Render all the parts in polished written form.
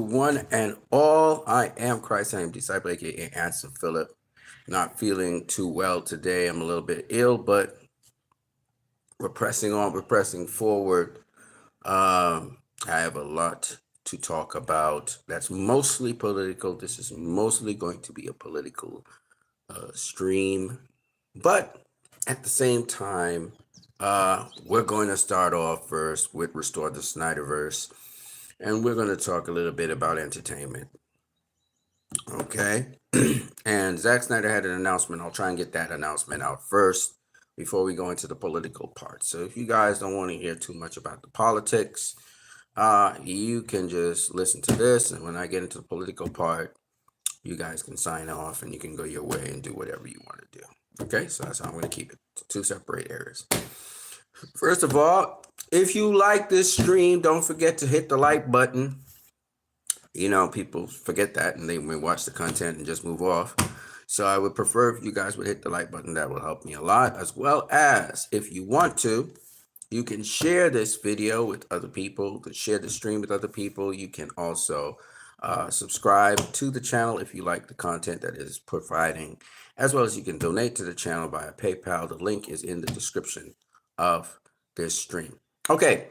One and all, I am Christ. I am disciple, aka Anson Phillip. Not feeling too well today. I'm a little bit ill, but we're pressing on. We're pressing forward. I have a lot to talk about. That's mostly political. This is mostly going to be a political stream, but at the same time, we're going to start off first with Restore the Snyderverse, and we're going to talk a little bit about entertainment. Okay. And Zack Snyder had an announcement. I'll try and get that announcement out first before we go into the political part. So if you guys don't want to hear too much about the politics, you can just listen to this. And when I get into the political part, you guys can sign off and you can go your way and do whatever you want to do. Okay. So that's how I'm going to keep it. Two separate areas. First of all, if you like this stream, don't forget to hit the like button. People forget that and they may watch the content and just move off. So I would prefer if you guys would hit the like button. That will help me a lot. As well as, if you want to, you can share this video with other people, share the stream with other people. You can also subscribe to the channel if you like the content that is providing, as well as you can donate to the channel via PayPal. The link is in the description of this stream. Okay.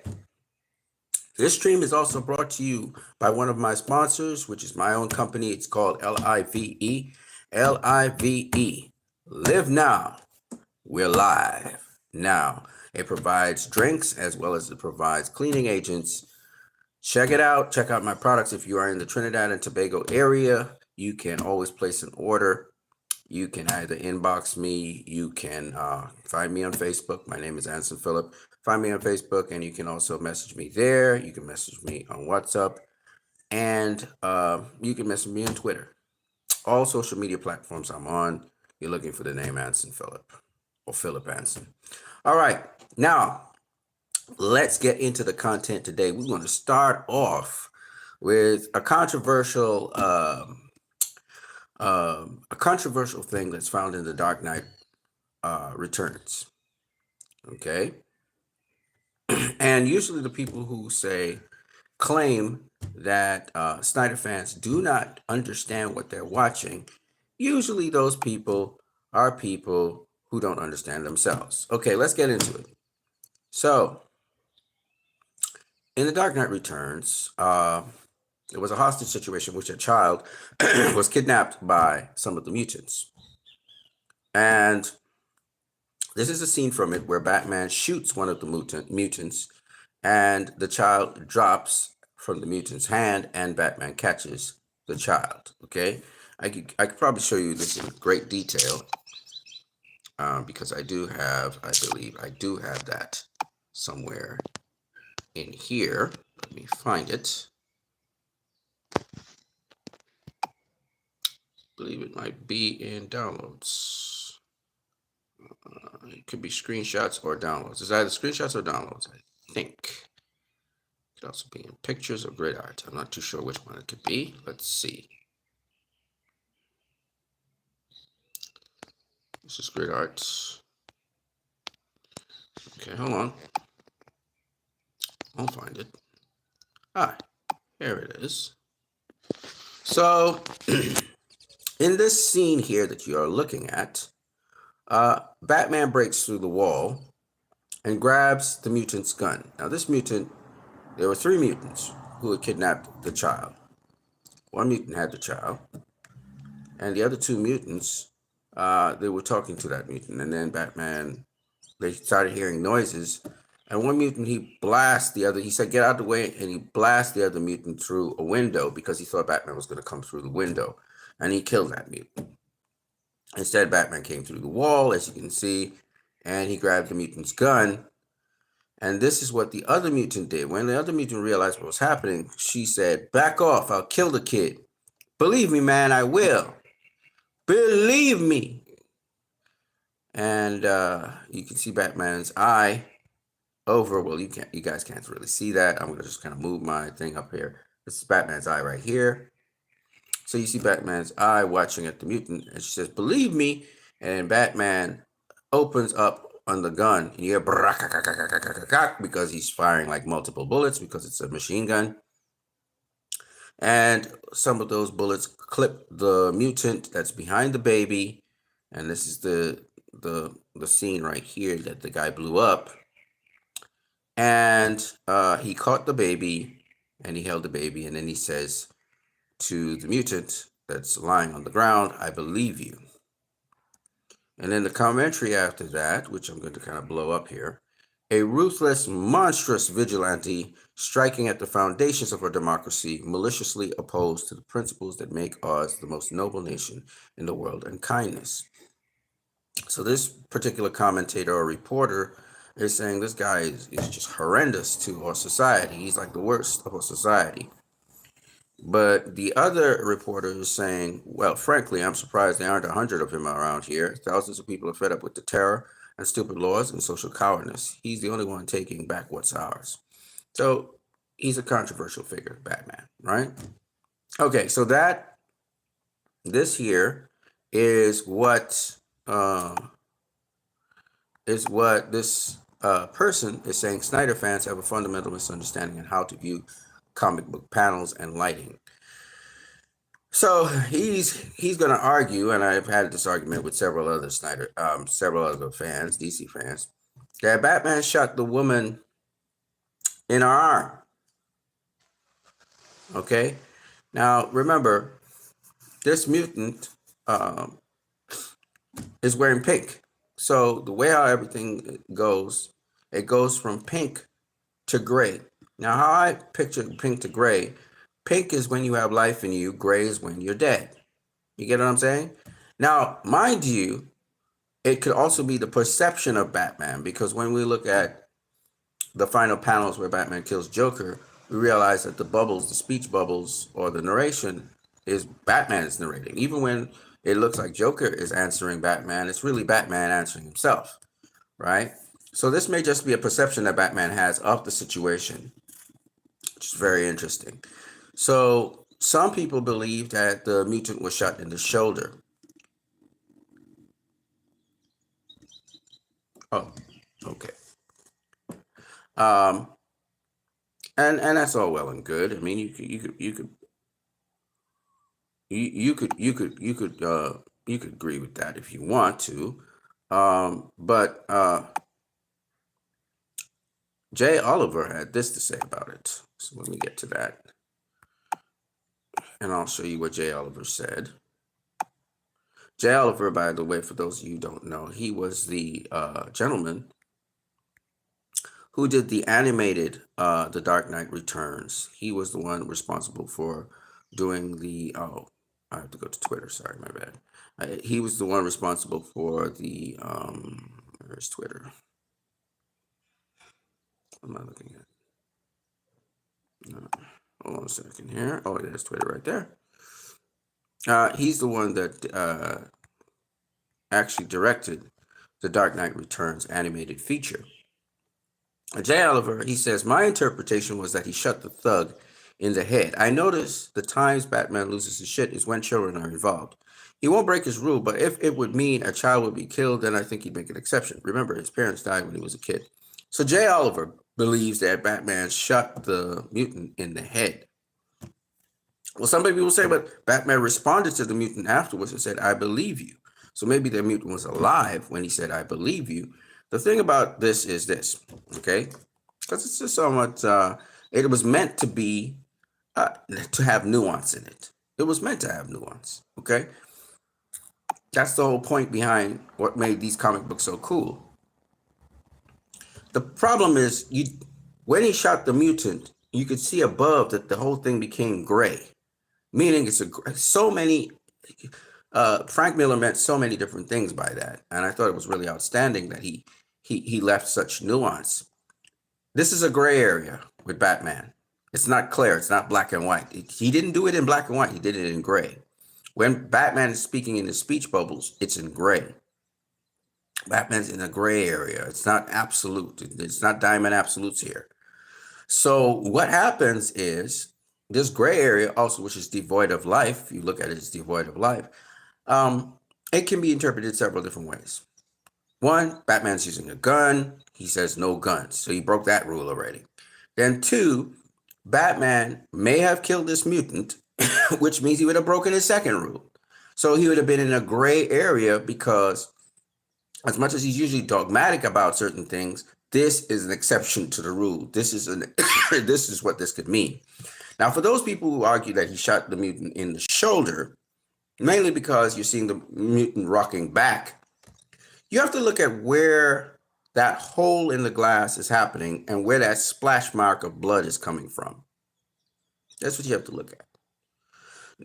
This stream is also brought to you by one of my sponsors, which is my own company. It's called LIVE. LIVE. Live now. We're live now. It provides drinks as well as it provides cleaning agents. Check it out. Check out my products. If you are in the Trinidad and Tobago area, you can always place an order. You can either inbox me. You can find me on Facebook. My name is Anson Phillip. Find me on Facebook, and you can also message me there. You can message me on WhatsApp, and you can message me on Twitter. All social media platforms I'm on. You're looking for the name Anson Phillip or Philip Anson. All right, now let's get into the content today. We're going to start off with a controversial thing that's found in the Dark Knight Returns. Okay. And usually the people who claim that Snyder fans do not understand what they're watching, usually those people are people who don't understand themselves. Okay, let's get into it. So, in The Dark Knight Returns, it was a hostage situation in which a child was kidnapped by some of the mutants. And this is a scene from it where Batman shoots one of the mutants, and the child drops from the mutant's hand, and Batman catches the child. Okay, I could probably show you this in great detail because I believe I do have that somewhere in here. Let me find it. I believe it might be in downloads. It could be screenshots or downloads. It's either screenshots or downloads, I think. It could also be in pictures or grid art. I'm not too sure which one it could be. Let's see. This is grid arts. Okay, hold on. I'll find it. Here it is. So, in this scene here that you are looking at, Batman breaks through the wall and grabs the mutant's gun. Now, this mutant, there were 3 mutants who had kidnapped the child. One mutant had the child, and the other 2 mutants, they were talking to that mutant. And then Batman, they started hearing noises, and one mutant, he blasts the other. He said, "Get out of the way," and he blasts the other mutant through a window because he thought Batman was going to come through the window, and he killed that mutant. Instead, Batman came through the wall, as you can see, and he grabbed the mutant's gun. And this is what the other mutant did. When the other mutant realized what was happening, she said, "Back off, I'll kill the kid. Believe me, man, I will. Believe me." And you can see Batman's eye over. Well, you guys can't really see that. I'm going to just kind of move my thing up here. This is Batman's eye right here. So you see Batman's eye watching at the mutant, and she says, "Believe me." And Batman opens up on the gun, and you hear because he's firing like multiple bullets because it's a machine gun. and some of those bullets clip the mutant that's behind the baby, and this is the scene right here that the guy blew up, and he caught the baby, and he held the baby, and then he says to the mutant that's lying on the ground, "I believe you." And then the commentary after that, which I'm going to kind of blow up here: a ruthless, monstrous vigilante striking at the foundations of our democracy, maliciously opposed to the principles that make ours the most noble nation in the world and kindness. So this particular commentator or reporter is saying this guy is just horrendous to our society. He's like the worst of our society. But the other reporter is saying, well, frankly, I'm surprised there aren't 100 of him around here. Thousands of people are fed up with the terror and stupid laws and social cowardice. He's the only one taking back what's ours. So he's a controversial figure, Batman, right? Okay, so this here is what this person is saying. Snyder fans have a fundamental misunderstanding on how to view comic book panels and lighting. So he's going to argue, and I've had this argument with several other several other fans, DC fans, that Batman shot the woman in her arm. Okay, now remember, this mutant is wearing pink. So the way how everything goes, it goes from pink to gray. Now, how I picture pink to gray: pink is when you have life in you, gray is when you're dead. You get what I'm saying? Now, mind you, it could also be the perception of Batman, because when we look at the final panels where Batman kills Joker, we realize that the bubbles, the speech bubbles, or the narration is Batman is narrating. Even when it looks like Joker is answering Batman, it's really Batman answering himself, right? So this may just be a perception that Batman has of the situation, which is very interesting. So some people believe that the mutant was shot in the shoulder. Oh, okay. Um, and that's all well and good. I mean, you could agree with that if you want to. But Jay Oliver had this to say about it. So let me get to that, and I'll show you what Jay Oliver said. Jay Oliver, by the way, for those of you who don't know, he was the gentleman who did the animated The Dark Knight Returns. He was the one responsible for doing the, oh, I have to go to Twitter, sorry, my bad. He was the one responsible for the, where's Twitter? I'm not looking at, hold on a second here. Oh, there's Twitter right there. He's the one that actually directed the Dark Knight Returns animated feature. Jay Oliver, he says, my interpretation was that he shot the thug in the head. I notice the times Batman loses his shit is when children are involved. He won't break his rule, but if it would mean a child would be killed, then I think he'd make an exception. Remember, his parents died when he was a kid. So Jay Oliver believes that Batman shot the mutant in the head. Well, some people will say, but Batman responded to the mutant afterwards and said, I believe you. So maybe the mutant was alive when he said, I believe you. The thing about this is this, okay? Because it's just somewhat, it was meant to be, to have nuance in it. It was meant to have nuance, okay? That's the whole point behind what made these comic books so cool. The problem is, when he shot the mutant, you could see above that the whole thing became gray, meaning it's so many. Frank Miller meant so many different things by that, and I thought it was really outstanding that he left such nuance. This is a gray area with Batman. It's not clear. It's not black and white. He didn't do it in black and white. He did it in gray. When Batman is speaking in his speech bubbles, it's in gray. Batman's in a gray area. It's not absolute. It's not diamond absolutes here. So what happens is this gray area also, which is devoid of life, if you look at it, it's devoid of life. It can be interpreted several different ways. One, Batman's using a gun. He says no guns. So he broke that rule already. Then two, Batman may have killed this mutant, which means he would have broken his second rule. So he would have been in a gray area because, as much as he's usually dogmatic about certain things, this is an exception to the rule. This is this is what this could mean. Now, for those people who argue that he shot the mutant in the shoulder, mainly because you're seeing the mutant rocking back, you have to look at where that hole in the glass is happening and where that splash mark of blood is coming from. That's what you have to look at.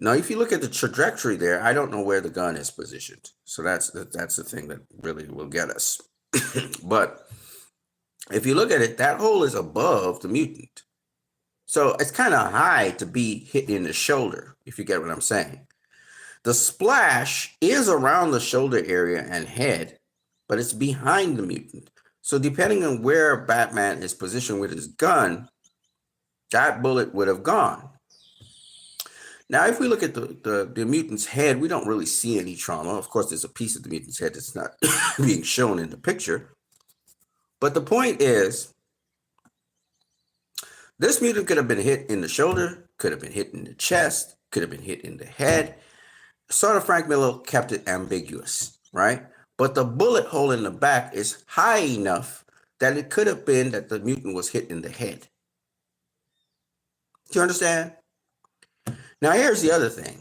Now, if you look at the trajectory there, I don't know where the gun is positioned. So that's the thing that really will get us. But if you look at it, that hole is above the mutant. So it's kind of high to be hit in the shoulder, if you get what I'm saying. The splash is around the shoulder area and head, but it's behind the mutant. So depending on where Batman is positioned with his gun, that bullet would have gone. Now, if we look at the mutant's head, we don't really see any trauma. Of course, there's a piece of the mutant's head that's not being shown in the picture. But the point is, this mutant could have been hit in the shoulder, could have been hit in the chest, could have been hit in the head. Sort of Frank Miller kept it ambiguous, right? But the bullet hole in the back is high enough that it could have been that the mutant was hit in the head. Do you understand? Now, here's the other thing.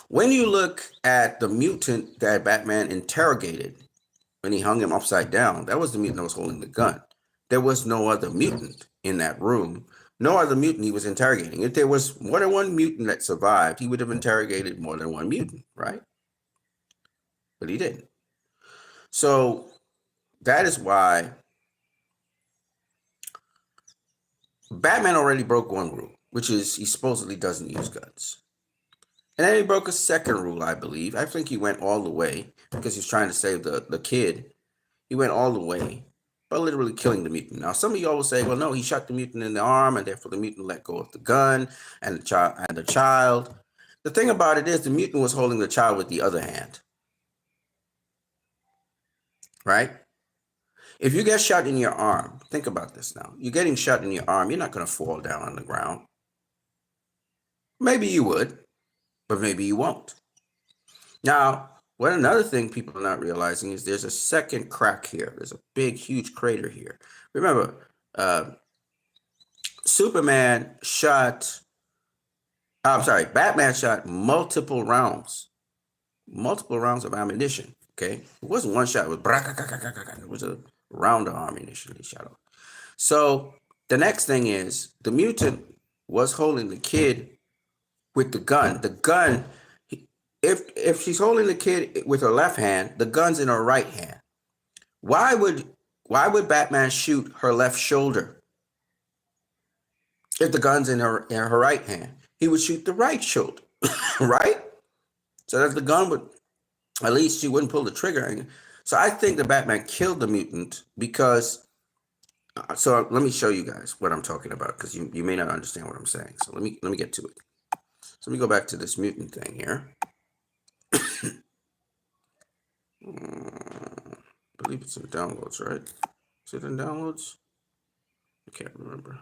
When you look at the mutant that Batman interrogated when he hung him upside down, that was the mutant that was holding the gun. There was no other mutant in that room. No other mutant he was interrogating. If there was more than one mutant that survived, he would have interrogated more than one mutant, right? But he didn't. So that is why Batman already broke one rule, which is he supposedly doesn't use guns. And then he broke a second rule, I believe. I think he went all the way because he's trying to save the kid. He went all the way by literally killing the mutant. Now, some of you all will say, well, no, he shot the mutant in the arm and therefore the mutant let go of the gun and the child. The thing about it is the mutant was holding the child with the other hand. Right? If you get shot in your arm, think about this now. You're getting shot in your arm, you're not going to fall down on the ground. Maybe you would, but maybe you won't. Now, what another thing people are not realizing is there's a second crack here. There's a big, huge crater here. Remember, Batman shot multiple rounds of ammunition. Okay, it wasn't one shot. It was a round of ammunition he shot off. So the next thing is the mutant was holding the kid with the gun. The gun, if she's holding the kid with her left hand, the gun's in her right hand. Why would Batman shoot her left shoulder if the gun's in her right hand? He would shoot the right shoulder, right? So that the gun would, at least she wouldn't pull the trigger. So I think that Batman killed the mutant because, so let me show you guys what I'm talking about because you may not understand what I'm saying. So let me get to it. So let me go back to this mutant thing here. I believe it's in downloads, right? Is it in downloads? I can't remember.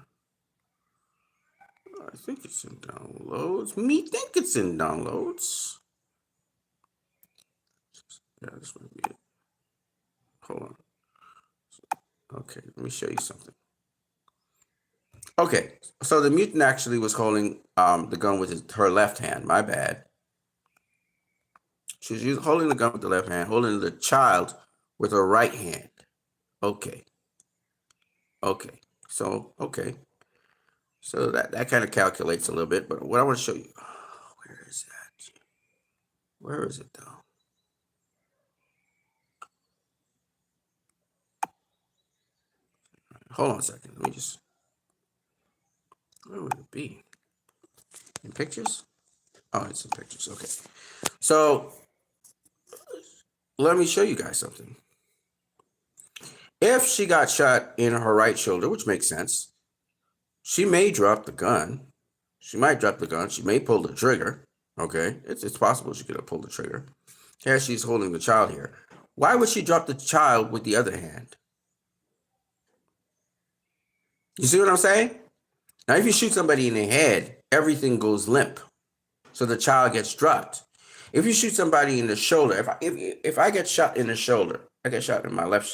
I think it's in downloads. Me think it's in downloads. Yeah, this might be it. Hold on. Okay, let me show you something. Okay, so the mutant actually was holding the gun with her left hand. My bad. She was holding the gun with the left hand, holding the child with her right hand. Okay. Okay. So, okay. So that kind of calculates a little bit, but what I want to show you, where is that? Where is it though? Hold on a second. Let me just, where would it be? In pictures? Oh, it's in pictures. Okay. So let me show you guys something. If she got shot in her right shoulder, which makes sense, she may drop the gun. She might drop the gun. She may pull the trigger. Okay. It's possible she could have pulled the trigger. Here she's holding the child here. Why would she drop the child with the other hand? You see what I'm saying? Now, if you shoot somebody in the head, everything goes limp, so the child gets dropped. If you shoot somebody in the shoulder, if I get shot in the shoulder, I get shot in my right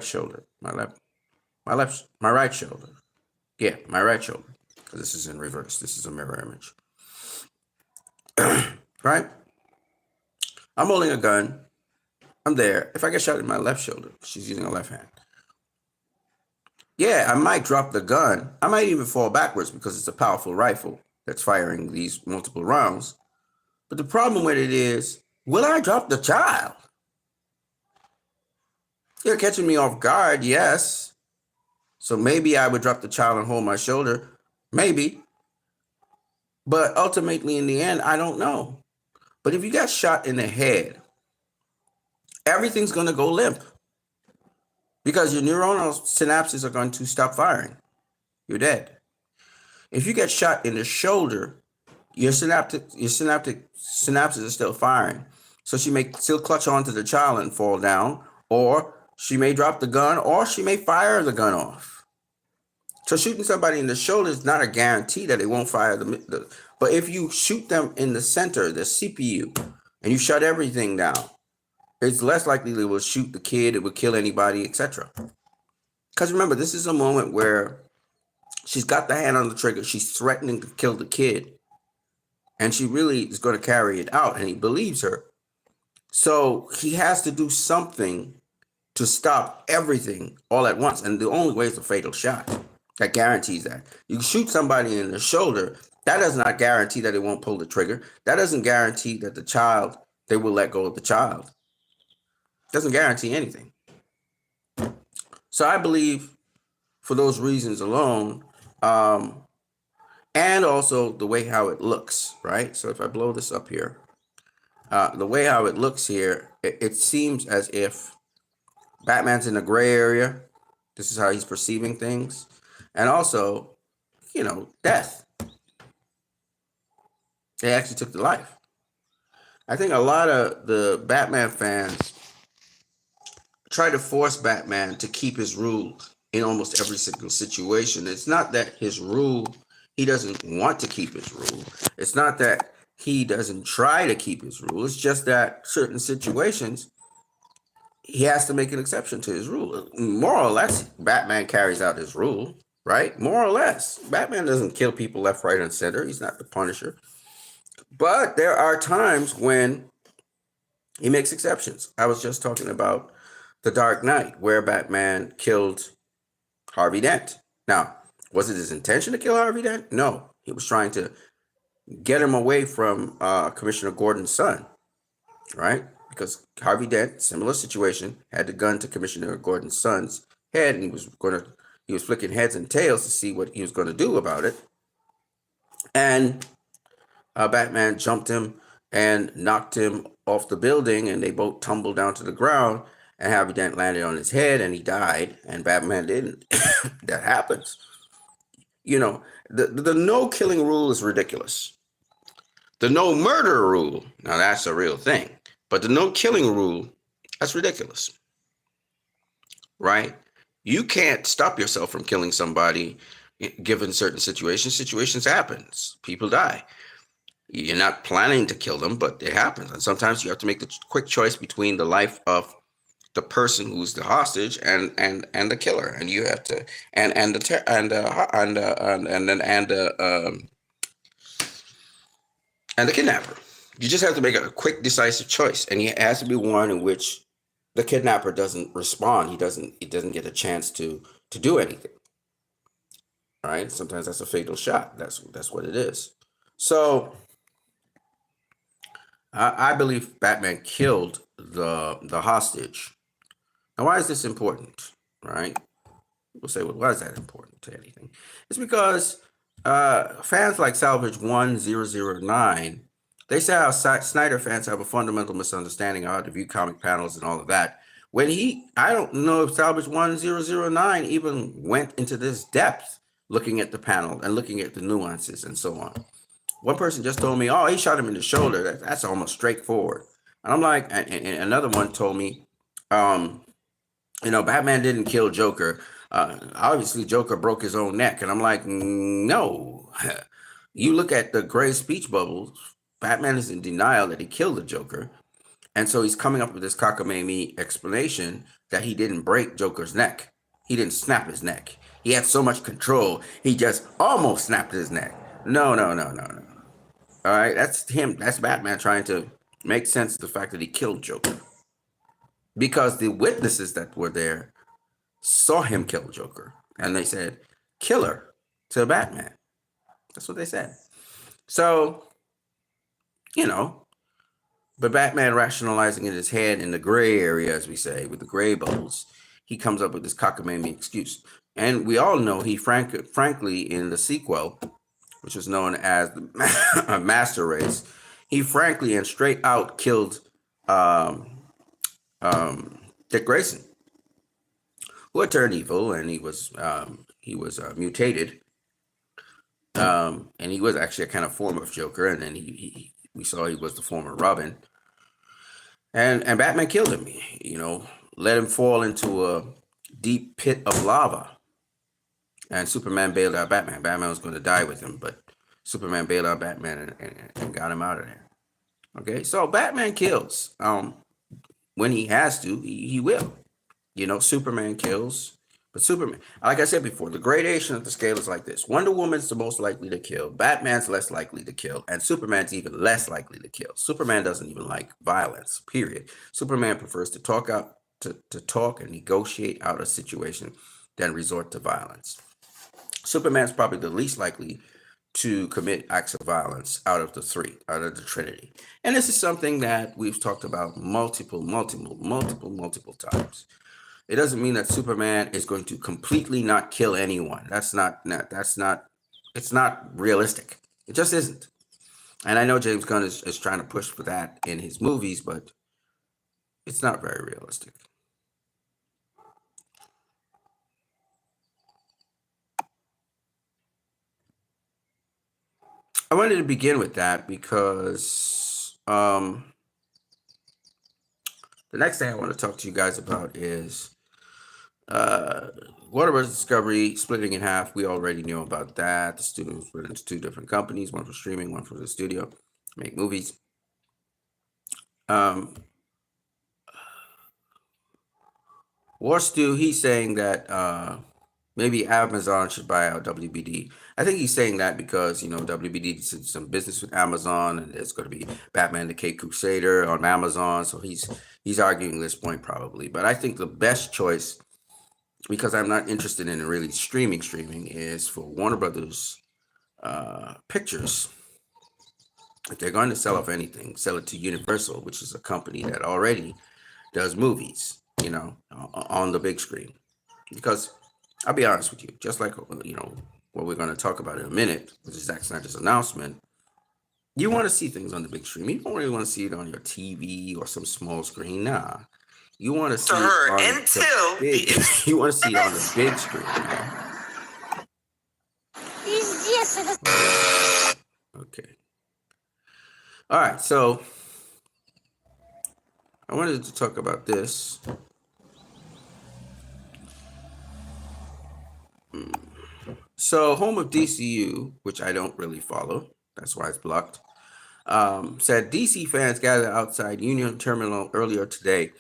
shoulder, my right shoulder. Yeah, my right shoulder. Because this is in reverse. This is a mirror image. Right? I'm holding a gun. I'm there. If I get shot in my left shoulder, she's using a left hand. Yeah, I might drop the gun. I might even fall backwards because it's a powerful rifle that's firing these multiple rounds. But the problem with it is, will I drop the child? You're catching me off guard, yes. So maybe I would drop the child and hold my shoulder. Maybe. But ultimately, in the end, I don't know. But if you got shot in the head, everything's going to go limp because your neuronal synapses are going to stop firing. You're dead. If you get shot in the shoulder, your synapses are still firing. So she may still clutch onto the child and fall down, or she may drop the gun, or she may fire the gun off. So shooting somebody in the shoulder is not a guarantee that they won't fire but if you shoot them in the center, the CPU, and you shut everything down, it's less likely they will shoot the kid, it will kill anybody, etc. Because remember, this is a moment where she's got the hand on the trigger, she's threatening to kill the kid, and she really is going to carry it out, and he believes her. So he has to do something to stop everything all at once, and the only way is a fatal shot. That guarantees that. You shoot somebody in the shoulder, that does not guarantee that they won't pull the trigger. That doesn't guarantee that they will let go of the child. Doesn't guarantee anything. So I believe for those reasons alone, and also the way how it looks, right? So if I blow this up here, the way how it looks here, it seems as if Batman's in the gray area. This is how he's perceiving things. And also, death. They actually took the life. I think a lot of the Batman fans try to force Batman to keep his rule in almost every single situation. It's not that he doesn't want to keep his rule. It's not that he doesn't try to keep his rule. It's just that certain situations, he has to make an exception to his rule. More or less, Batman carries out his rule, right? More or less. Batman doesn't kill people left, right, and center. He's not the Punisher. But there are times when he makes exceptions. I was just talking about The Dark Knight, where Batman killed Harvey Dent. Now, was it his intention to kill Harvey Dent? No. He was trying to get him away from Commissioner Gordon's son, right? Because Harvey Dent, similar situation, had the gun to Commissioner Gordon's son's head, and he was flicking heads and tails to see what he was going to do about it. And Batman jumped him and knocked him off the building, and they both tumbled down to the ground, and Harvey Dent landed on his head, and he died, and Batman didn't. That happens. The no killing rule is ridiculous. The no murder rule, now that's a real thing. But the no killing rule, that's ridiculous. Right? You can't stop yourself from killing somebody given certain situations. Situations happens. People die. You're not planning to kill them, but it happens. And sometimes you have to make the quick choice between the life of the person who's the hostage and the killer, and you have to and the kidnapper. You just have to make a quick, decisive choice, and it has to be one in which the kidnapper doesn't respond. He doesn't get a chance to do anything. Right? Sometimes that's a fatal shot. That's what it is. So I believe Batman killed the hostage. Now, why is this important? Right? People say, well, why is that important to anything? It's because fans like Salvage 1009, they say how Snyder fans have a fundamental misunderstanding of how to view comic panels and all of that. I don't know if Salvage 1009 even went into this depth looking at the panel and looking at the nuances and so on. One person just told me, oh, he shot him in the shoulder. That's almost straightforward. And I'm like, and another one told me, Batman didn't kill Joker. Obviously Joker broke his own neck, and I'm like, no. You look at the gray speech bubbles. Batman is in denial that he killed the Joker, and so he's coming up with this cockamamie explanation that he didn't break Joker's neck. He didn't snap his neck. He had so much control, he just almost snapped his neck. No, no, no, no, no. All right, that's him. That's Batman trying to make sense of the fact that he killed Joker. Because the witnesses that were there saw him kill Joker. And they said, killer to Batman. That's what they said. So, you know, but Batman rationalizing in his head in the gray area, as we say, with the gray bubbles, he comes up with this cockamamie excuse. And we all know he frankly, in the sequel, which is known as the Master Race, he frankly and straight out killed Dick Grayson, who had turned evil, and he was mutated, and he was actually a kind of form of Joker, and then we saw he was the form of Robin, and Batman killed him, let him fall into a deep pit of lava, and Superman bailed out Batman. Batman was going to die with him, but Superman bailed out Batman and got him out of there. Okay, so Batman kills. When he has to, he will. Superman kills. But Superman, like I said before, the gradation of the scale is like this. Wonder Woman's the most likely to kill. Batman's less likely to kill. And Superman's even less likely to kill. Superman doesn't even like violence, period. Superman prefers to talk and negotiate out a situation than resort to violence. Superman's probably the least likely to commit acts of violence out of the Trinity. And this is something that we've talked about multiple times. It doesn't mean that Superman is going to completely not kill anyone. It's not realistic. It just isn't. And I know James Gunn is trying to push for that in his movies, but it's not very realistic. I wanted to begin with that because the next thing I want to talk to you guys about is Warner Bros. Discovery splitting in half. We already knew about that. The studio was split into two different companies, one for streaming, one for the studio to make movies. War Stew, he's saying that maybe Amazon should buy out WBD. I think he's saying that because, WBD did some business with Amazon, and there's going to be Batman the Cape Crusader on Amazon. So he's arguing this point probably. But I think the best choice, because I'm not interested in really streaming, is for Warner Brothers Pictures. If they're going to sell off anything, sell it to Universal, which is a company that already does movies, on the big screen. Because I'll be honest with you, just like, what we're going to talk about in a minute, which is Zack Snyder's announcement, you want to see things on the big screen. You don't really want to see it on your TV or some small screen. Nah. You want to see it on the big, you want to see it on the big screen. Okay. All right, so I wanted to talk about this. So, Home of DCU, which I don't really follow, that's why it's blocked, said DC fans gathered outside Union Terminal earlier today,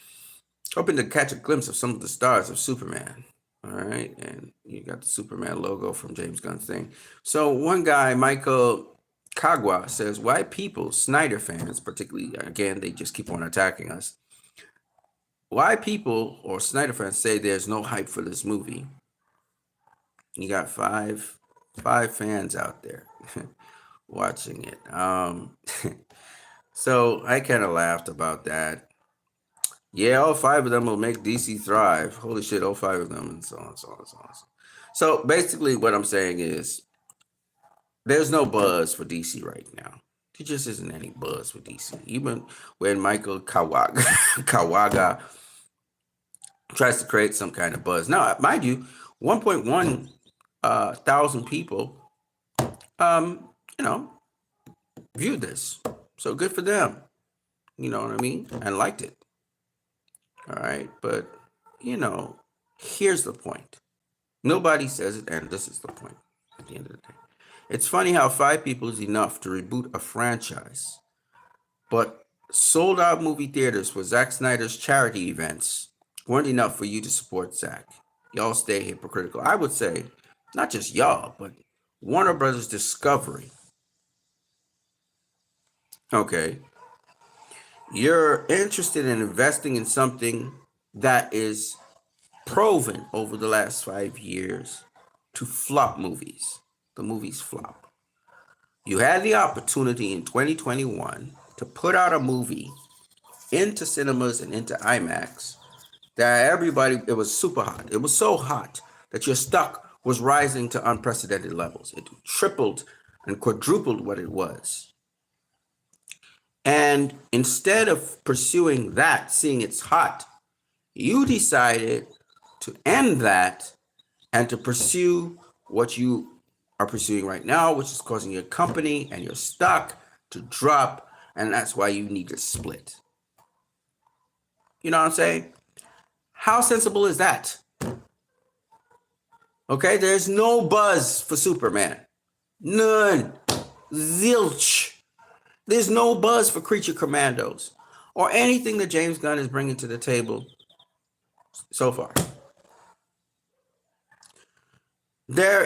hoping to catch a glimpse of some of the stars of Superman. All right, and you got the Superman logo from James Gunn's thing. So, one guy, Michael Kagwa, says, why people, Snyder fans, particularly, again, they just keep on attacking us. Why people or Snyder fans say there's no hype for this movie? You got five fans out there watching it. So I kind of laughed about that. Yeah, all 5 of them will make DC thrive. Holy shit, all 5 of them, and so on, so on, so on. So basically what I'm saying is there's no buzz for DC right now. There just isn't any buzz for DC. Even when Michael Kawaga tries to create some kind of buzz. Now, mind you, 1.1 thousand people, viewed this. So good for them. You know what I mean? And liked it. All right. But, here's the point. Nobody says it, and this is the point at the end of the day. It's funny how 5 people is enough to reboot a franchise, but sold out movie theaters for Zack Snyder's charity events weren't enough for you to support Zack. Y'all stay hypocritical. I would say, not just y'all, but Warner Brothers Discovery. Okay. You're interested in investing in something that is proven over the last 5 years to flop movies. The movies flop. You had the opportunity in 2021 to put out a movie into cinemas and into IMAX that everybody, it was super hot. It was so hot that your stock was rising to unprecedented levels. It tripled and quadrupled what it was. And instead of pursuing that, seeing it's hot, you decided to end that and to pursue what you are pursuing right now, which is causing your company and your stock to drop. And that's why you need to split. You know what I'm saying? How sensible is that? Okay, there's no buzz for Superman. None. Zilch. There's no buzz for Creature Commandos or anything that James Gunn is bringing to the table so far. There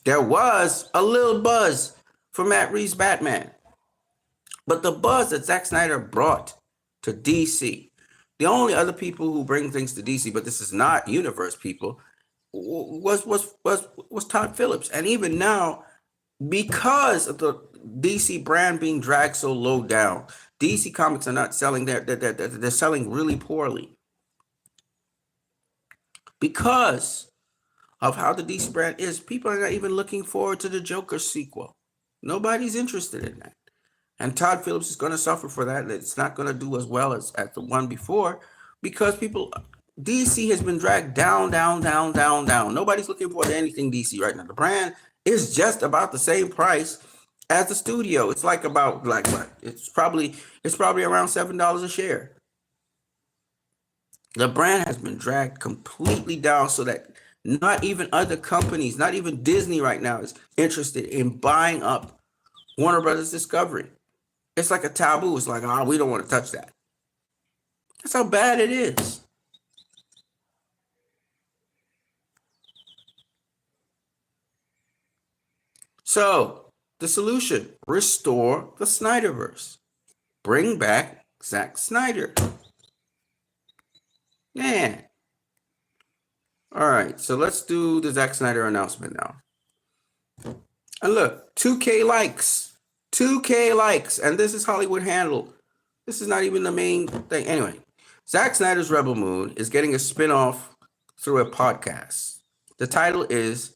was a little buzz for Matt Reeves' Batman. But the buzz that Zack Snyder brought to DC, the only other people who bring things to DC, but this is not universe people, was Todd Phillips. And even now, because of the DC brand being dragged so low down, DC Comics are not selling, they're selling really poorly. Because of how the DC brand is, people are not even looking forward to the Joker sequel. Nobody's interested in that. And Todd Phillips is going to suffer for that. It's not going to do as well as the one before because DC has been dragged down. Nobody's looking forward to anything DC right now. The brand is just about the same price as the studio. It's like what? It's probably around $7 a share. The brand has been dragged completely down so that not even other companies, not even Disney right now is interested in buying up Warner Brothers Discovery. It's like a taboo. It's like, we don't want to touch that. That's how bad it is. So, the solution, restore the Snyderverse. Bring back Zack Snyder. Man. All right, so let's do the Zack Snyder announcement now. And look, 2K likes. 2K likes. And this is Hollywood handled. This is not even the main thing. Anyway, Zack Snyder's Rebel Moon is getting a spin-off through a podcast. The title is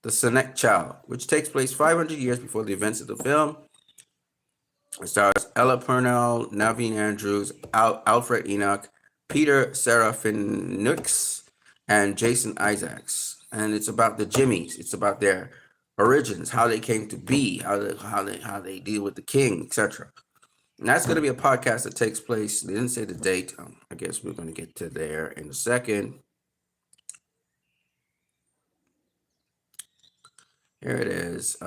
The Senec Child, which takes place 500 years before the events of the film. It stars Ella Purnell, Naveen Andrews, Alfred Enoch, Peter Serafinux, and Jason Isaacs. And it's about the Jimmies. It's about their origins, how they came to be, how they deal with the king, etc. And that's going to be a podcast that takes place. They didn't say the date. I guess we're going to get to there in a second. Here it is.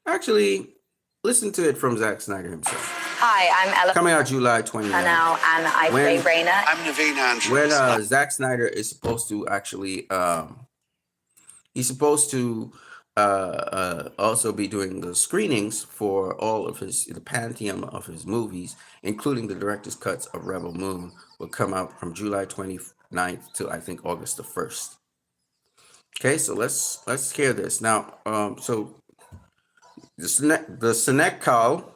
Actually, listen to it from Zack Snyder himself. Hi, I'm Ella. Coming out July 29th. And I play Raina. I'm Naveen Andrews. When Zack Snyder is supposed to actually, he's supposed to also be doing the screenings for all of the pantheon of his movies, including the director's cuts of Rebel Moon, will come out from July 29th to I think August the 1st. Okay, so let's hear this now. So the Senec Call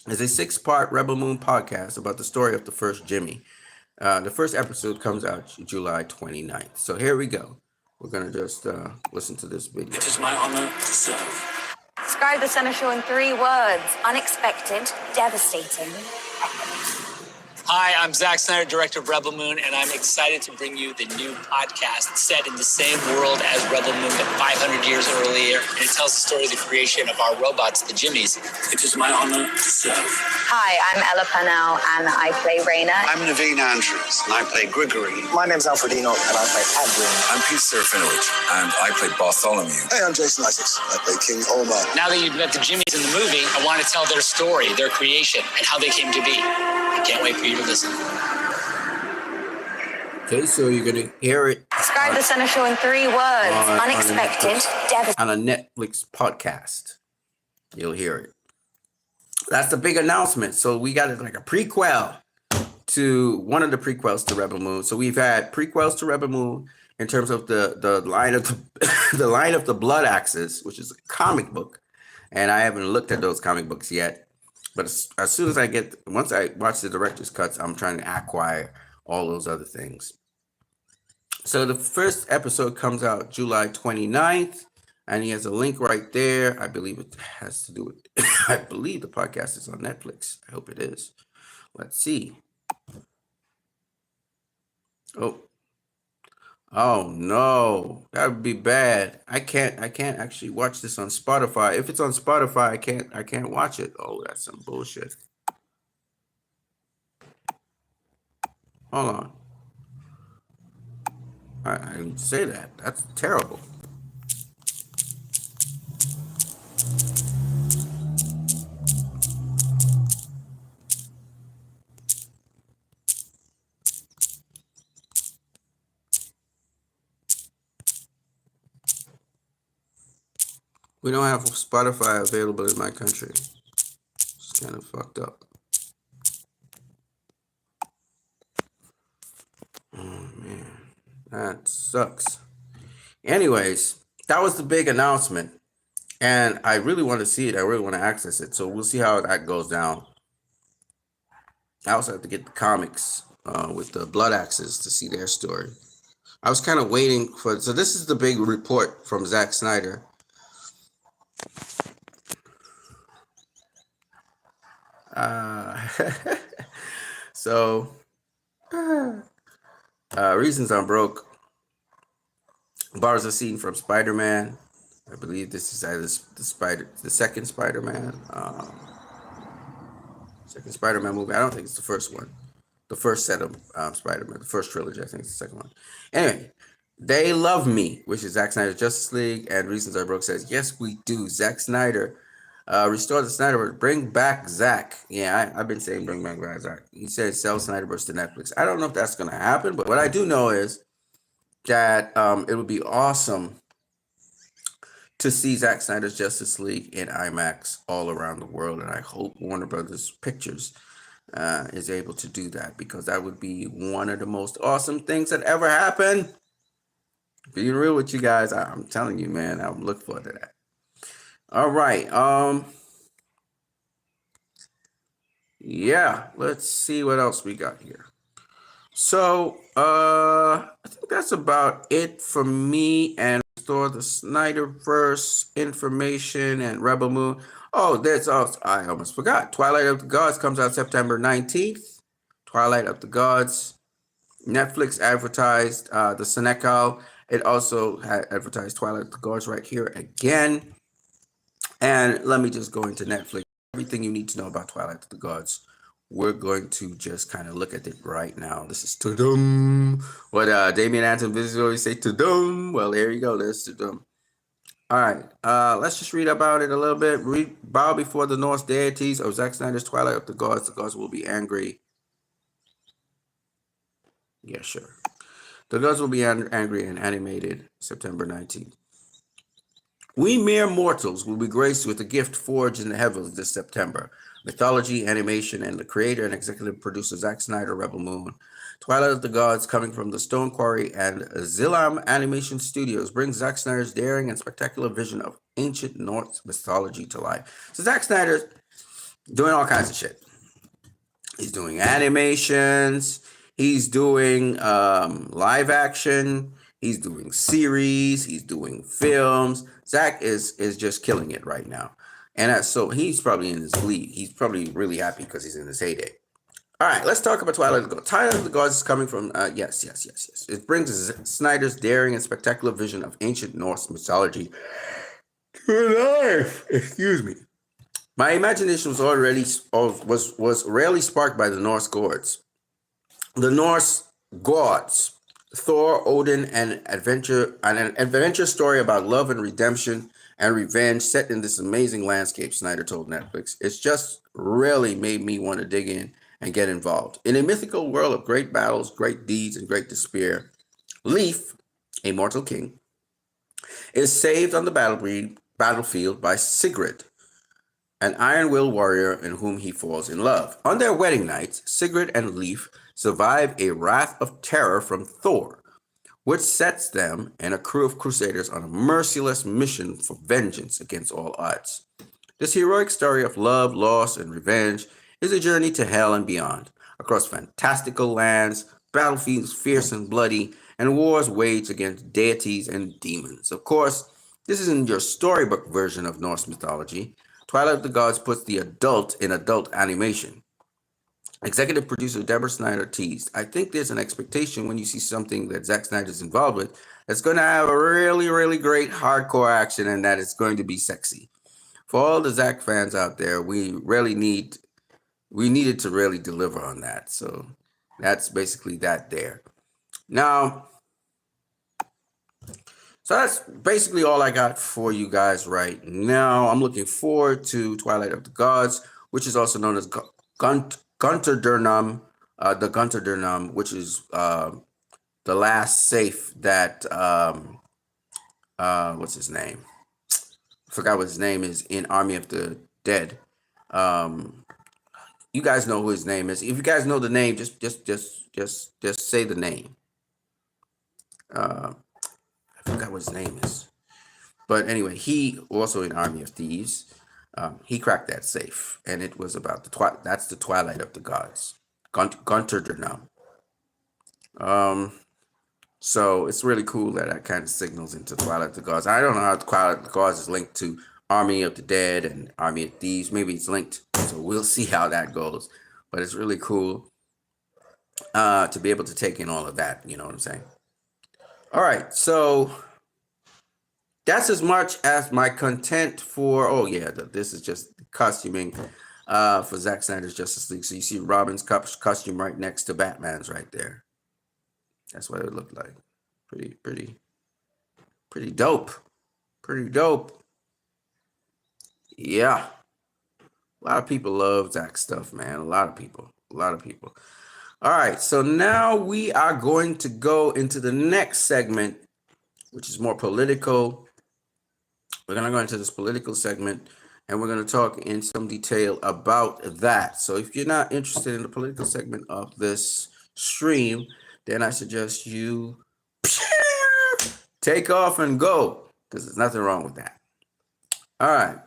is a 6-part Rebel Moon podcast about the story of the first Jimmy. The first episode comes out July 29th. So here we go. We're going to just listen to this video. It is my honor to serve. Describe the seneschal in 3 words. Unexpected, devastating. Hi, I'm Zack Snyder, director of Rebel Moon, and I'm excited to bring you the new podcast set in the same world as Rebel Moon, but 500 years earlier. And it tells the story of the creation of our robots, the Jimmies. It is my honor to serve. Hi, I'm Ella Purnell, and I play Raina. I'm Naveen Andrews, and I play Grigory. My name's Alfredino, and I play Adrian. I'm Pete Serafinovich, and I play Bartholomew. Hey, I'm Jason Isaacs. I play King Omar. Now that you've met the Jimmies in the movie, I want to tell their story, their creation, and how they came to be. I can't wait for you to listen. Okay, so you're gonna hear it Describe the Center Show in 3 words. Unexpected, devastating. on a Netflix podcast. You'll hear it. That's the big announcement. So we got it like a prequel to one of the prequels to Rebel Moon. So we've had prequels to Rebel Moon in terms of the line of the line of the Blood Axes, which is a comic book, and I haven't looked at those comic books yet. But as soon as once I watch the director's cuts, I'm trying to acquire all those other things. So the first episode comes out July 29th, and he has a link right there. I believe it has to do with, I believe the podcast is on Netflix. I hope it is. Let's see. Oh no, that would be bad. I can't actually watch this on Spotify. If it's on Spotify, I can't watch it. Oh, that's some bullshit. Hold on. I didn't say that. That's terrible. We don't have Spotify available in my country. It's kind of fucked up. Oh man, that sucks. Anyways, that was the big announcement, and I really want to see it. I really want to access it. So we'll see how that goes down. I also have to get the comics with the Blood Axes to see their story. I was kind of waiting for. So this is the big report from Zack Snyder. So reasons I'm broke borrows a scene from Spider-Man. I believe this is the second Spider-Man movie. I don't think it's the first one, the first set of Spider-Man, the first trilogy. I think it's the second one. Anyway, They Love Me, which is Zack Snyder's Justice League, and Reasons Are Broke says, yes, we do. Zack Snyder, restore the Snyderverse, bring back Zack. Yeah, I've been saying bring back Zack. He said sell Snyderverse to Netflix. I don't know if that's going to happen, but what I do know is that it would be awesome to see Zack Snyder's Justice League in IMAX all around the world, and I hope Warner Brothers Pictures is able to do that, because that would be one of the most awesome things that ever happened. Being real with you guys, I'm telling you, man, I'm looking forward to that. All right. Yeah, let's see what else we got here. So, I think that's about it for me and Restore the Snyderverse information and Rebel Moon. Oh, there's also, I almost forgot. Twilight of the Gods comes out September 19th. Twilight of the Gods. Netflix advertised the Senecal. It also had advertised Twilight of the Gods right here again. And let me just go into Netflix. Everything you need to know about Twilight of the Gods. We're going to just kind of look at it right now. This is Tudum. What Damian Anton visitors always say, Tudum. Well, there you go. There's Tudum. All right. Let's just read about it a little bit. Bow before the Norse deities of Zack Snyder's Twilight of the Gods. The gods will be angry. Yeah, sure. The gods will be angry and animated September 19th. We mere mortals will be graced with a gift forged in the heavens this September. Mythology, animation, and the creator and executive producer Zack Snyder, Rebel Moon. Twilight of the Gods, coming from the Stone Quarry and Zilam Animation Studios, brings Zack Snyder's daring and spectacular vision of ancient Norse mythology to life. So Zack Snyder's doing all kinds of shit. He's doing animations. He's doing live action. He's doing series. He's doing films. Zack is just killing it right now. And so he's probably in his league. He's probably really happy because he's in his heyday. All right, let's talk about Twilight of the Gods. Twilight of the Gods is coming from, yes. It brings Snyder's daring and spectacular vision of ancient Norse mythology to life. Excuse me. My imagination was rarely sparked by the Norse gods. The Norse gods, Thor, Odin, and an adventure story about love and redemption and revenge set in this amazing landscape, Snyder told Netflix. It's just really made me want to dig in and get involved. In a mythical world of great battles, great deeds, and great despair, Leif, a mortal king, is saved on the battlefield by Sigrid, an iron-willed warrior in whom he falls in love. On their wedding night, Sigrid and Leif survive a wrath of terror from Thor, which sets them and a crew of crusaders on a merciless mission for vengeance against all odds. This heroic story of love, loss, and revenge is a journey to hell and beyond, across fantastical lands, battlefields fierce and bloody, and wars waged against deities and demons. Of course, this isn't your storybook version of Norse mythology. Twilight of the Gods puts the adult in adult animation. Executive producer Deborah Snyder teased, I think there's an expectation when you see something that Zack Snyder's involved with that's going to have a really, really great hardcore action and that it's going to be sexy. For all the Zack fans out there, we needed to really deliver on that. So that's basically that there. Now, so that's basically all I got for you guys right now. I'm looking forward to Twilight of the Gods, which is also known as Götterdurnam, the Götterdurnam, which is the last safe that what's his name? I forgot what his name is in Army of the Dead. You guys know who his name is. If you guys know the name, just say the name. I forgot what his name is. But anyway, he also in Army of Thieves. He cracked that safe, and it was about that's the Twilight of the Gods, Götterdurnam. So it's really cool that kind of signals into Twilight of the Gods. I don't know how Twilight of the Gods is linked to Army of the Dead and Army of Thieves. Maybe it's linked, so we'll see how that goes. But it's really cool to be able to take in all of that. You know what I'm saying? All right, so that's as much as my content for. Oh yeah, this is just costuming for Zack Snyder's Justice League. So you see Robin's costume right next to Batman's right there. That's what it looked like. Pretty dope. Pretty dope. Yeah. A lot of people love Zack's stuff, man. A lot of people. All right, so now we are going to go into the next segment, which is more political. We're going to go into this political segment, and we're going to talk in some detail about that. So if you're not interested in the political segment of this stream, then I suggest you take off and go, because there's nothing wrong with that. All right.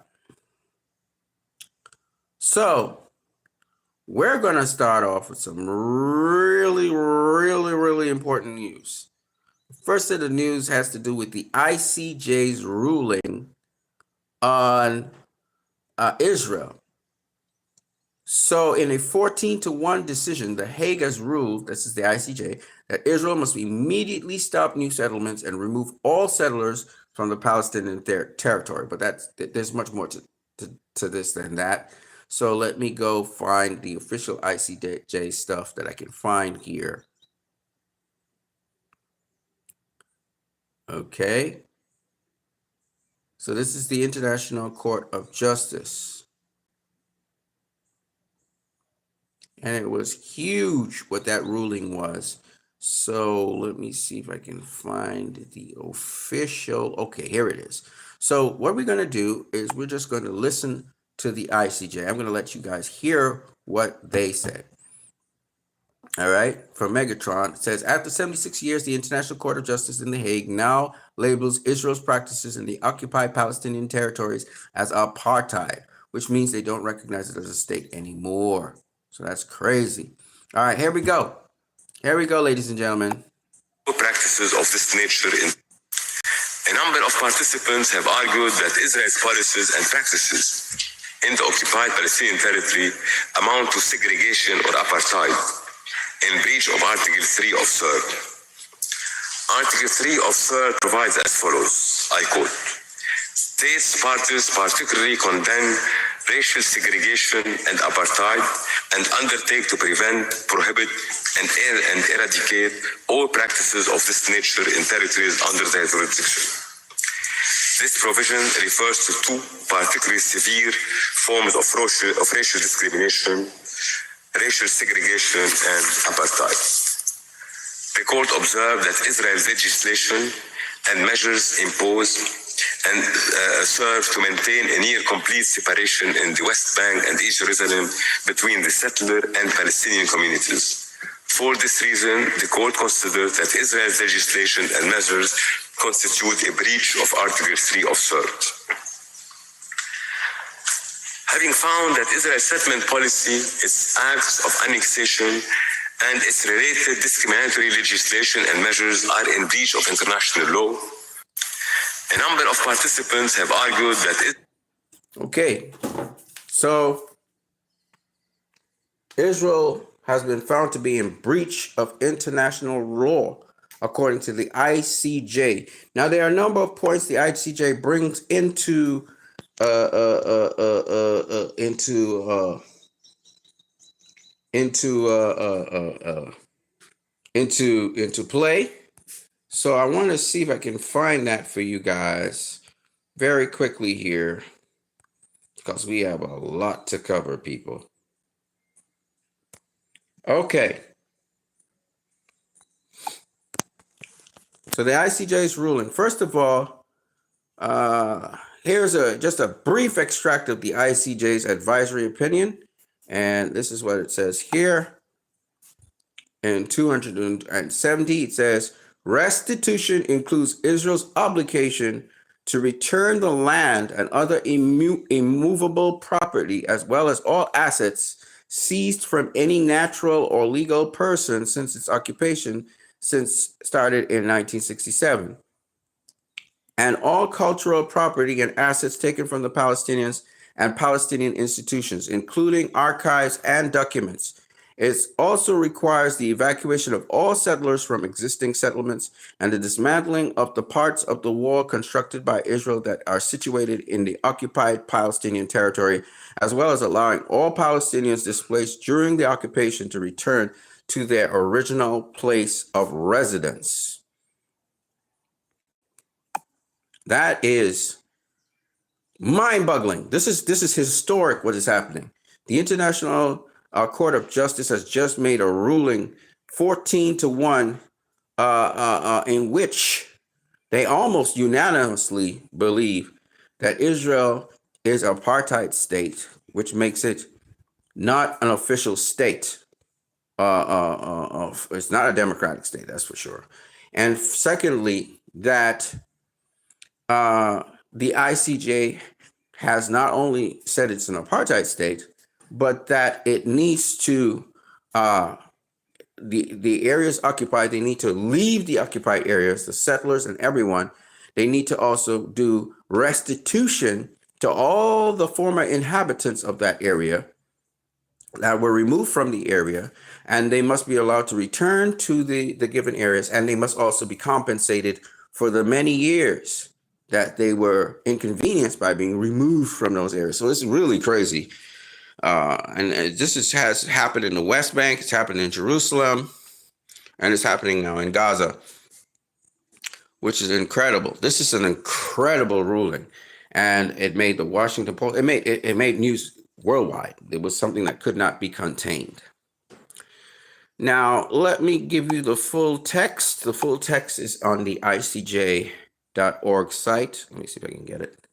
So we're going to start off with some really important news. First set of news has to do with the ICJ's ruling on Israel. So in a 14-1 decision, The Hague has ruled, this is the ICJ, that Israel must immediately stop new settlements and remove all settlers from the Palestinian territory. But there's much more to this than that. So let me go find the official ICJ stuff that I can find here. Okay. So this is the International Court of Justice. And it was huge what that ruling was. So let me see if I can find the official. Okay, here it is. So what we're going to do is we're just going to listen to the ICJ. I'm going to let you guys hear what they said. All right, from Megatron, it says, after 76 years, the International Court of Justice in The Hague now labels Israel's practices in the occupied Palestinian territories as apartheid, which means they don't recognize it as a state anymore. So that's crazy. All right, here we go. Here we go, ladies and gentlemen. Practices of this nature. A number of participants have argued that Israel's policies and practices in the occupied Palestinian territory amount to segregation or apartheid in breach of Article 3 of CERD. Article 3 of CERD provides as follows, I quote, states parties particularly condemn racial segregation and apartheid and undertake to prevent, prohibit, and eradicate all practices of this nature in territories under their jurisdiction. This provision refers to two particularly severe forms of racial discrimination, racial segregation, and apartheid. The court observed that Israel's legislation and measures imposed and serve to maintain a near complete separation in the West Bank and East Jerusalem between the settler and Palestinian communities. For this reason, the court considered that Israel's legislation and measures constitute a breach of Article 3 of CERD. Having found that Israel's settlement policy, its acts of annexation, and its related discriminatory legislation and measures are in breach of international law, a number of participants have argued that Okay, so Israel has been found to be in breach of international law, according to the ICJ. Now, there are a number of points the ICJ brings into play. So I want to see if I can find that for you guys very quickly here, because we have a lot to cover, people. Okay. So the ICJ's ruling. First of all, here's just a brief extract of the ICJ's advisory opinion. And this is what it says here. In 270, it says, restitution includes Israel's obligation to return the land and other immovable property, as well as all assets seized from any natural or legal person since its occupation started in 1967, and all cultural property and assets taken from the Palestinians and Palestinian institutions, including archives and documents. It also requires the evacuation of all settlers from existing settlements and the dismantling of the parts of the wall constructed by Israel that are situated in the occupied Palestinian territory, as well as allowing all Palestinians displaced during the occupation to return to their original place of residence. That is mind-boggling. This is historic what is happening. The International Court of Justice has just made a ruling 14-1 in which they almost unanimously believe that Israel is an apartheid state, which makes it not an official state. It's not a democratic state, that's for sure. And secondly, that the ICJ has not only said it's an apartheid state, but that it needs to, the areas occupied, they need to leave the occupied areas, the settlers and everyone. They need to also do restitution to all the former inhabitants of that area that were removed from the area, and they must be allowed to return to the given areas, and they must also be compensated for the many years that they were inconvenienced by being removed from those areas. So it's really crazy. And this has happened in the West Bank, it's happened in Jerusalem, and it's happening now in Gaza, which is incredible. This is an incredible ruling, and it made the Washington Post, it made news worldwide. It was something that could not be contained. Now, let me give you the full text. The full text is on the ICJ.org site. Let me see if I can get it.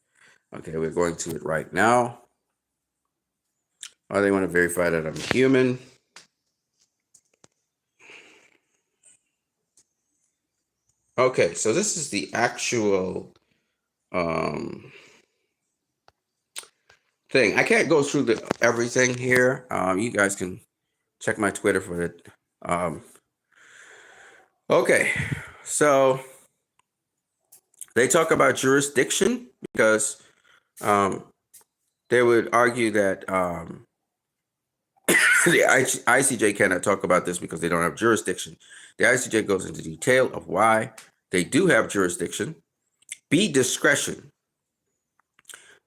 Okay, we're going to it right now. Oh, they want to verify that I'm human. Okay, so this is the actual thing. I can't go through everything here. You guys can check my Twitter for it. Okay, so they talk about jurisdiction because they would argue that the ICJ cannot talk about this because they don't have jurisdiction. The ICJ goes into detail of why they do have jurisdiction. B, discretion.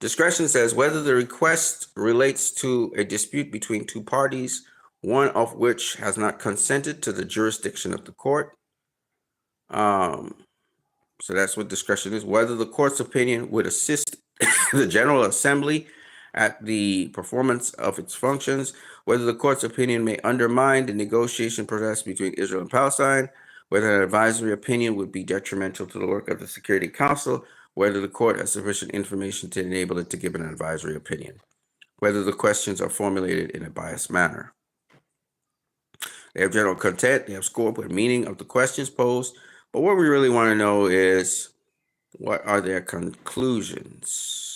Discretion says whether the request relates to a dispute between two parties, one of which has not consented to the jurisdiction of the court. So that's what discretion is. Whether the court's opinion would assist the General Assembly at the performance of its functions, whether the court's opinion may undermine the negotiation process between Israel and Palestine, whether an advisory opinion would be detrimental to the work of the Security Council, whether the court has sufficient information to enable it to give an advisory opinion, whether the questions are formulated in a biased manner. They have general content, they have scope and meaning of the questions posed, but what we really want to know is what are their conclusions?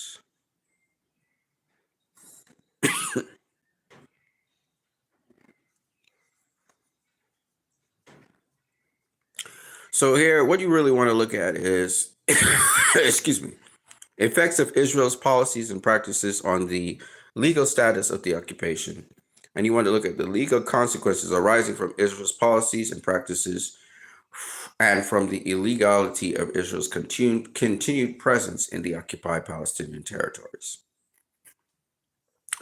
So here, what you really want to look at is, excuse me, effects of Israel's policies and practices on the legal status of the occupation. And you want to look at the legal consequences arising from Israel's policies and practices and from the illegality of Israel's continued presence in the occupied Palestinian territories.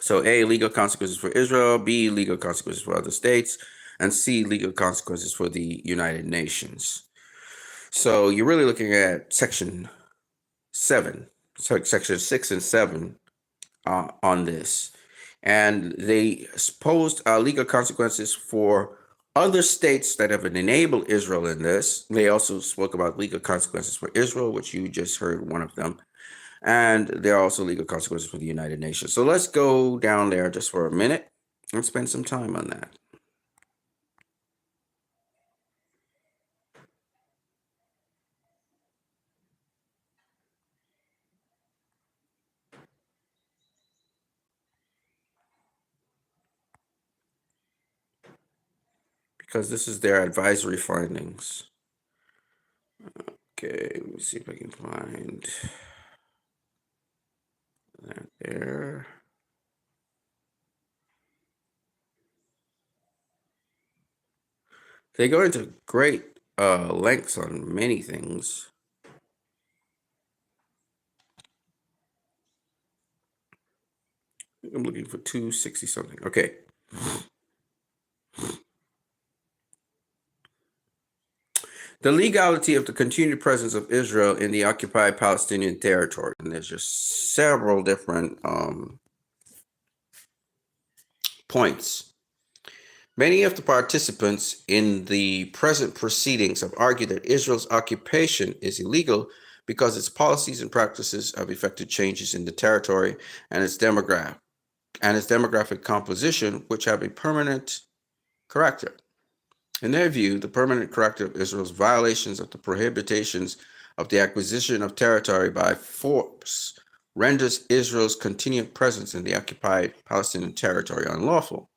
So A, legal consequences for Israel, B, legal consequences for other states, and C, legal consequences for the United Nations. So you're really looking at section 7, section 6 and 7 on this. And they posed legal consequences for other states that have enabled Israel in this. They also spoke about legal consequences for Israel, which you just heard one of them. And there are also legal consequences for the United Nations. So let's go down there just for a minute and spend some time on that. Because this is their advisory findings. Okay, let me see if I can find that there. They go into great lengths on many things. I'm looking for 260 something. Okay. The legality of the continued presence of Israel in the occupied Palestinian territory. And there's just several different points. Many of the participants in the present proceedings have argued that Israel's occupation is illegal because its policies and practices have effected changes in the territory and its demographic composition, which have a permanent character. In their view, the permanent character of Israel's violations of the prohibitions of the acquisition of territory by force renders Israel's continued presence in the occupied Palestinian territory unlawful.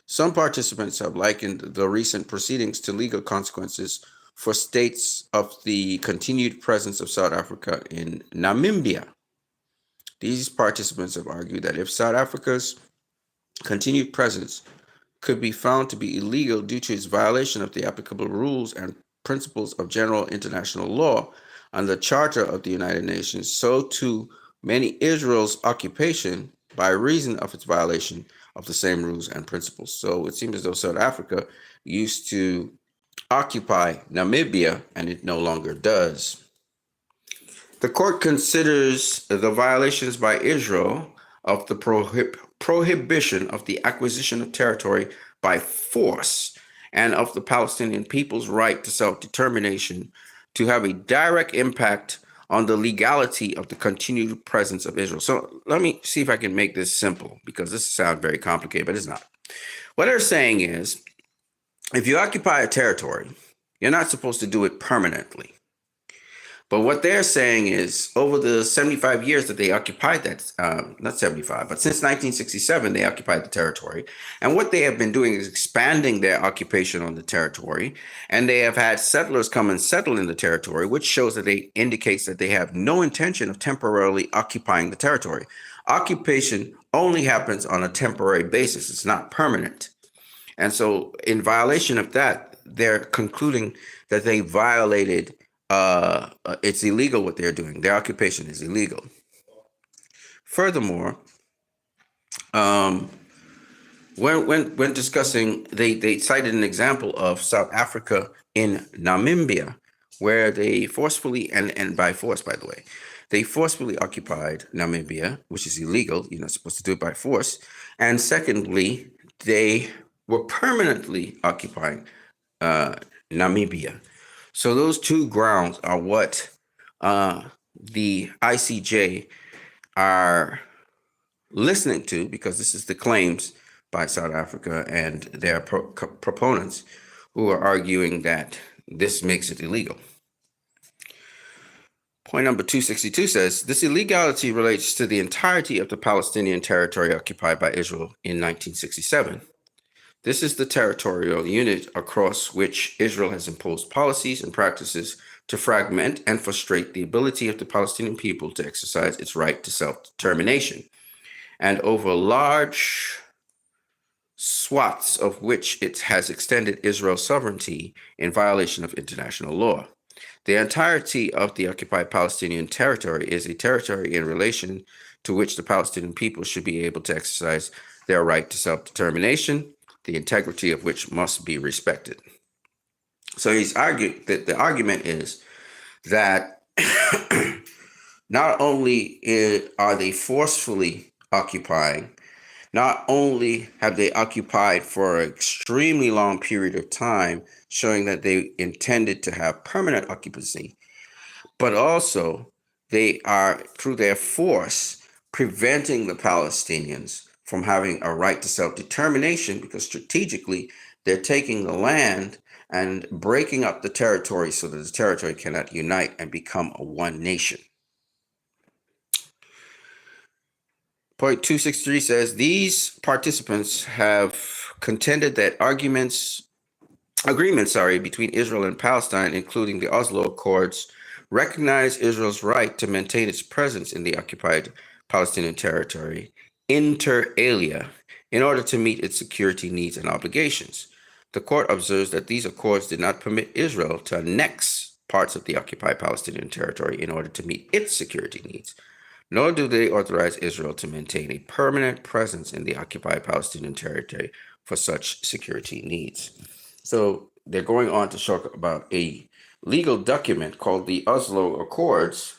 Some participants have likened the recent proceedings to legal consequences for states of the continued presence of South Africa in Namibia. These participants have argued that if South Africa's continued presence could be found to be illegal due to its violation of the applicable rules and principles of general international law and the Charter of the United Nations, so too may Israel's occupation by reason of its violation of the same rules and principles. So it seems as though South Africa used to occupy Namibia, and it no longer does. The court considers the violations by Israel of the prohibition of the acquisition of territory by force and of the Palestinian people's right to self-determination to have a direct impact on the legality of the continued presence of Israel. So let me see if I can make this simple, because this sounds very complicated, but it's not. What they're saying is, if you occupy a territory, you're not supposed to do it permanently. But what they're saying is over the 75 years that they occupied that, not 75, but since 1967, they occupied the territory. And what they have been doing is expanding their occupation on the territory. And they have had settlers come and settle in the territory, which shows that they indicates that they have no intention of temporarily occupying the territory. Occupation only happens on a temporary basis. It's not permanent. And so in violation of that, they're concluding that they violated it's illegal what they're doing. Their occupation is illegal. Furthermore, when discussing, they cited an example of South Africa in Namibia, where they forcefully, and by force, by the way, they forcefully occupied Namibia, which is illegal. You're not supposed to do it by force. And secondly, they were permanently occupying Namibia. So those two grounds are what the ICJ are listening to, because this is the claims by South Africa and their proponents who are arguing that this makes it illegal. Point number 262 says, this illegality relates to the entirety of the Palestinian territory occupied by Israel in 1967. This is the territorial unit across which Israel has imposed policies and practices to fragment and frustrate the ability of the Palestinian people to exercise its right to self-determination, and over large swaths of which it has extended Israel's sovereignty in violation of international law. The entirety of the occupied Palestinian territory is a territory in relation to which the Palestinian people should be able to exercise their right to self-determination, the integrity of which must be respected. So he's argued that the argument is that not only are they forcefully occupying, not only have they occupied for an extremely long period of time, showing that they intended to have permanent occupancy, but also they are, through their force, preventing the Palestinians from having a right to self-determination, because strategically they're taking the land and breaking up the territory so that the territory cannot unite and become a one nation. Point 263 says, these participants have contended that agreements between Israel and Palestine, including the Oslo Accords, recognize Israel's right to maintain its presence in the occupied Palestinian territory inter alia in order to meet its security needs and obligations. The court observes that these accords did not permit Israel to annex parts of the occupied Palestinian territory in order to meet its security needs, nor do they authorize Israel to maintain a permanent presence in the occupied Palestinian territory for such security needs. So they're going on to talk about a legal document called the Oslo Accords,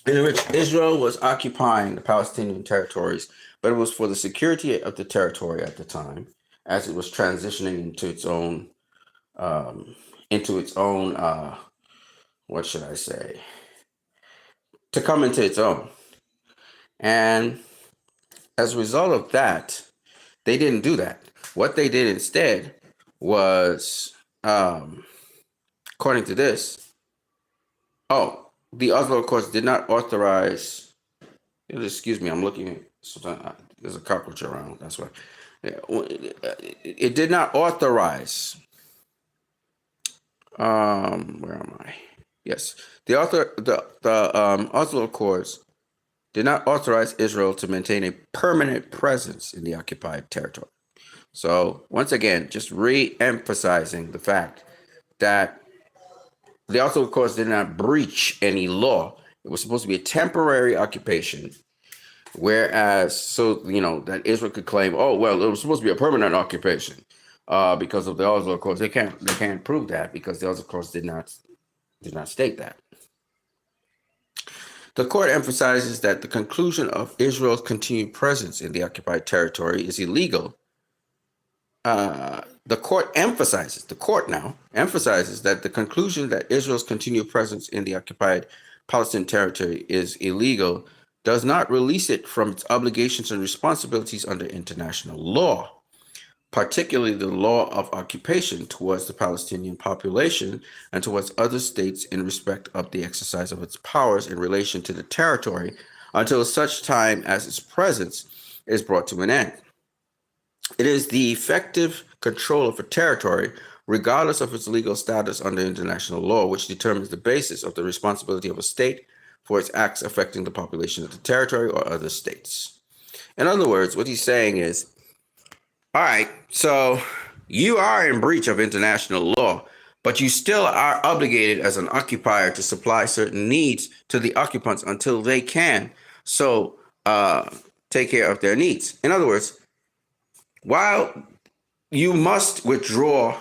in which Israel was occupying the Palestinian territories, but it was for the security of the territory at the time, as it was transitioning into its own, what should I say, to come into its own. And as a result of that, they didn't do that. What they did instead was, according to this, the Oslo Accords did not authorize, excuse me, I'm looking at, there's a cockroach around, that's why. It did not authorize, where am I? Yes, the Oslo Accords did not authorize Israel to maintain a permanent presence in the occupied territory. So once again, just re-emphasizing the fact that the Oslo Accords did not breach any law. It was supposed to be a temporary occupation, whereas, that Israel could claim, oh, well, it was supposed to be a permanent occupation because of the Oslo Accords. They can't prove that because the Oslo Accords did not state that. The court emphasizes that the conclusion of Israel's continued presence in the occupied territory is illegal. The court emphasizes that the conclusion that Israel's continued presence in the occupied Palestinian territory is illegal does not release it from its obligations and responsibilities under international law, particularly the law of occupation towards the Palestinian population and towards other states in respect of the exercise of its powers in relation to the territory until such time as its presence is brought to an end. It is the effective control of a territory, regardless of its legal status under international law, which determines the basis of the responsibility of a state for its acts affecting the population of the territory or other states. In other words, what he's saying is, all right, so you are in breach of international law, but you still are obligated as an occupier to supply certain needs to the occupants until they can take care of their needs. In other words, while you must withdraw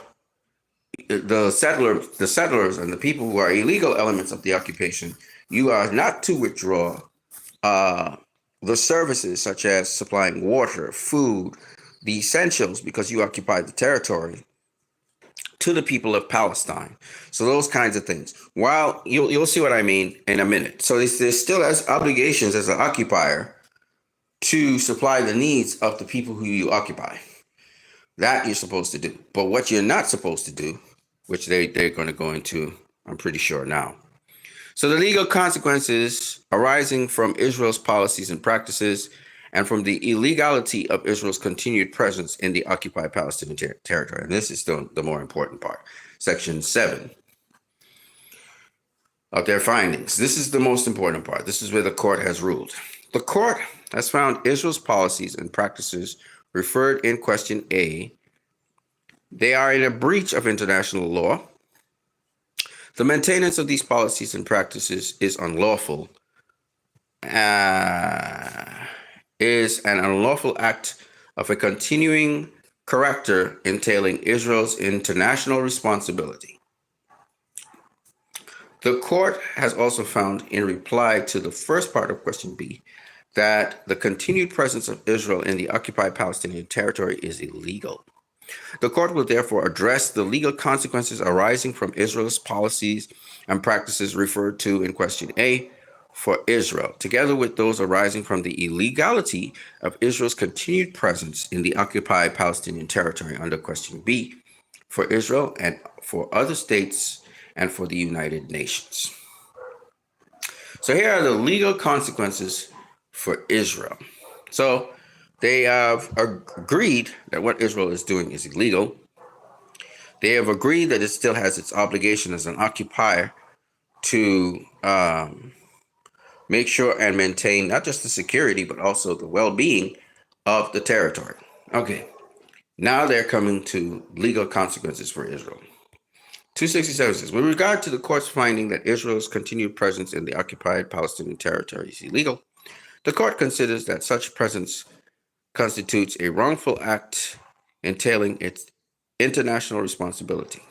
the settlers and the people who are illegal elements of the occupation, you are not to withdraw the services such as supplying water, food, the essentials, because you occupy the territory, to the people of Palestine. So those kinds of things. While you'll see what I mean in a minute. So there's still has obligations as an occupier to supply the needs of the people who you occupy. That you're supposed to do. But what you're not supposed to do, which they're going to go into, I'm pretty sure now. So the legal consequences arising from Israel's policies and practices and from the illegality of Israel's continued presence in the occupied Palestinian territory. And this is the more important part. Section 7 of their findings. This is the most important part. This is where the court has ruled. The court has found Israel's policies and practices referred in question A. They are in a breach of international law. The maintenance of these policies and practices is unlawful. Is an unlawful act of a continuing character entailing Israel's international responsibility. The court has also found, in reply to the first part of question B, that the continued presence of Israel in the occupied Palestinian territory is illegal. The court will therefore address the legal consequences arising from Israel's policies and practices referred to in question A for Israel, together with those arising from the illegality of Israel's continued presence in the occupied Palestinian territory under question B for Israel and for other states and for the United Nations. So here are the legal consequences for Israel. So they have agreed that what Israel is doing is illegal. They have agreed that it still has its obligation as an occupier to make sure and maintain not just the security, but also the well-being of the territory. Okay, now they're coming to legal consequences for Israel. 267 says, with regard to the court's finding that Israel's continued presence in the occupied Palestinian territory is illegal, the court considers that such presence constitutes a wrongful act entailing its international responsibility.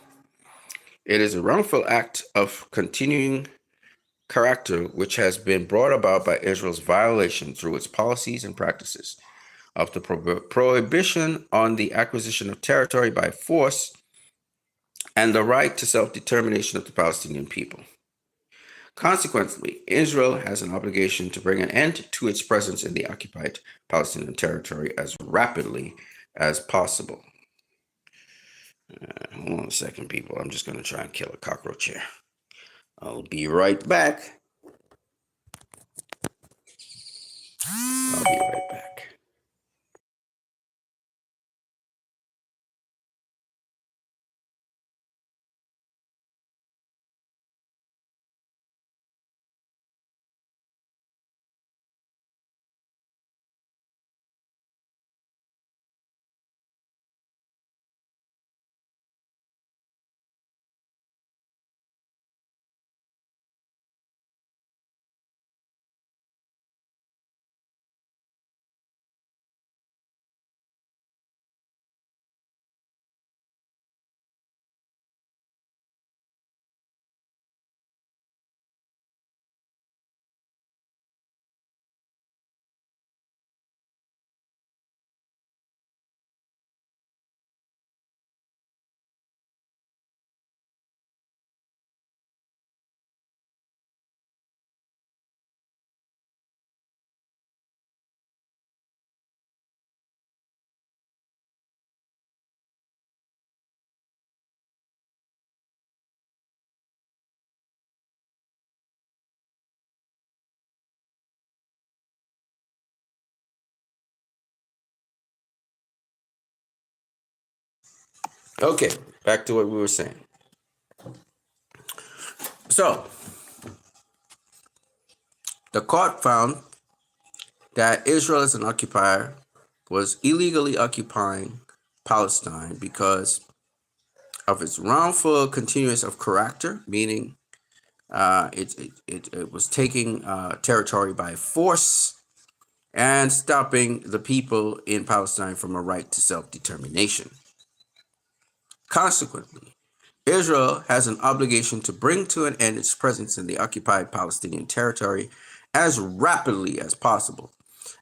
It is a wrongful act of continuing character which has been brought about by Israel's violation through its policies and practices of the prohibition on the acquisition of territory by force and the right to self-determination of the Palestinian people. Consequently, Israel has an obligation to bring an end to its presence in the occupied Palestinian territory as rapidly as possible. Hold on a second, people. I'm just going to try and kill a cockroach here. I'll be right back. I'll be right back. Okay, back to what we were saying. So, the court found that Israel as an occupier was illegally occupying Palestine because of its wrongful continuance of character, meaning it was taking territory by force and stopping the people in Palestine from a right to self-determination. Consequently, Israel has an obligation to bring to an end its presence in the occupied Palestinian territory as rapidly as possible.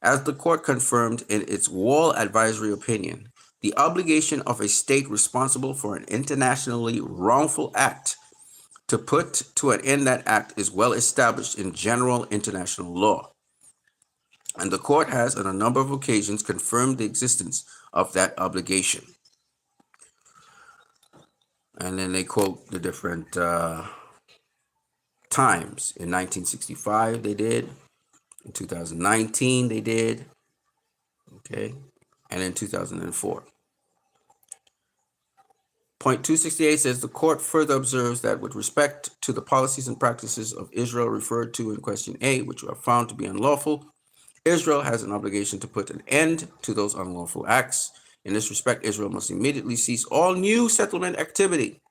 As the court confirmed in its Wall Advisory opinion, the obligation of a state responsible for an internationally wrongful act to put to an end that act is well established in general international law. And the court has, on a number of occasions, confirmed the existence of that obligation. And then they quote the different times. In 1965, they did. In 2019, they did. Okay. And in 2004. Point 268 says the court further observes that with respect to the policies and practices of Israel referred to in question A, which are found to be unlawful, Israel has an obligation to put an end to those unlawful acts. In this respect, Israel must immediately cease all new settlement activity.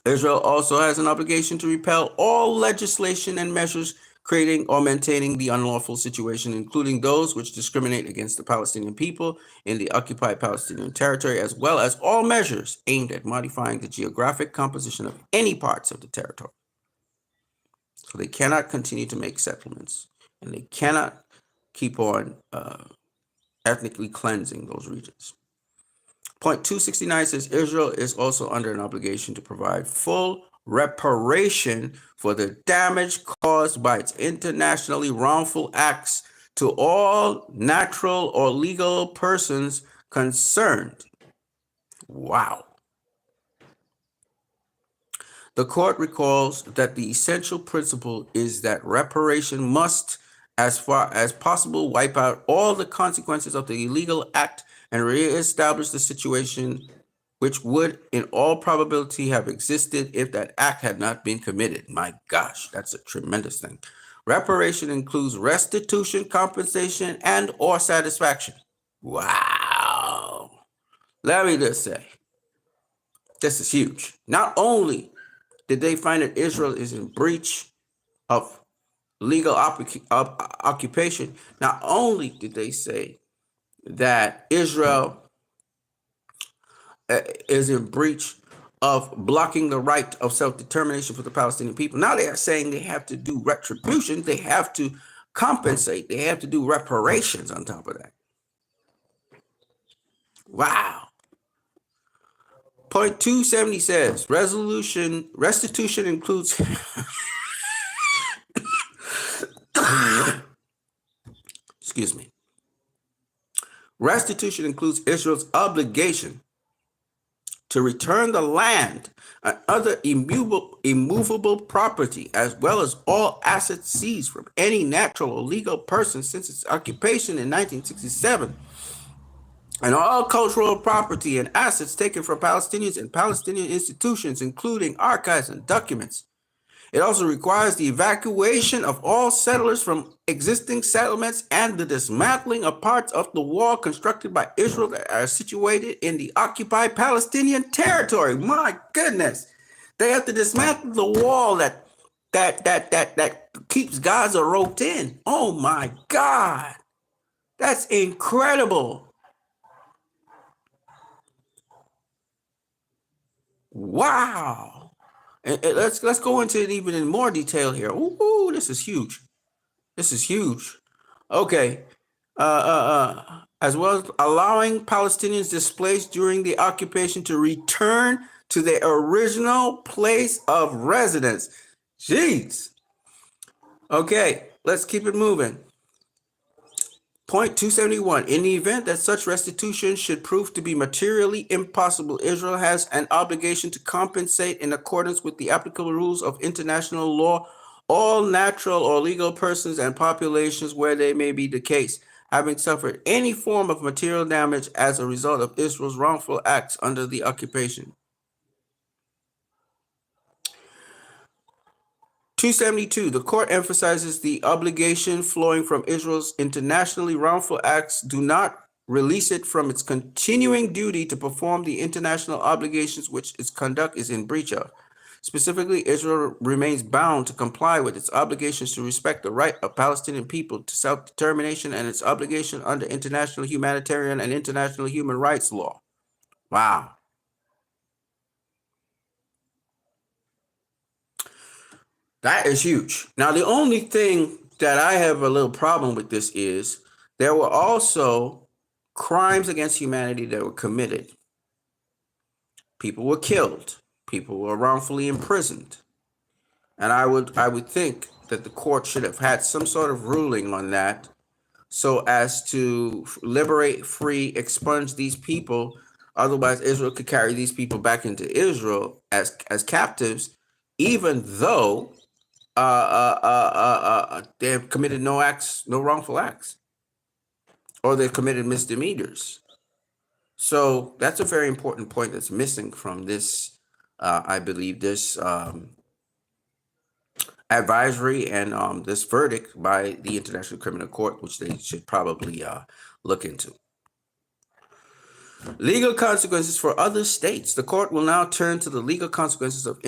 Israel also has an obligation to repel all legislation and measures creating or maintaining the unlawful situation, including those which discriminate against the Palestinian people in the occupied Palestinian territory, as well as all measures aimed at modifying the geographic composition of any parts of the territory. So they cannot continue to make settlements, and they cannot keep on ethnically cleansing those regions. Point 269 says Israel is also under an obligation to provide full reparation for the damage caused by its internationally wrongful acts to all natural or legal persons concerned. Wow. The court recalls that the essential principle is that reparation must, as far as possible, wipe out all the consequences of the illegal act and reestablish the situation which would, in all probability, have existed if that act had not been committed. My gosh, that's a tremendous thing. Reparation includes restitution, compensation, and or satisfaction. Wow. Let me just say, this is huge. Not only did they find that Israel is in breach of legal occupation, not only did they say that Israel is in breach of blocking the right of self-determination for the Palestinian people. Now they are saying they have to do retribution, they have to compensate, they have to do reparations on top of that. Wow. Point 270 says restitution includes excuse me. Restitution includes Israel's obligation to return the land and other immovable property, as well as all assets seized from any natural or legal person since its occupation in 1967, and all cultural property and assets taken from Palestinians and Palestinian institutions, including archives and documents. It also requires the evacuation of all settlers from existing settlements and the dismantling of parts of the wall constructed by Israel that are situated in the occupied Palestinian territory. My goodness. They have to dismantle the wall that keeps Gaza roped in. Oh my God. That's incredible. Wow. And let's go into it even in more detail here. Ooh, this is huge. This is huge. Okay. As well as allowing Palestinians displaced during the occupation to return to their original place of residence. Jeez. Okay, let's keep it moving. Point 271. In the event that such restitution should prove to be materially impossible, Israel has an obligation to compensate in accordance with the applicable rules of international law all natural or legal persons and populations where they may be the case, having suffered any form of material damage as a result of Israel's wrongful acts under the occupation. 272. The court emphasizes the obligation flowing from Israel's internationally wrongful acts do not release it from its continuing duty to perform the international obligations which its conduct is in breach of. Specifically, Israel remains bound to comply with its obligations to respect the right of Palestinian people to self-determination and its obligation under international humanitarian and international human rights law. Wow. That is huge. Now, the only thing that I have a little problem with this is there were also crimes against humanity that were committed. People were killed. People were wrongfully imprisoned. And I would think that the court should have had some sort of ruling on that so as to liberate, free, expunge these people. Otherwise, Israel could carry these people back into Israel as captives, even though they have committed no wrongful acts, or they've committed misdemeanors. So that's a very important point that's missing from this, I believe, this advisory and this verdict by the International Criminal Court, which they should probably look into. Legal consequences for other states. The court will now turn to the legal consequences of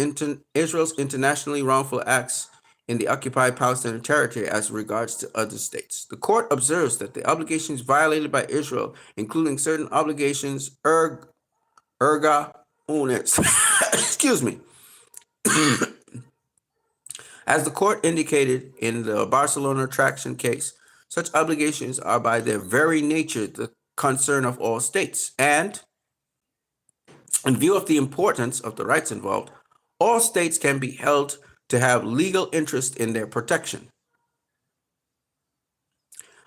Israel's internationally wrongful acts in the occupied Palestinian territory as regards to other states. The court observes that the obligations violated by Israel, including certain obligations erga omnes, excuse me, as the court indicated in the Barcelona traction case, such obligations are by their very nature the concern of all states. And in view of the importance of the rights involved, all states can be held to have legal interest in their protection.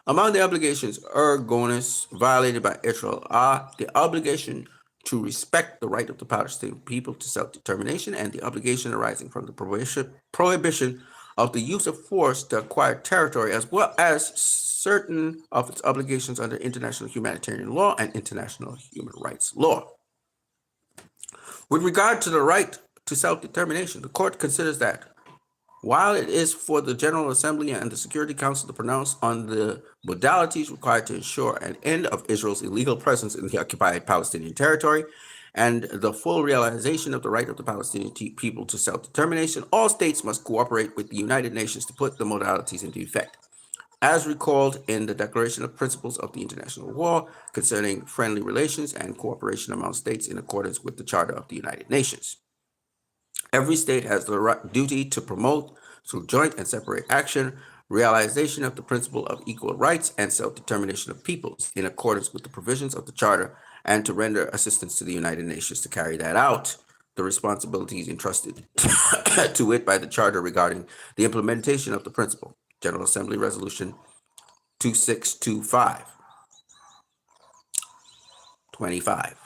Among the obligations erga omnes violated by Israel are the obligation to respect the right of the Palestinian people to self-determination and the obligation arising from the prohibition of the use of force to acquire territory, as well as certain of its obligations under international humanitarian law and international human rights law. With regard to the right to self-determination, the court considers that while it is for the General Assembly and the Security Council to pronounce on the modalities required to ensure an end of Israel's illegal presence in the occupied Palestinian territory and the full realization of the right of the Palestinian people to self-determination, all states must cooperate with the United Nations to put the modalities into effect. As recalled in the Declaration of Principles of the International Law concerning friendly relations and cooperation among states in accordance with the Charter of the United Nations. Every state has the duty to promote, through joint and separate action, realization of the principle of equal rights and self-determination of peoples in accordance with the provisions of the Charter, and to render assistance to the United Nations to carry that out. The responsibilities entrusted to it by the Charter regarding the implementation of the principle. General Assembly Resolution 2625. 25.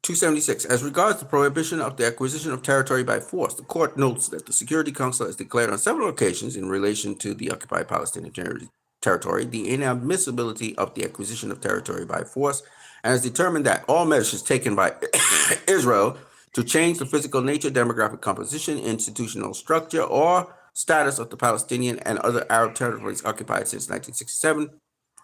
276. As regards the prohibition of the acquisition of territory by force, the court notes that the Security Council has declared on several occasions in relation to the occupied Palestinian territory the inadmissibility of the acquisition of territory by force, and has determined that all measures taken by Israel to change the physical nature, demographic composition, institutional structure, or status of the Palestinian and other Arab territories occupied since 1967,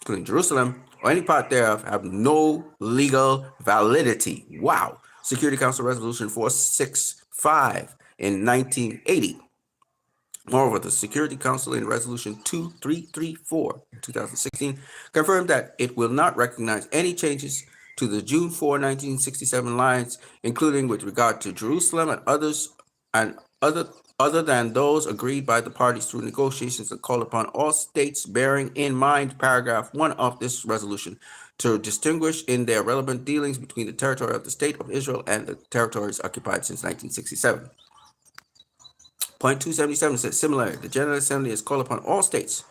including Jerusalem, or any part thereof, have no legal validity. Wow. Security Council Resolution 465 in 1980. Moreover, the Security Council in Resolution 2334 in 2016 confirmed that it will not recognize any changes to the June 4, 1967 lines, including with regard to Jerusalem and other than those agreed by the parties through negotiations, and call upon all states, bearing in mind paragraph 1 of this resolution, to distinguish in their relevant dealings between the territory of the State of Israel and the territories occupied since 1967. Point 277 says, similarly, the General Assembly has called upon all states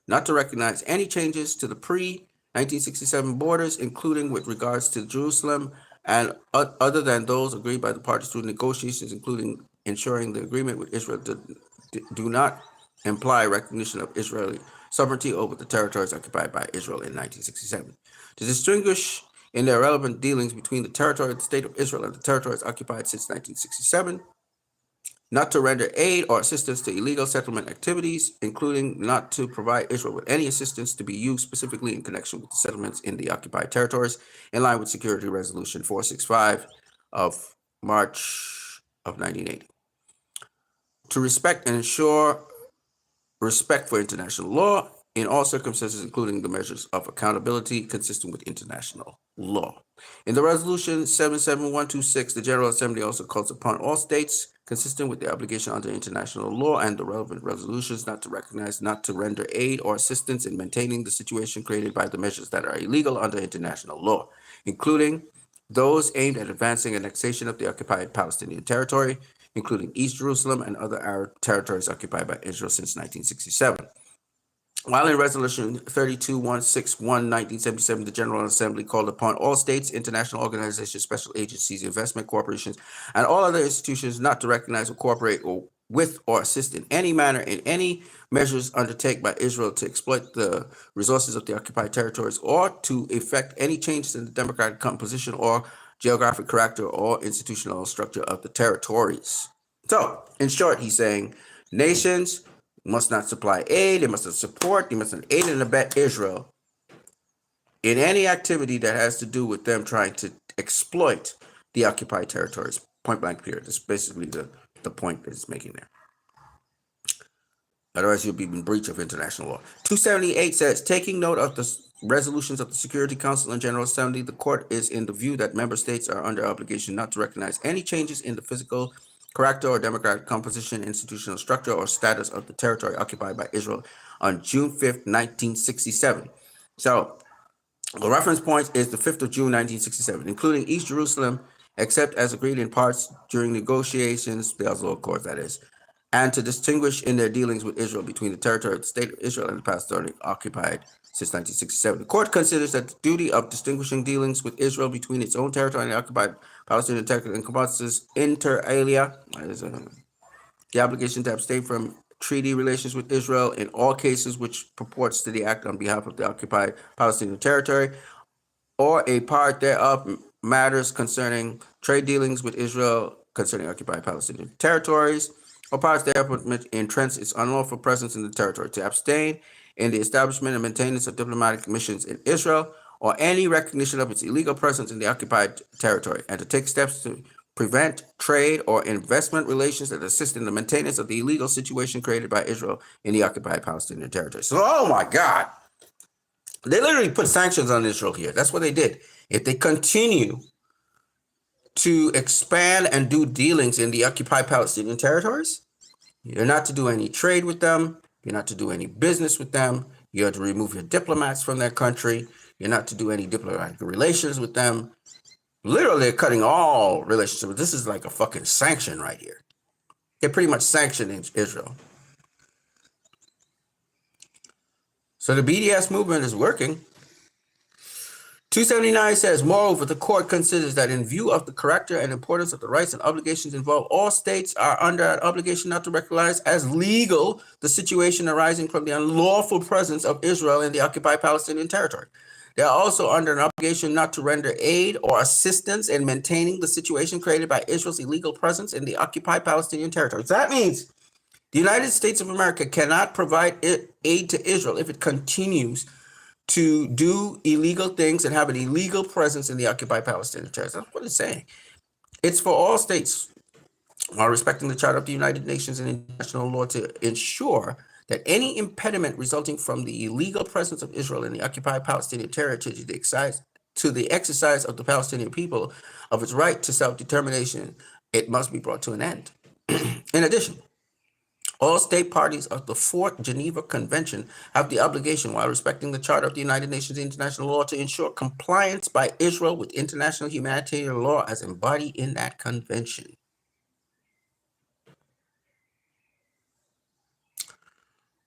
not to recognize any changes to the pre-1967 borders, including with regards to Jerusalem, and other than those agreed by the parties through negotiations, including ensuring the agreement with Israel do not imply recognition of Israeli sovereignty over the territories occupied by Israel in 1967. To distinguish in their relevant dealings between the territory of the State of Israel and the territories occupied since 1967, not to render aid or assistance to illegal settlement activities, including not to provide Israel with any assistance to be used specifically in connection with the settlements in the occupied territories, in line with Security Resolution 465 of March of 1980. To respect and ensure respect for international law in all circumstances, including the measures of accountability consistent with international law. In the resolution 77126, the General Assembly also calls upon all states, consistent with their obligation under international law and the relevant resolutions, not to recognize, not to render aid or assistance in maintaining the situation created by the measures that are illegal under international law, including those aimed at advancing annexation of the occupied Palestinian territory, including East Jerusalem and other Arab territories occupied by Israel since 1967. While in Resolution 32-161, 1977, the General Assembly called upon all states, international organizations, special agencies, investment corporations, and all other institutions not to recognize or cooperate with or assist in any manner in any measures undertaken by Israel to exploit the resources of the occupied territories or to effect any changes in the democratic composition or geographic character or institutional structure of the territories. So, in short, he's saying nations must not supply aid, they must not support, they must not aid and abet Israel in any activity that has to do with them trying to exploit the occupied territories. Point blank period. That's basically the point that it's making there. Otherwise, you'll be in breach of international law. 278 says, taking note of the resolutions of the Security Council and General Assembly, the court is in the view that member states are under obligation not to recognize any changes in the physical character or democratic composition, institutional structure, or status of the territory occupied by Israel on June 5th, 1967. So, the reference point is the 5th of June, 1967, including East Jerusalem, except as agreed in parts during negotiations, the Oslo Accords, that is, and to distinguish in their dealings with Israel between the territory of the State of Israel and the Palestinian occupied since 1967. The court considers that the duty of distinguishing dealings with Israel between its own territory and the occupied Palestinian territory encompasses inter alia, the obligation to abstain from treaty relations with Israel in all cases which purports to the act on behalf of the occupied Palestinian territory, or a part thereof, matters concerning trade dealings with Israel concerning occupied Palestinian territories, or parts thereof which entrench its unlawful presence in the territory, to abstain in the establishment and maintenance of diplomatic missions in Israel, or any recognition of its illegal presence in the occupied territory, and to take steps to prevent trade or investment relations that assist in the maintenance of the illegal situation created by Israel in the occupied Palestinian territory. So, oh my God, they literally put sanctions on Israel here. That's what they did. If they continue to expand and do dealings in the occupied Palestinian territories, you're not to do any trade with them. You're not to do any business with them. You have to remove your diplomats from their country. You're not to do any diplomatic relations with them. Literally, they're cutting all relationships. This is like a fucking sanction right here. They're pretty much sanctioning Israel. So the BDS movement is working. 279 says, moreover, the court considers that in view of the character and importance of the rights and obligations involved, all states are under an obligation not to recognize as legal the situation arising from the unlawful presence of Israel in the occupied Palestinian territory. They are also under an obligation not to render aid or assistance in maintaining the situation created by Israel's illegal presence in the occupied Palestinian territory. So that means the United States of America cannot provide aid to Israel if it continues to do illegal things and have an illegal presence in the occupied Palestinian territory. That's what it's saying. It's for all states, while respecting the Charter of the United Nations and international law, to ensure that any impediment resulting from the illegal presence of Israel in the occupied Palestinian territory to the exercise of the Palestinian people of its right to self-determination, it must be brought to an end. In addition, all state parties of the Fourth Geneva Convention have the obligation, while respecting the Charter of the United Nations and international law, to ensure compliance by Israel with international humanitarian law as embodied in that convention.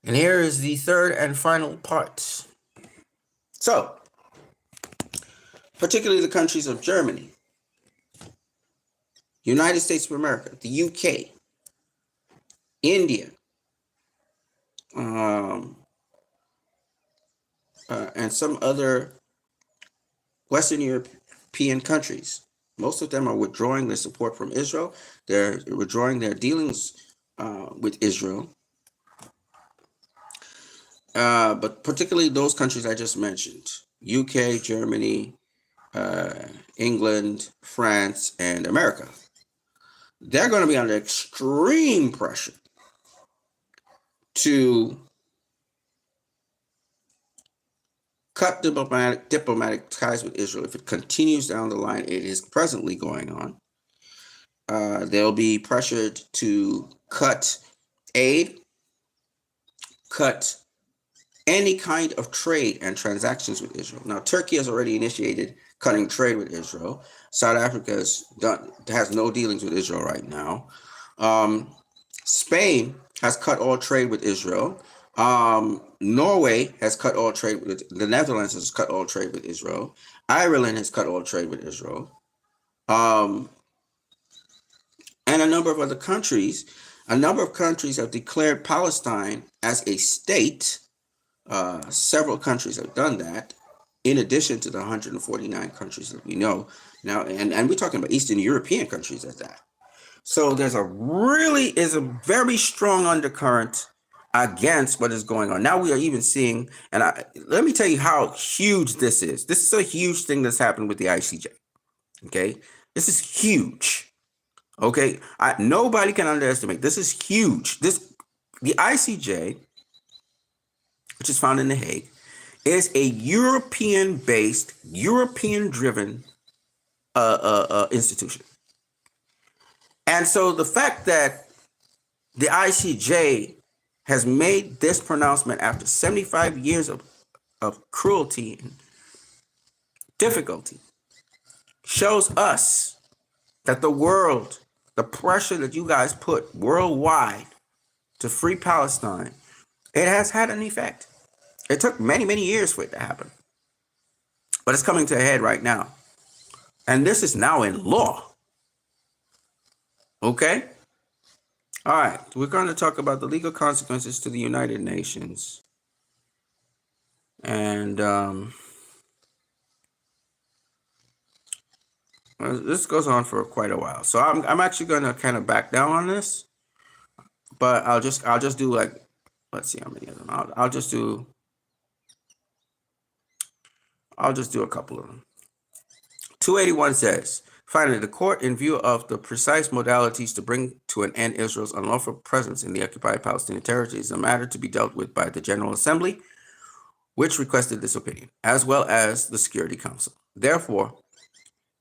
And here is the third and final part. So, particularly the countries of Germany, United States of America, the UK, India, and some other Western European countries. Most of them are withdrawing their support from Israel. They're withdrawing their dealings with Israel. But particularly those countries I just mentioned, UK, Germany, England, France, and America. They're going to be under extreme pressure to cut diplomatic ties with Israel if it continues down the line it is presently going on. They'll be pressured to cut aid, cut any kind of trade and transactions with Israel. Now, Turkey has already initiated cutting trade with Israel. South Africa has no dealings with Israel right now. Spain has cut all trade with Israel. Norway has cut all trade with the Netherlands has cut all trade with Israel. Ireland has cut all trade with Israel. And a number of other countries. A number of countries have declared Palestine as a state. Several countries have done that, in addition to the 149 countries that we know now, and we're talking about Eastern European countries at that. So there's a very strong undercurrent against what is going on. Now we are even seeing, and let me tell you how huge this is. This is a huge thing that's happened with the ICJ. Okay, this is huge. Okay, nobody can underestimate. This is huge. The ICJ, which is found in The Hague, is a European-based, European-driven institution. And so the fact that the ICJ has made this pronouncement after 75 years of cruelty and difficulty shows us that the world, the pressure that you guys put worldwide to free Palestine, it has had an effect. It took many, many years for it to happen. But it's coming to a head right now. And this is now in law. Okay? All right. We're going to talk about the legal consequences to the United Nations. And this goes on for quite a while. So I'm actually going to kind of back down on this. But I'll just do like, let's see how many of them. I'll just do a couple of them. 281 says, finally, the court, in view of the precise modalities to bring to an end Israel's unlawful presence in the occupied Palestinian territory, is a matter to be dealt with by the General Assembly, which requested this opinion, as well as the Security Council. Therefore,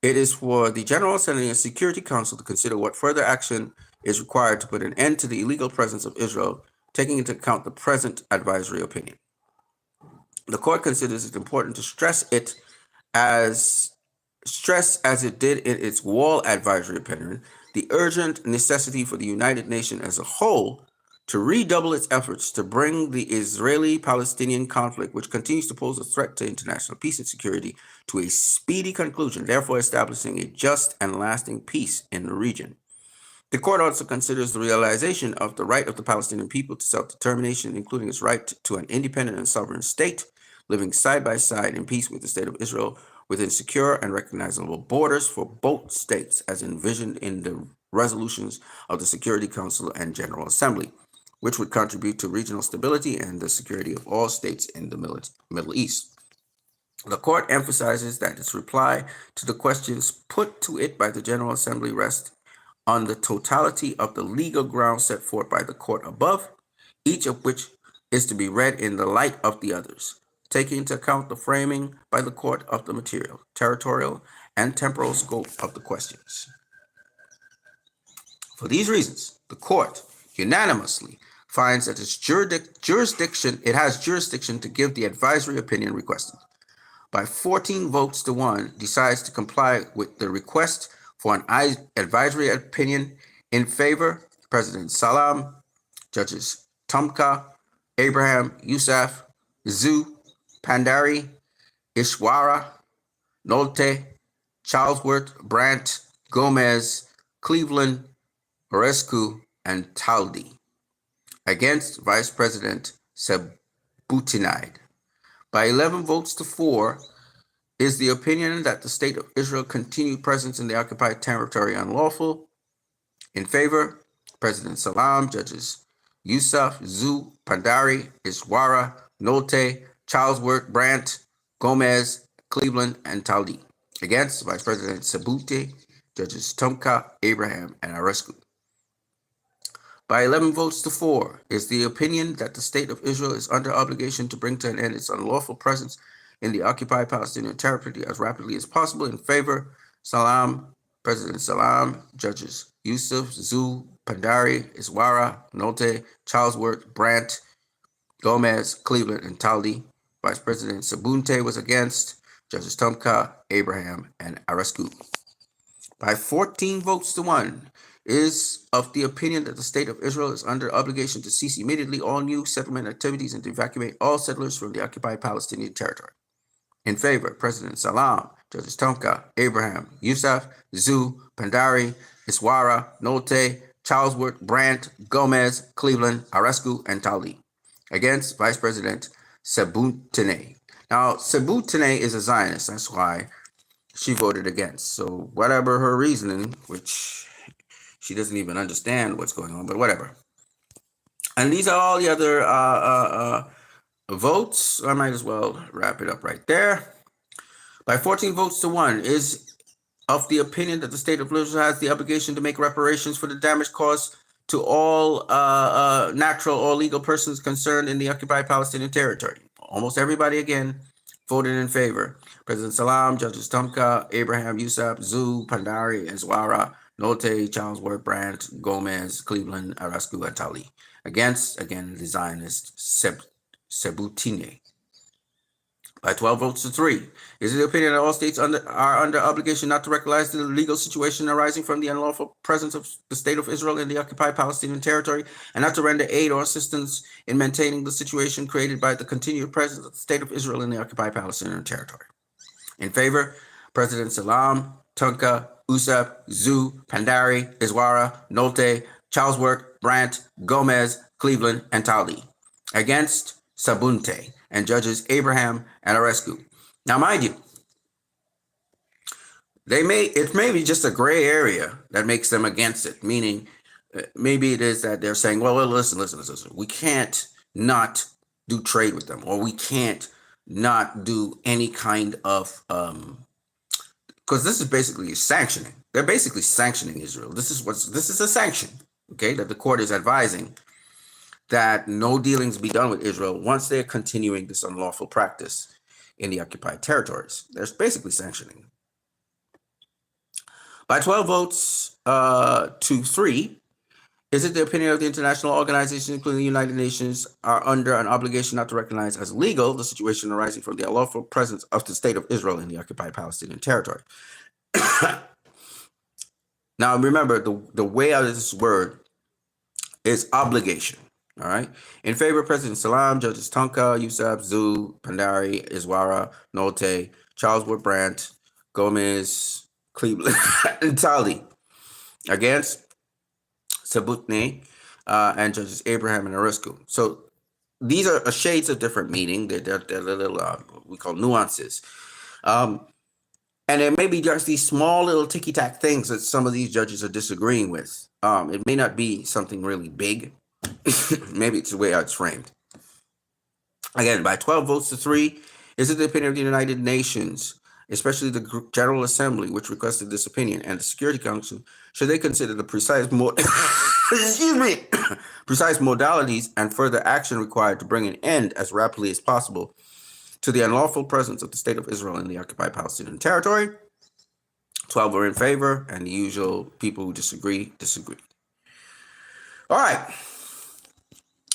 it is for the General Assembly and Security Council to consider what further action is required to put an end to the illegal presence of Israel, taking into account the present advisory opinion. The court considers it important to stress as it did in its wall advisory opinion, the urgent necessity for the United Nations as a whole to redouble its efforts to bring the Israeli-Palestinian conflict, which continues to pose a threat to international peace and security, to a speedy conclusion, therefore establishing a just and lasting peace in the region. The court also considers the realization of the right of the Palestinian people to self-determination, including its right to an independent and sovereign state, living side by side in peace with the state of Israel, within secure and recognizable borders for both states, as envisioned in the resolutions of the Security Council and General Assembly, which would contribute to regional stability and the security of all states in the Middle East. The court emphasizes that its reply to the questions put to it by the General Assembly rests on the totality of the legal grounds set forth by the court above, each of which is to be read in the light of the others, taking into account the framing by the court of the material, territorial, and temporal scope of the questions. For these reasons, the court unanimously finds that it has jurisdiction to give the advisory opinion requested. By 14 votes to 1, decides to comply with the request for an advisory opinion in favor President Salam, Judges Tumka, Abraham, Yousaf, Zu, Pandari, Ishwara, Nolte, Charlesworth, Brandt, Gomez, Cleveland, Orescu, and Taldi, against Vice President Sebutinaid, By 11 votes to 4, is the opinion that the state of Israel continued presence in the occupied territory unlawful? In favor, President Salam, Judges Yusuf, Zu, Pandari, Iswara, Nolte, Charlesworth, Brandt, Gomez, Cleveland, and Taldi. Against, Vice President Sabute, Judges Tomka, Abraham, and Arescu. By 11 votes to 4, is the opinion that the state of Israel is under obligation to bring to an end its unlawful presence in the occupied Palestinian territory as rapidly as possible. In favor, Salam, President Salam, Judges Yusuf, Zu, Pandari, Iswara, Nolte, Charlesworth, Brandt, Gomez, Cleveland, and Taldi. Vice President Sabunte was against. Judges Tomka, Abraham, and Arescu. By 14 votes to 1, is of the opinion that the state of Israel is under obligation to cease immediately all new settlement activities and to evacuate all settlers from the occupied Palestinian territory. In favor, President Salam, Judges Tomka, Abraham, Yusuf, Zu, Pandari, Iswara, Nolte, Charlesworth, Brandt, Gomez, Cleveland, Arescu, and Taldi. Against, Vice President Sebutene. Now, Sebutene is a Zionist. That's why she voted against. So whatever her reasoning, which she doesn't even understand what's going on, but whatever. And these are all the other votes. I might as well wrap it up right there. By 14 votes to 1, is of the opinion that the state of Israel has the obligation to make reparations for the damage caused to all natural or legal persons concerned in the occupied Palestinian territory. Almost everybody again voted in favor. President Salam, Judges Tomka, Abraham, Yusuf, Zu, Pandari, Iswara, Nolte, Charlesworth, Brandt, Gomez, Cleveland, Arescu, and Taldi. Against, again, the Zionist Sebutine. By 12 votes to 3, is it the opinion that all states are under obligation not to recognize the legal situation arising from the unlawful presence of the state of Israel in the occupied Palestinian territory and not to render aid or assistance in maintaining the situation created by the continued presence of the state of Israel in the occupied Palestinian territory? In favor, President Salam, Tunka, Usab, Zu, Pandari, Iswara, Nolte, Charlesworth, Brandt, Gomez, Cleveland, and Taldi. Against, Sabunte, and Judges Abraham and Arescu. Now, mind you, it may be just a gray area that makes them against it, meaning maybe it is that they're saying, well, listen, we can't not do trade with them, or we can't not do any kind of, because this is basically sanctioning. They're basically sanctioning Israel. This is a sanction, okay, that the court is advising that no dealings be done with Israel once they're continuing this unlawful practice in the occupied territories. They're basically sanctioning. By 12 votes to 3, is it the opinion of the international organizations, including the United Nations, are under an obligation not to recognize as legal the situation arising from the unlawful presence of the state of Israel in the occupied Palestinian territory? Now, remember, the way out of this word is obligation. All right. In favor, President Salam, Judges Tonka, Yusuf, Zu, Pandari, Iswara, Nolte, Charlesworth, Brandt, Gomez, Cleveland, and Taldi. Against, Sabutne, and Judges Abraham and Arescu. So these are shades of different meaning. They're little, we call nuances. And there may be just these small little ticky-tack things that some of these judges are disagreeing with. It may not be something really big. Maybe it's the way it's framed. Again, by 12 votes to 3, is it the opinion of the United Nations, especially the General Assembly, which requested this opinion, and the Security Council, should they consider the precise precise modalities and further action required to bring an end as rapidly as possible to the unlawful presence of the state of Israel in the occupied Palestinian territory? 12 are in favor, and the usual people who disagree. All right.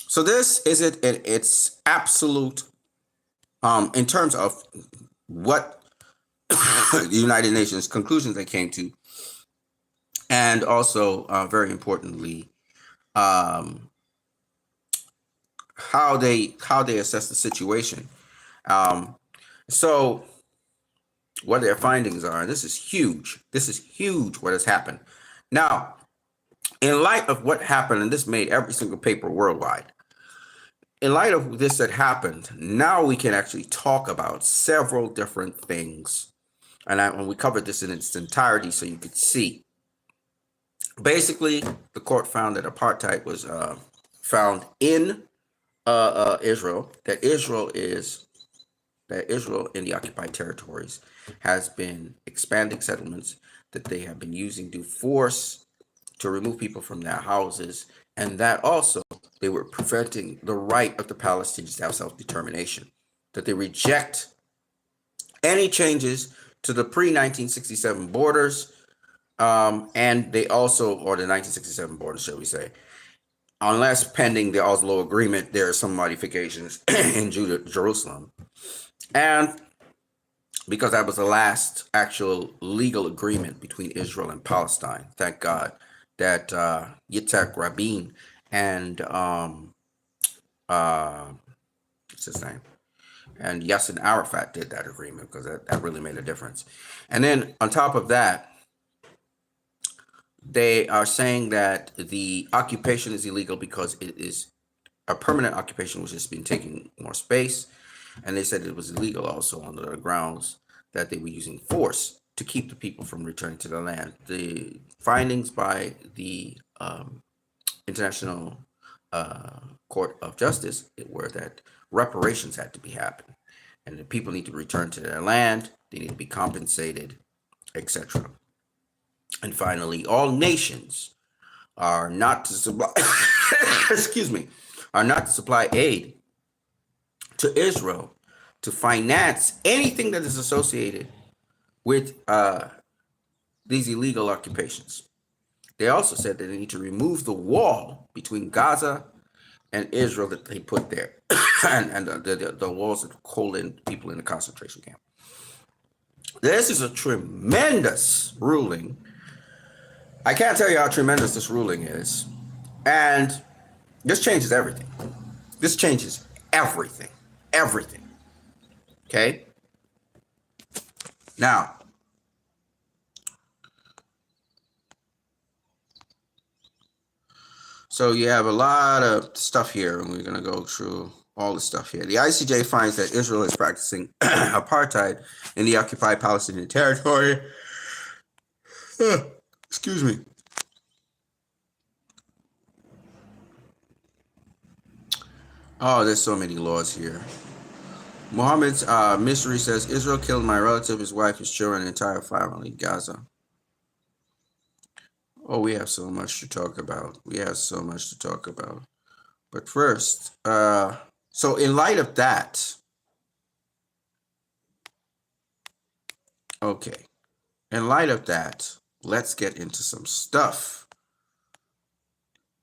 So this is it in its absolute, in terms of what the United Nations conclusions they came to, and also very importantly, how they assess the situation. So what their findings are, and this is huge. This is huge what has happened. Now, in light of what happened, and this made every single paper worldwide, in light of this that happened, now we can actually talk about several different things. And we covered this in its entirety so you could see. Basically, the court found that apartheid was found in Israel, that Israel in the occupied territories has been expanding settlements, that they have been using to force to remove people from their houses, and that also they were preventing the right of the Palestinians to have self-determination, that they reject any changes to the pre-1967 borders, and they also, or the 1967 borders, shall we say, unless pending the Oslo Agreement, there are some modifications in Jerusalem. And because that was the last actual legal agreement between Israel and Palestine, thank God that Yitzhak Rabin and what's his name? And Yasser Arafat did that agreement, because that really made a difference. And then on top of that, they are saying that the occupation is illegal because it is a permanent occupation, which has been taking more space. And they said it was illegal also on the grounds that they were using force to keep the people from returning to the land. The findings by the International Court of Justice were that reparations had to be happened, and the people need to return to their land, they need to be compensated, etc. And finally, all nations are not to supply are not to supply aid to Israel to finance anything that is associated with these illegal occupations. They also said that they need to remove the wall between Gaza and Israel that they put there, and the walls that hold in people in the concentration camp. This is a tremendous ruling. I can't tell you how tremendous this ruling is. And this changes everything. This changes everything. Everything. Okay? Now, so you have a lot of stuff here, and we're going to go through all the stuff here. The ICJ finds that Israel is practicing apartheid in the occupied Palestinian territory. Excuse me. Oh, there's so many laws here. Muhammad's mystery says, Israel killed my relative, his wife, his children, entire family, Gaza. Oh, we have so much to talk about. We have so much to talk about. But first, so in light of that, okay, in light of that, let's get into some stuff.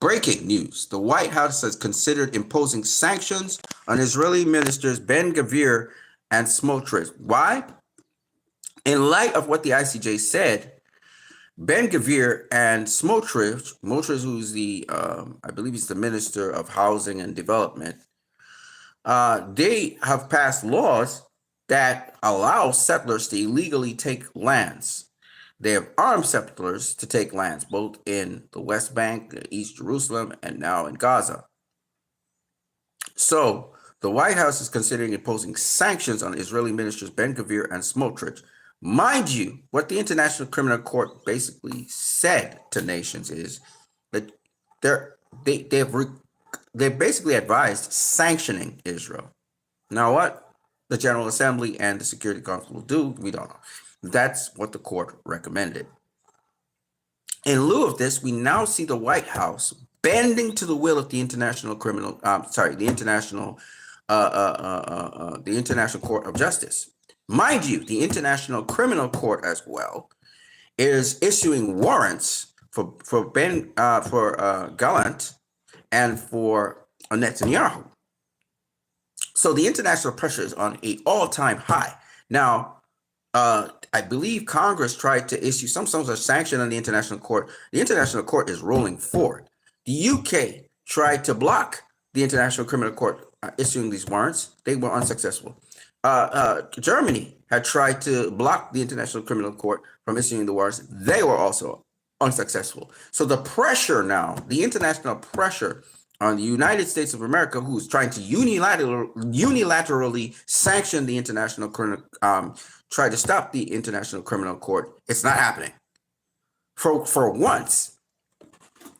Breaking news. The White House has considered imposing sanctions on Israeli ministers Ben-Gvir and Smotrich. Why? In light of what the ICJ said, Ben-Gvir and Smotrich, who's the, I believe he's the Minister of Housing and Development, they have passed laws that allow settlers to illegally take lands. They have armed settlers to take lands, both in the West Bank, East Jerusalem, and now in Gaza. So the White House is considering imposing sanctions on Israeli ministers Ben-Gvir and Smotrich. Mind you, what the International Criminal Court basically said to nations is that they basically advised sanctioning Israel. Now, what the General Assembly and the Security Council will do, we don't know. That's what the court recommended. In lieu of this, we now see the White House bending to the will of the International Court of Justice. Mind you, the International Criminal Court as well is issuing warrants for Gallant and for Netanyahu. So the international pressure is on an all-time high. Now, I believe Congress tried to issue some sort of sanction on the International Court. The International Court is rolling forward. The UK tried to block the International Criminal Court issuing these warrants. They were unsuccessful. Germany had tried to block the International Criminal Court from issuing the warrants. They were also unsuccessful. So the pressure now, the international pressure on the United States of America, who is trying to unilaterally sanction the international try to stop the International Criminal Court. It's not happening. For once,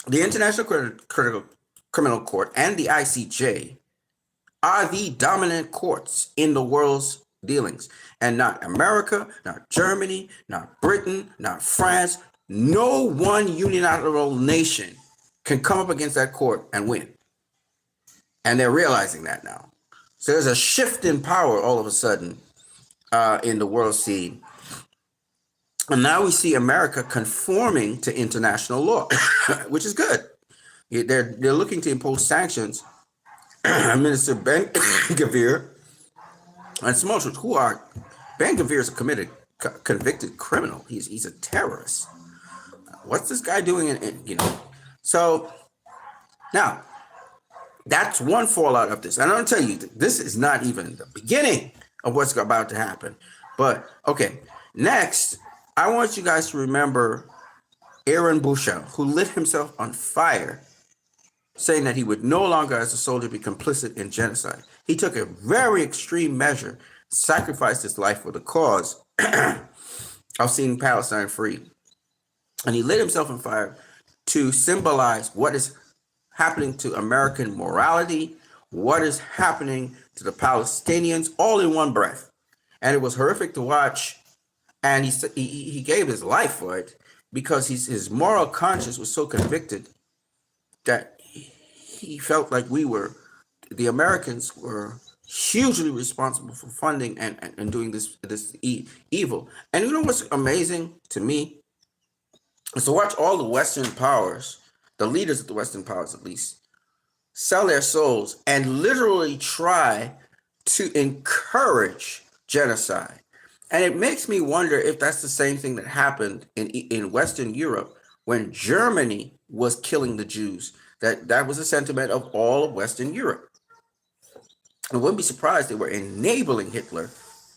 the International Criminal Court and the ICJ are the dominant courts in the world's dealings, and not America, not Germany, not Britain, not France. No one unilateral nation can come up against that court and win. And they're realizing that now. So there's a shift in power all of a sudden in the world scene. And now we see America conforming to international law, which is good. They're looking to impose sanctions. Minister Ben-Gvir and Smotrich, who are, Ben-Gvir is a convicted criminal. He's a terrorist. What's this guy doing? So now that's one fallout of this. And I'm going to tell you, this is not even the beginning of what's about to happen. But okay, next, I want you guys to remember Aaron Bushell, who lit himself on fire, saying that he would no longer, as a soldier, be complicit in genocide. He took a very extreme measure, sacrificed his life for the cause of seeing Palestine free. And he lit himself on fire to symbolize what is happening to American morality, what is happening to the Palestinians, all in one breath. And it was horrific to watch. And he gave his life for it because his moral conscience was so convicted that he felt like the Americans were hugely responsible for funding and doing this evil. And you know what's amazing to me is to watch all the Western powers, the leaders of the Western powers at least, sell their souls and literally try to encourage genocide. And it makes me wonder if that's the same thing that happened in Western Europe when Germany was killing the Jews. That was a sentiment of all of Western Europe. I wouldn't be surprised they were enabling Hitler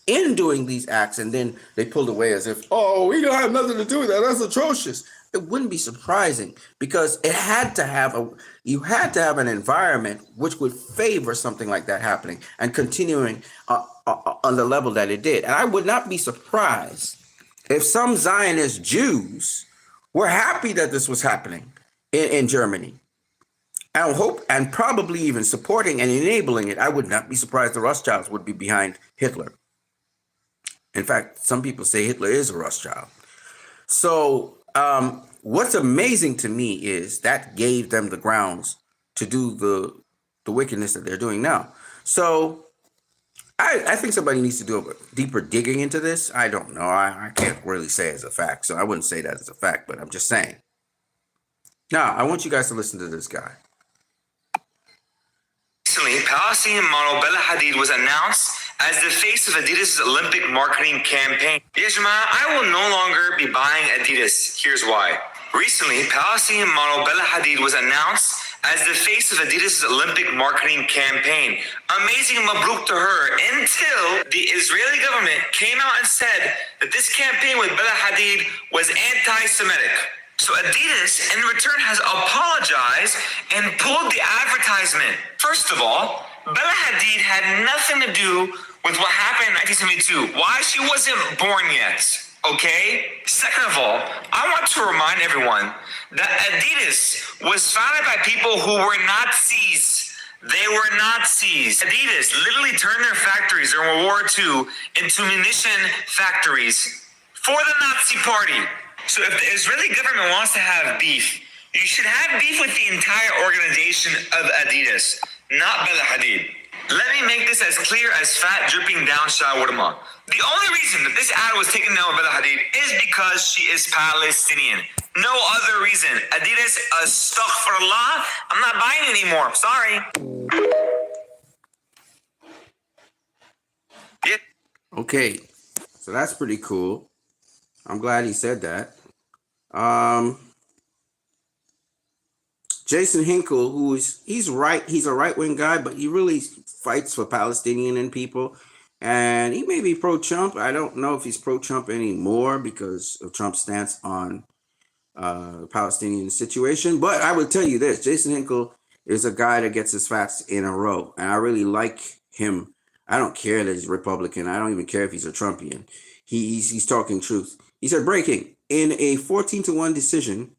in doing these acts, and then they pulled away as if, oh, we don't have nothing to do with that. That's atrocious. It wouldn't be surprising because you had to have an environment which would favor something like that happening and continuing on the level that it did. And I would not be surprised if some Zionist Jews were happy that this was happening in Germany. I hope, and probably even supporting and enabling it. I would not be surprised the Rothschilds would be behind Hitler. In fact, some people say Hitler is a Rothschild. So what's amazing to me is that gave them the grounds to do the wickedness that they're doing now. So I think somebody needs to do a deeper digging into this. I don't know. I can't really say as a fact. So I wouldn't say that as a fact, but I'm just saying. Now, I want you guys to listen to this guy. Recently, Palestinian model Bella Hadid was announced as the face of Adidas' Olympic marketing campaign. Yajma, I will no longer be buying Adidas. Here's why. Recently, Palestinian model Bella Hadid was announced as the face of Adidas' Olympic marketing campaign. Amazing mabruk to her, until the Israeli government came out and said that this campaign with Bella Hadid was anti-Semitic. So Adidas, in return, has apologized and pulled the advertisement. First of all, Bella Hadid had nothing to do with what happened in 1972. Why? She wasn't born yet, okay? Second of all, I want to remind everyone that Adidas was founded by people who were Nazis. They were Nazis. Adidas literally turned their factories during World War II into munition factories for the Nazi party. So if the Israeli government wants to have beef, you should have beef with the entire organization of Adidas, not Bella Hadid. Let me make this as clear as fat dripping down shawarma. The only reason that this ad was taken down with Bella Hadid is because she is Palestinian. No other reason. Adidas, astaghfirullah, I'm not buying anymore. Sorry. Yeah. Okay, so that's pretty cool. I'm glad he said that. Jason Hinkle, he's a right-wing guy, but he really fights for Palestinian and people. And he may be pro-Trump. I don't know if he's pro-Trump anymore because of Trump's stance on the Palestinian situation. But I would tell you this, Jason Hinkle is a guy that gets his facts in a row, and I really like him. I don't care that he's Republican. I don't even care if he's a Trumpian. He's talking truth. He said, breaking in a 14-1 decision,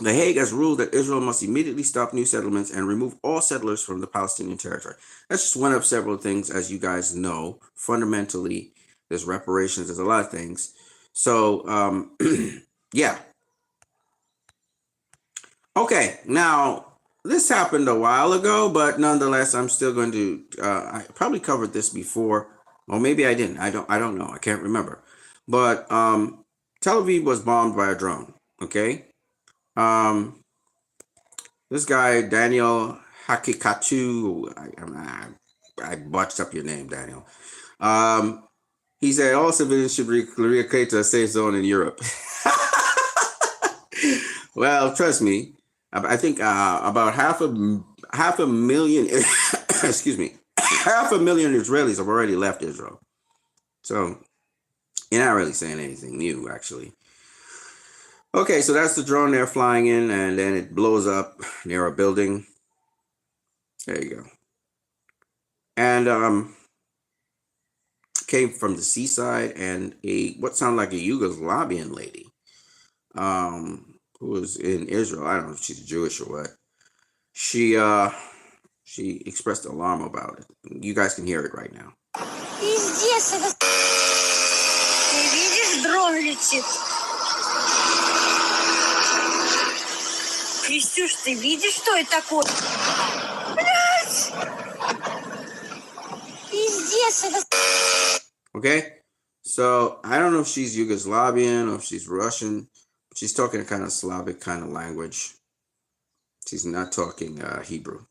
The Hague has ruled that Israel must immediately stop new settlements and remove all settlers from the Palestinian territory. That's just one of several things, as you guys know. Fundamentally, there's reparations, there's a lot of things. So, yeah. Okay, now, this happened a while ago, but nonetheless, I'm still going to, I probably covered this before, or maybe I didn't. I don't know. I can't remember. But Tel Aviv was bombed by a drone, okay? This guy, Daniel Hakikatu, I botched up your name, Daniel. He said all civilians should relocate to a safe zone in Europe. Well, trust me, I think about half a million, excuse me, 500,000 Israelis have already left Israel. So you're not really saying anything new, actually. Okay, so that's the drone they're flying in, and then it blows up near a building. There you go. And came from the seaside, and what sounded like a Yugoslavian lady, who was in Israel. I don't know if she's Jewish or what. She expressed alarm about it. You guys can hear it right now. Пиздец, это... Ты видишь, дрон летит. Крестюш, ты видишь, что это такое? Блядь! Пиздец, это... Okay, so I don't know if she's Yugoslavian or if she's Russian. She's talking a kind of Slavic kind of language. She's not talking Hebrew.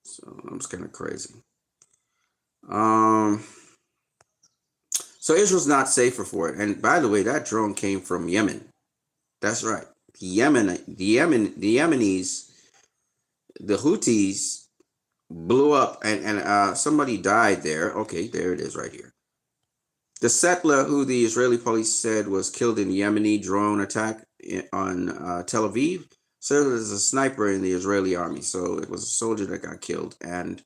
So I'm just kind of crazy. So Israel's not safer for it. And by the way, that drone came from Yemen. That's right. The Yemenis, the Houthis blew up, and somebody died there. Okay, there it is right here. The settler who the Israeli police said was killed in Yemeni drone attack on Tel Aviv served as a sniper in the Israeli army. So it was a soldier that got killed. And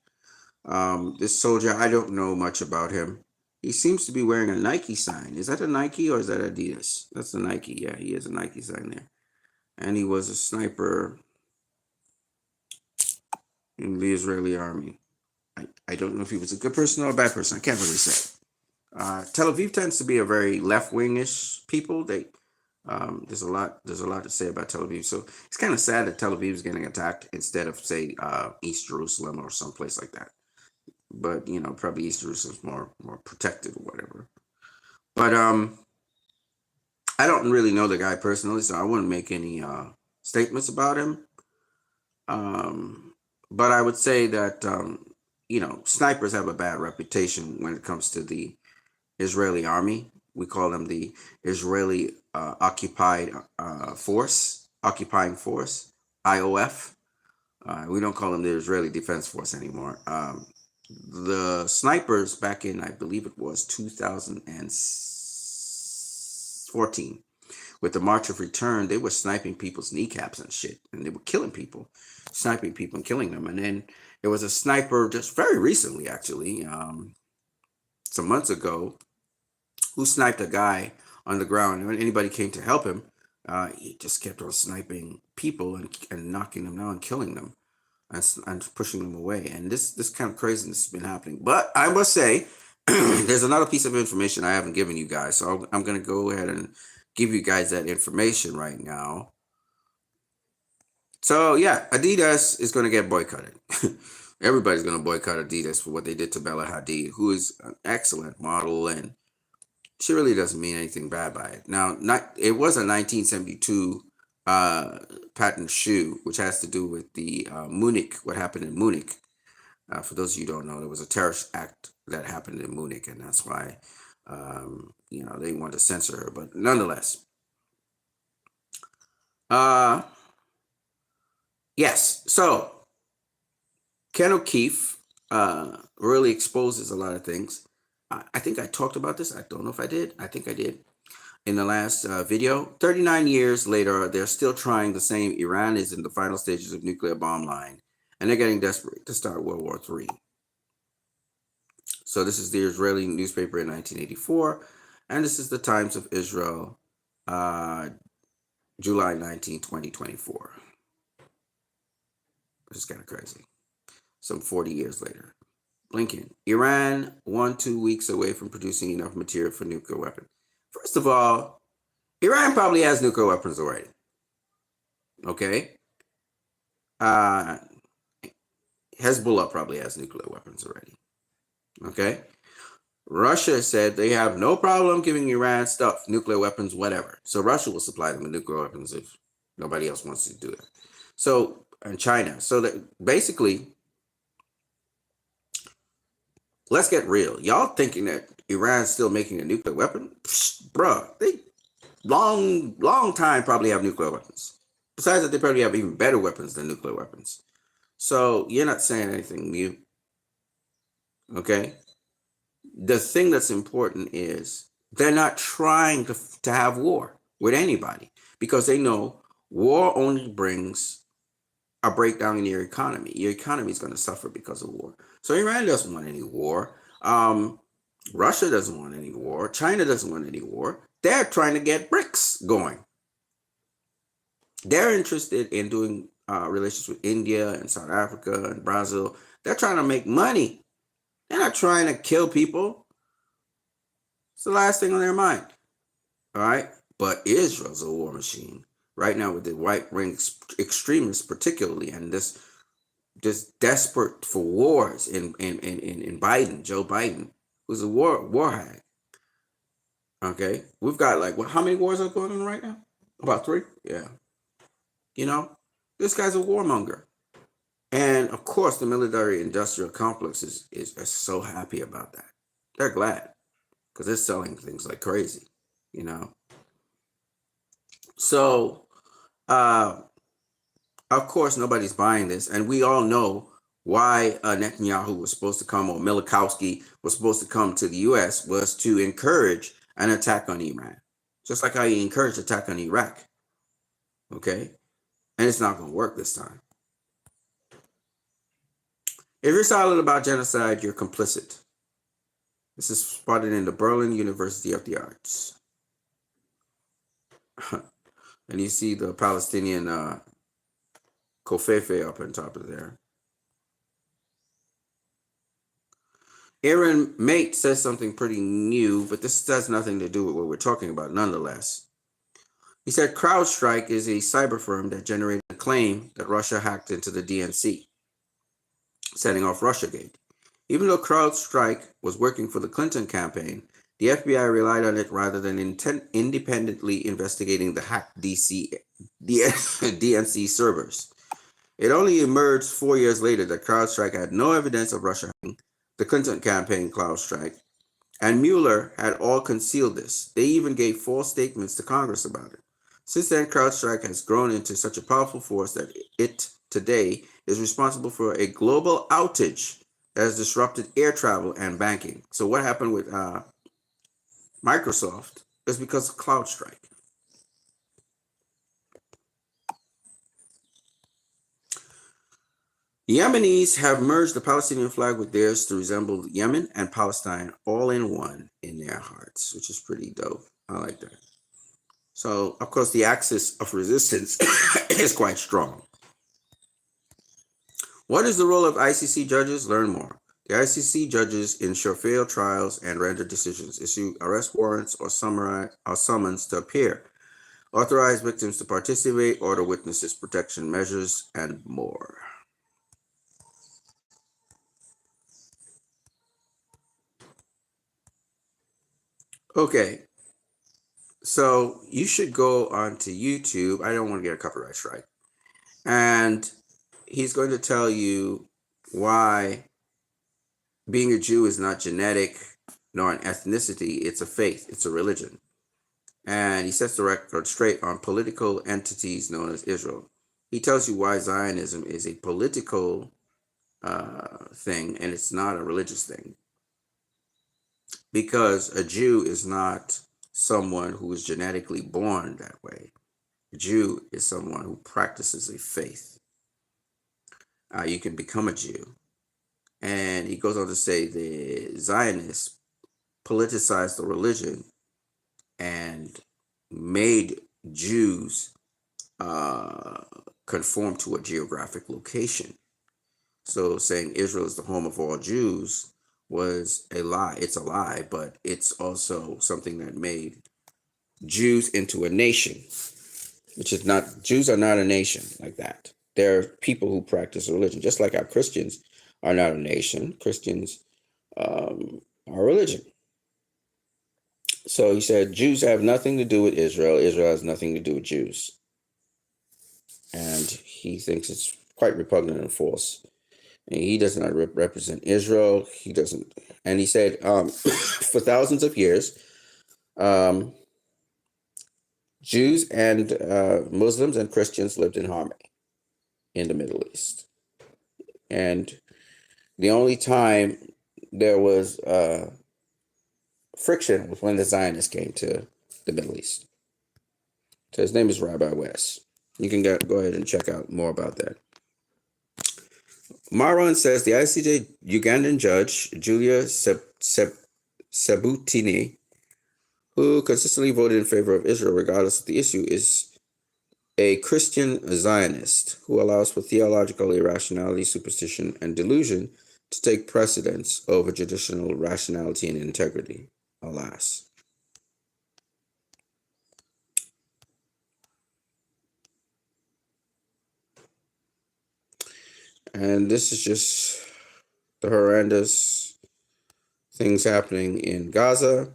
this soldier, I don't know much about him. He seems to be wearing a Nike sign. Is that a Nike or is that Adidas? That's a Nike. Yeah, he has a Nike sign there. And he was a sniper in the Israeli army. I don't know if he was a good person or a bad person. I can't really say. Tel Aviv tends to be a very left-wingish people. There's a lot to say about Tel Aviv. So it's kind of sad that Tel Aviv is getting attacked instead of, say, East Jerusalem or someplace like that. But probably East Jerusalem's more protected or whatever. But I don't really know the guy personally, so I wouldn't make any statements about him. But I would say that snipers have a bad reputation when it comes to the Israeli army. We call them the Israeli occupying force, IOF. We don't call them the Israeli Defense Force anymore. The snipers back in, I believe it was 2014, with the March of Return, they were sniping people's kneecaps and shit, and they were killing people, sniping people and killing them. And then there was a sniper just very recently, actually, some months ago, who sniped a guy on the ground. And when anybody came to help him, he just kept on sniping people and knocking them down and killing them and pushing them away. And this kind of craziness has been happening. But I must say, there's another piece of information I haven't given you guys. So I'm going to go ahead and give you guys that information right now. So yeah, Adidas is going to get boycotted. Everybody's going to boycott Adidas for what they did to Bella Hadid, who is an excellent model, and she really doesn't mean anything bad by it. Now, it was a 1972 patent shoe, which has to do with the Munich, what happened in Munich. For those of you who don't know, there was a terrorist act that happened in Munich, and that's why they want to censor her. But nonetheless, yes. So Ken O'Keefe really exposes a lot of things. I think I talked about this. I don't know if I did. I think I did in the last video. 39 years later, they're still trying the same. Iran is in the final stages of nuclear bomb line. and they're getting desperate to start World War III. So this is the Israeli newspaper in 1984, and this is the Times of Israel, July 19, 2024. This is kind of crazy. Some 40 years later. Blinken, Iran 2 weeks away from producing enough material for nuclear weapon. First of all, Iran probably has nuclear weapons already. Okay? Hezbollah probably has nuclear weapons already. Okay? Russia said they have no problem giving Iran stuff, nuclear weapons, whatever. So Russia will supply them with nuclear weapons if nobody else wants to do that. So, and China. So that basically, let's get real. Y'all thinking that Iran's still making a nuclear weapon? Psh, bruh, they long time probably have nuclear weapons. Besides that, they probably have even better weapons than nuclear weapons. So you're not saying anything new. Okay? The thing that's important is they're not trying to have war with anybody because they know war only brings a breakdown in your economy. Your economy is going to suffer because of war. So Iran doesn't want any war. Russia doesn't want any war. China doesn't want any war. They're trying to get BRICS going. They're interested in doing relations with India and South Africa and Brazil. They're trying to make money. They're not trying to kill people. It's the last thing on their mind. All right? But Israel's a war machine right now with the right-wing extremists particularly, and this desperate for wars in Biden, Joe Biden, who's a war hag. Okay? We've got like, how many wars are going on right now? About 3? Yeah. You know, this guy's a warmonger. And of course, the military industrial complex is so happy about that. They're glad because they're selling things like crazy, you know. So, of course, nobody's buying this. And we all know why Netanyahu was supposed to come, or Milikowski was supposed to come to the U.S., was to encourage an attack on Iran. Just like how he encouraged attack on Iraq. Okay? And it's not going to work this time. If you're silent about genocide, you're complicit. This is spotted in the Berlin University of the Arts. And you see the Palestinian Kofefe up on top of there. Aaron Mate says something pretty new, but this has nothing to do with what we're talking about nonetheless. He said CrowdStrike is a cyber firm that generated a claim that Russia hacked into the DNC, setting off Russiagate. Even though CrowdStrike was working for the Clinton campaign, the FBI relied on it rather than independently investigating the hacked DNC servers. It only emerged 4 years later that CrowdStrike had no evidence of Russia hacking the Clinton campaign CrowdStrike, and Mueller had all concealed this. They even gave false statements to Congress about it. Since then, CrowdStrike has grown into such a powerful force that it today is responsible for a global outage that has disrupted air travel and banking. So what happened with Microsoft is because of CrowdStrike. The Yemenis have merged the Palestinian flag with theirs to resemble Yemen and Palestine all in one in their hearts, which is pretty dope. I like that. So, of course, the axis of resistance is quite strong. What is the role of ICC judges? Learn more. The ICC judges ensure fair trials and render decisions, issue arrest warrants or summons to appear, authorize victims to participate, order witnesses protection measures, and more. Okay, so you should go onto YouTube. I don't want to get a copyright strike. And he's going to tell you why being a Jew is not genetic nor an ethnicity. It's a faith. It's a religion. And he sets the record straight on political entities known as Israel. He tells you why Zionism is a political thing and it's not a religious thing. Because a Jew is not someone who is genetically born that way. A Jew is someone who practices a faith. you can become a Jew. And he goes on to say the Zionists politicized the religion and made Jews conform to a geographic location. So saying Israel is the home of all Jews was a lie. It's a lie, but it's also something that made Jews into a nation, which is not, Jews are not a nation like that. They're people who practice religion, just like our Christians are not a nation. Christians are a religion. So he said Jews have nothing to do with Israel. Israel has nothing to do with Jews. And he thinks it's quite repugnant and false. And he does not represent Israel. He doesn't. And he said for thousands of years, Jews and Muslims and Christians lived in harmony in the Middle East. And the only time there was friction was when the Zionists came to the Middle East. So his name is Rabbi West. You can go ahead and check out more about that. Maron says the ICJ Ugandan judge, Julia Sebutini, who consistently voted in favor of Israel regardless of the issue, is a Christian Zionist who allows for theological irrationality, superstition, and delusion to take precedence over traditional rationality and integrity. Alas. And this is just the horrendous things happening in Gaza.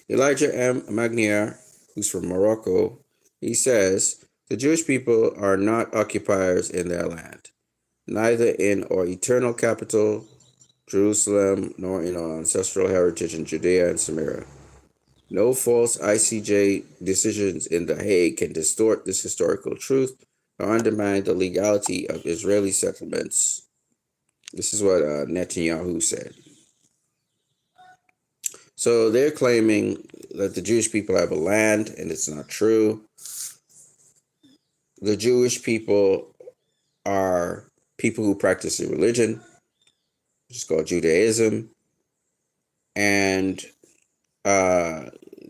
Elijah M. Magnier, who's from Morocco, he says, the Jewish people are not occupiers in their land, neither in our eternal capital, Jerusalem, nor in our ancestral heritage in Judea and Samaria. No false ICJ decisions in The Hague can distort this historical truth or undermine the legality of Israeli settlements. This is what Netanyahu said. So they're claiming that the Jewish people have a land, and it's not true. The Jewish people are people who practice a religion, which is called Judaism, and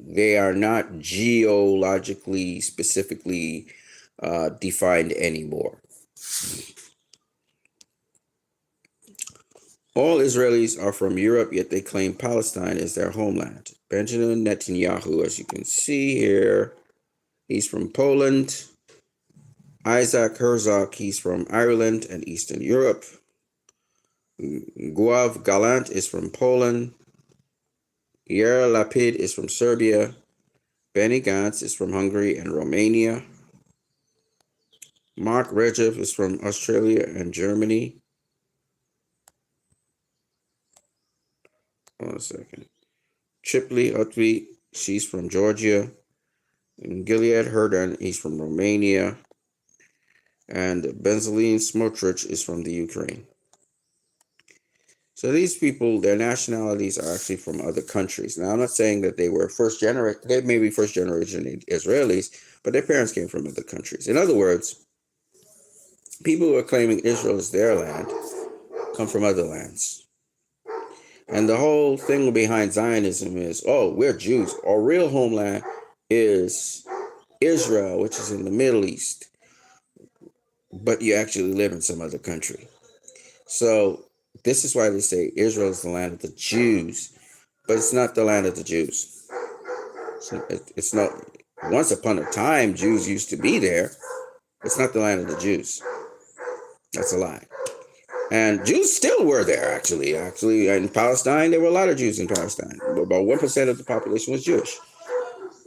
they are not geologically specifically defined anymore. All Israelis are from Europe, yet they claim Palestine as their homeland. Benjamin Netanyahu, as you can see here, he's from Poland. Isaac Herzog, he's from Ireland and Eastern Europe. Guav Galant is from Poland. Yair Lapid is from Serbia. Benny Gantz is from Hungary and Romania. Mark Regev is from Australia and Germany. Hold on a second. Chipley Utvi, she's from Georgia. And Gilead Herdan, he's from Romania. And Benzaline Smotrich is from the Ukraine. So these people, their nationalities are actually from other countries. Now, I'm not saying that they were they may be first generation Israelis, but their parents came from other countries. In other words, people who are claiming Israel is their land come from other lands. And the whole thing behind Zionism is, oh, we're Jews. Our real homeland is Israel, which is in the Middle East. But you actually live in some other country. So this is why they say Israel is the land of the Jews, but it's not the land of the Jews. It's not. Once upon a time, Jews used to be there. It's not the land of the Jews. That's a lie. And Jews still were there, actually. Actually, in Palestine, there were a lot of Jews in Palestine. About 1% of the population was Jewish.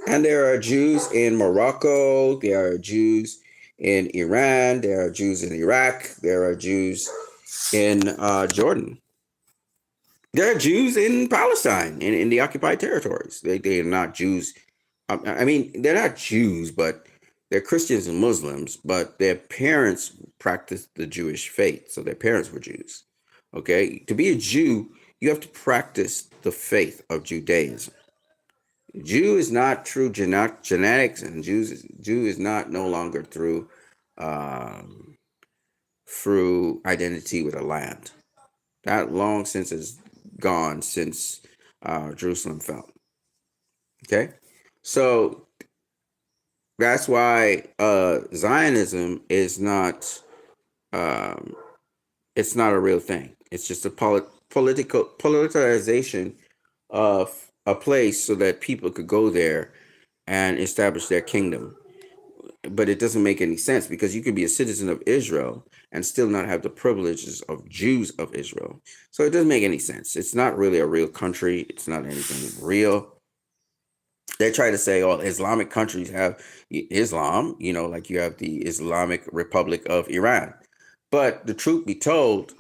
And there are Jews in Morocco. There are Jews in Iran. There are Jews in Iraq. There are Jews in Jordan. There are Jews in Palestine, in the occupied territories. They are not Jews. I mean, they're not Jews, but they're Christians and Muslims, but their parents practiced the Jewish faith. So their parents were Jews. Okay? To be a Jew, you have to practice the faith of Judaism. Jew is not through genetics, and Jew is not no longer through through identity with a land. That long since is gone since Jerusalem fell. Okay, so that's why Zionism is not it's not a real thing. It's just a politicalization of a place so that people could go there and establish their kingdom. But it doesn't make any sense because you could be a citizen of Israel and still not have the privileges of Jews of Israel. So it doesn't make any sense. It's not really a real country. It's not anything real. They try to say all Islamic countries have Islam, like you have the Islamic Republic of Iran. But the truth be told,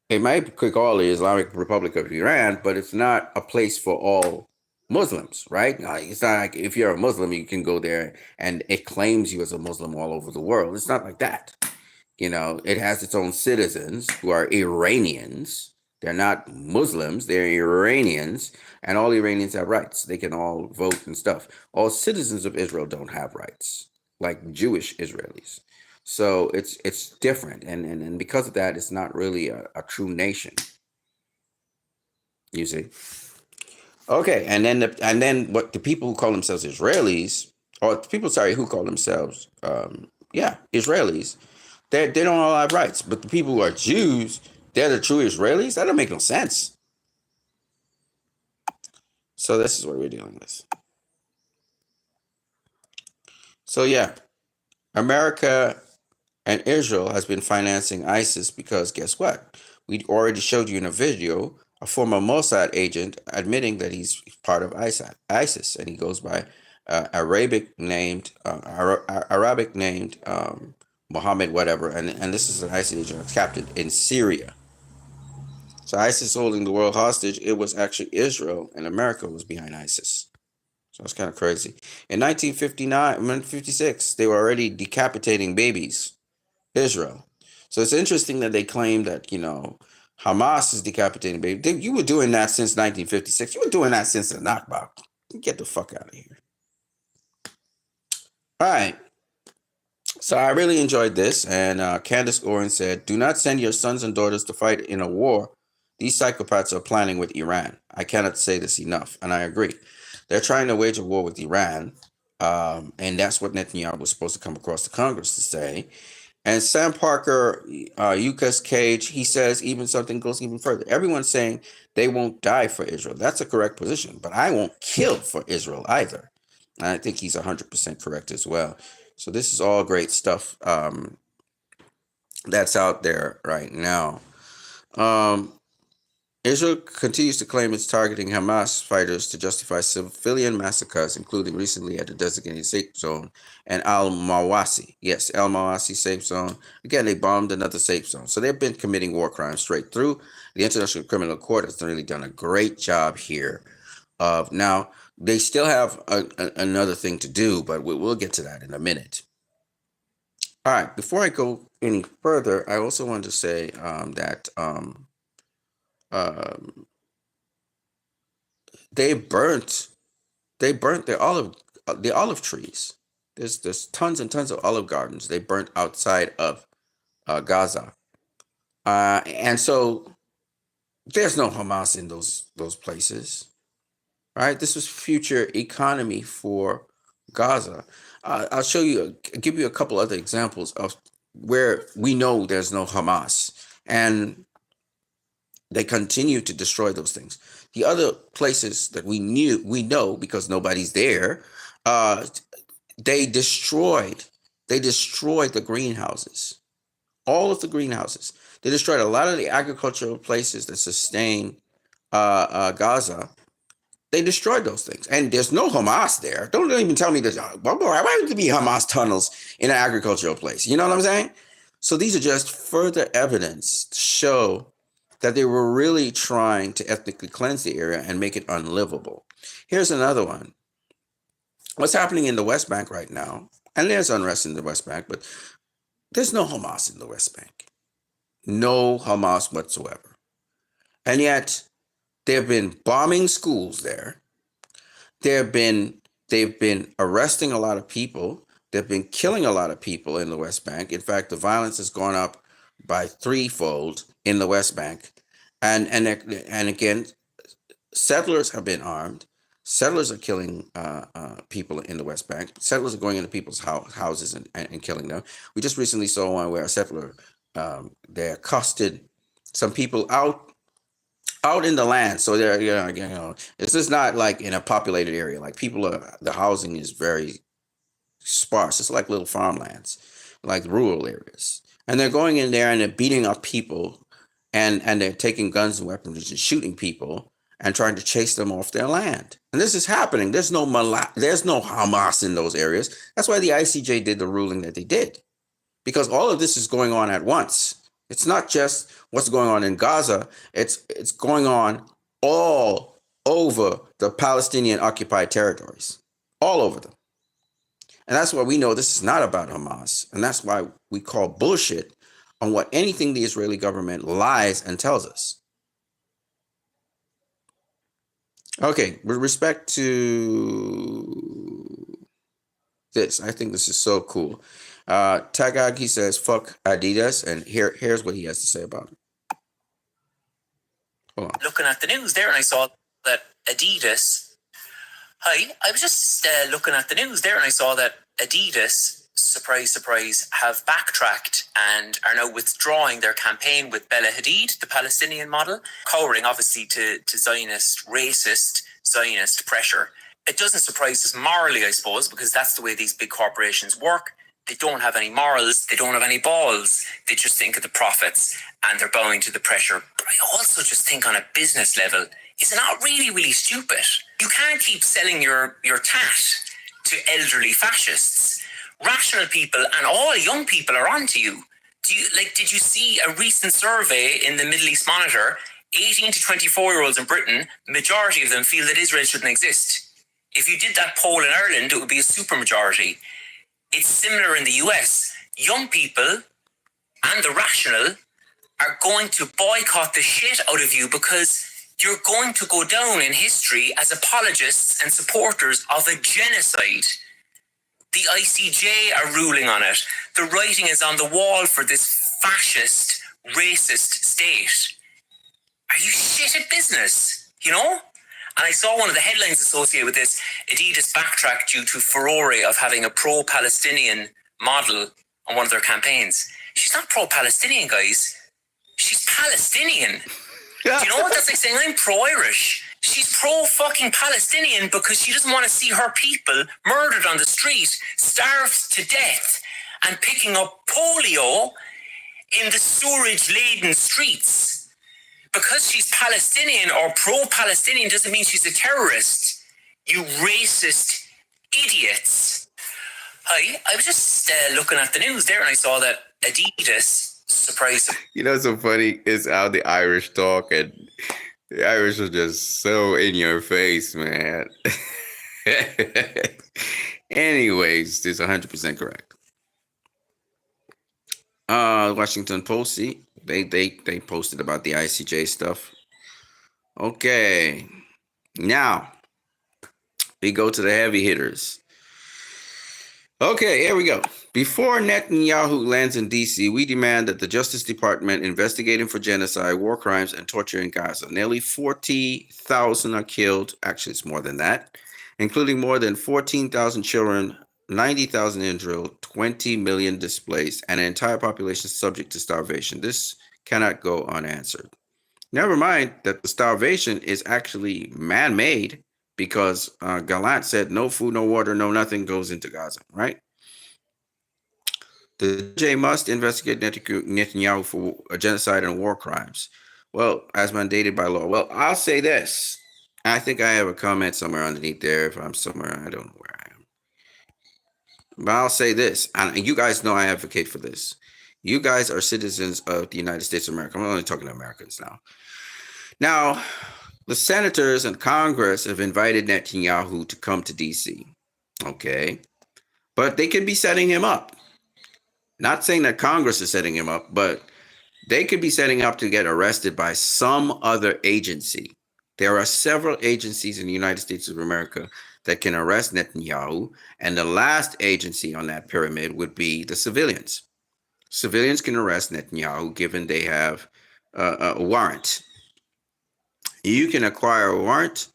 it might be called the Islamic Republic of Iran, but it's not a place for all Muslims, right? It's not like if you're a Muslim, you can go there and it claims you as a Muslim all over the world. It's not like that. It has its own citizens who are Iranians. They're not Muslims, they're Iranians, and all Iranians have rights. They can all vote and stuff. All citizens of Israel don't have rights, like Jewish Israelis. So it's different, and because of that, it's not really a true nation. You see? Okay, and then what the people who call themselves Israelis, or people who call themselves Israelis, they don't all have rights. But the people who are Jews, they're the true Israelis. That don't make no sense. So this is what we're dealing with. So yeah, America and Israel has been financing ISIS because guess what? We already showed you in a video a former Mossad agent admitting that he's part of ISIS, and he goes by Arabic named Mohammed whatever, and this is an ISIS agent captured in Syria. So ISIS holding the world hostage. It was actually Israel and America was behind ISIS. So it's kind of crazy. In 1956, they were already decapitating babies. Israel. So it's interesting that they claim that, Hamas is decapitating babies. You were doing that since 1956. You were doing that since the Nakba. Get the fuck out of here. All right. So I really enjoyed this. And Candace Oren said, do not send your sons and daughters to fight in a war these psychopaths are planning with Iran. I cannot say this enough. And I agree. They're trying to wage a war with Iran. And that's what Netanyahu was supposed to come across to Congress to say. And Sam Parker, Yukos Cage, he says even something goes even further. Everyone's saying they won't die for Israel. That's a correct position, but I won't kill for Israel either. And I think he's 100% correct as well. So this is all great stuff that's out there right now. Israel continues to claim it's targeting Hamas fighters to justify civilian massacres, including recently at the designated safe zone and Al-Mawasi. Yes, Al-Mawasi safe zone. Again, they bombed another safe zone. So they've been committing war crimes straight through. The International Criminal Court has really done a great job here. Now, they still have another thing to do, but we'll get to that in a minute. All right, before I go any further, I also want to say that they burnt the olive trees. There's tons and tons of olive gardens they burnt outside of Gaza, and so there's no Hamas in those places, right? This was future economy for Gaza. I'll give you a couple other examples of where we know there's no Hamas, and they continue to destroy those things. The other places that we know because nobody's there, they destroyed the greenhouses, all of the greenhouses. They destroyed a lot of the agricultural places that sustain Gaza. They destroyed those things, and there's no Hamas there. Don't even tell me that. Why would there be Hamas tunnels in an agricultural place? You know what I'm saying? So these are just further evidence to show that they were really trying to ethnically cleanse the area and make it unlivable. Here's another one. What's happening in the West Bank right now, and there's unrest in the West Bank, but there's no Hamas in the West Bank. No Hamas whatsoever. And yet, they've been bombing schools there. they've been arresting a lot of people. They've been killing a lot of people in the West Bank. In fact, the violence has gone up by threefold in the West Bank. And again, settlers have been armed. Settlers are killing people in the West Bank. Settlers are going into people's houses and killing them. We just recently saw one where a settler, they accosted some people out in the land. So they're, this is not like in a populated area. Like the housing is very sparse. It's like little farmlands, like rural areas. And they're going in there and they're beating up people, and they're taking guns and weapons and shooting people and trying to chase them off their land. And this is happening. There's no Hamas in those areas. That's why the ICJ did the ruling that they did, because all of this is going on at once. It's not just what's going on in Gaza. It's going on all over the Palestinian occupied territories, all over them. And that's why we know this is not about Hamas. And that's why we call bullshit on what anything the Israeli government lies and tells us. Okay, with respect to this, I think this is so cool. Tagag, he says, fuck Adidas, and here's what he has to say about it. Hold on. Looking at the news there, and I saw that Adidas... Hi, I was just looking at the news there, and I saw that Adidas, surprise, surprise, have backtracked and are now withdrawing their campaign with Bella Hadid, the Palestinian model, cowering obviously to racist Zionist pressure. It doesn't surprise us morally, I suppose, because that's the way these big corporations work. They don't have any morals, they don't have any balls. They just think of the profits and they're bowing to the pressure. But I also just think on a business level, is it not really, really stupid? You can't keep selling your tat to elderly fascists. Rational people and all young people are onto you. Did you see a recent survey in the Middle East Monitor? 18 to 24-year-olds in Britain, majority of them feel that Israel shouldn't exist. If you did that poll in Ireland, it would be a supermajority. It's similar in the US. Young people and the rational are going to boycott the shit out of you because you're going to go down in history as apologists and supporters of a genocide. The ICJ are ruling on it. The writing is on the wall for this fascist, racist state. Are you shit at business? You know? And I saw one of the headlines associated with this. Adidas backtracked due to furore of having a pro-Palestinian model on one of their campaigns. She's not pro-Palestinian, guys. She's Palestinian. Do you know what that's like saying? I'm pro-Irish. She's pro-fucking Palestinian because she doesn't want to see her people murdered on the street, starved to death, and picking up polio in the sewage-laden streets. Because she's Palestinian or pro-Palestinian doesn't mean she's a terrorist. You racist idiots. Hi, I was just looking at the news there and I saw that Adidas, surprise. You know, so funny is how the Irish talk, and the Irish are just so in your face, man. Anyways, it's 100% correct. Washington Post, see, they posted about the ICJ stuff. Okay, now we go to the heavy hitters. Okay, here we go. Before Netanyahu lands in D.C., we demand that the Justice Department investigate him for genocide, war crimes, and torture in Gaza. Nearly 40,000 are killed. Actually, it's more than that, including more than 14,000 children, 90,000 injured, 20 million displaced, and an entire population subject to starvation. This cannot go unanswered. Never mind that the starvation is actually man-made, because Gallant said no food, no water, no nothing goes into Gaza, right? The J must investigate Netanyahu for genocide and war crimes. Well, as mandated by law. Well, I'll say this. I think I have a comment somewhere underneath there. If I'm somewhere, I don't know where I am. But I'll say this, and you guys know I advocate for this. You guys are citizens of the United States of America. I'm only talking to Americans now. Now, the senators and Congress have invited Netanyahu to come to D.C., okay? But they could be setting him up. Not saying that Congress is setting him up, but they could be setting up to get arrested by some other agency. There are several agencies in the United States of America that can arrest Netanyahu, and the last agency on that pyramid would be the civilians. Civilians can arrest Netanyahu given they have a warrant. You can acquire a warrant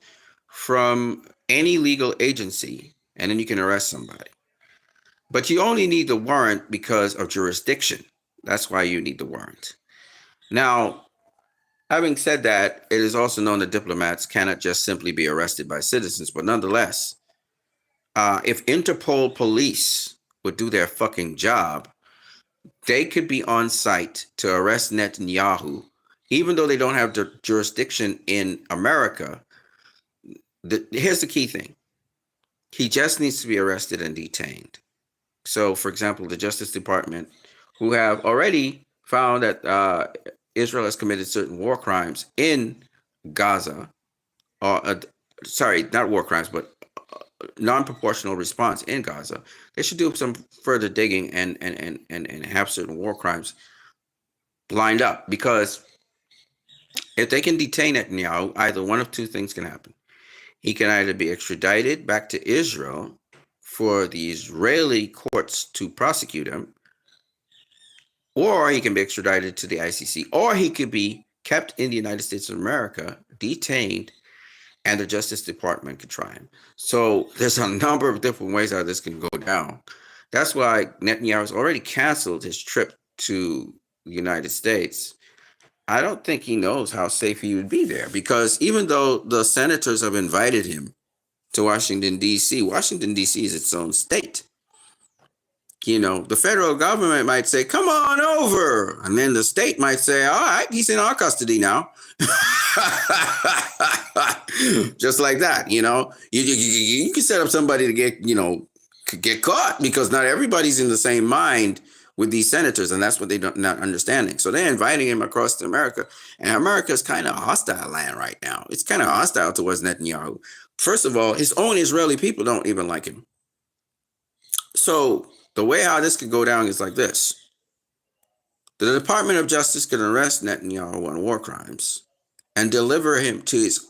from any legal agency, and then you can arrest somebody. But you only need the warrant because of jurisdiction. That's why you need the warrant. Now, having said that, it is also known that diplomats cannot just simply be arrested by citizens, but nonetheless, if Interpol police would do their fucking job, they could be on site to arrest Netanyahu, even though they don't have the jurisdiction in America. Here's the key thing. He just needs to be arrested and detained. So, for example, the Justice Department, who have already found that Israel has committed certain war crimes in Gaza, sorry, not war crimes, but non-proportional response in Gaza, they should do some further digging and have certain war crimes lined up. Because if they can detain Netanyahu, either one of two things can happen. He can either be extradited back to Israel for the Israeli courts to prosecute him, or he can be extradited to the ICC, or he could be kept in the United States of America, detained, and the Justice Department could try him. So there's a number of different ways how this can go down. That's why Netanyahu has already canceled his trip to the United States. I don't think he knows how safe he would be there, because even though the senators have invited him to Washington, D.C., Washington, D.C. is its own state. You know, the federal government might say, come on over. And then the state might say, all right, he's in our custody now. Just like that, you know. You can set up somebody to get caught, because not everybody's in the same mind with these senators, and that's what they're not understanding. So they're inviting him across to America, and America is kind of a hostile land right now. It's kind of hostile towards Netanyahu. First of all, his own Israeli people don't even like him. So the way how this could go down is like this. The Department of Justice can arrest Netanyahu on war crimes and deliver him to his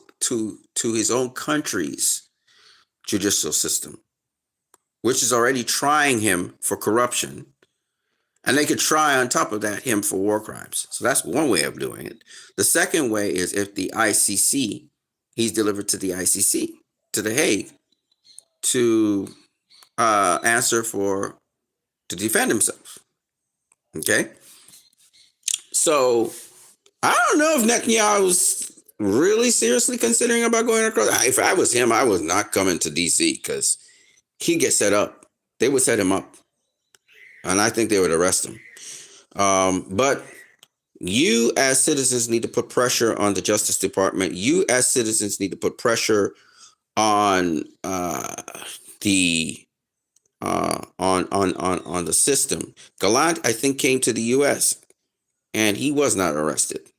own country's judicial system, which is already trying him for corruption. And they could try on top of that him for war crimes. So that's one way of doing it. The second way is if the ICC, he's delivered to the ICC, to The Hague, to to defend himself. Okay? So I don't know if Netanyahu's really seriously considering about going across. If I was him, I was not coming to DC, because he'd get set up. They would set him up. And I think they would arrest him. But you as citizens need to put pressure on the Justice Department. You as citizens need to put pressure on the system. Gallant, I think, came to the U.S. and he was not arrested.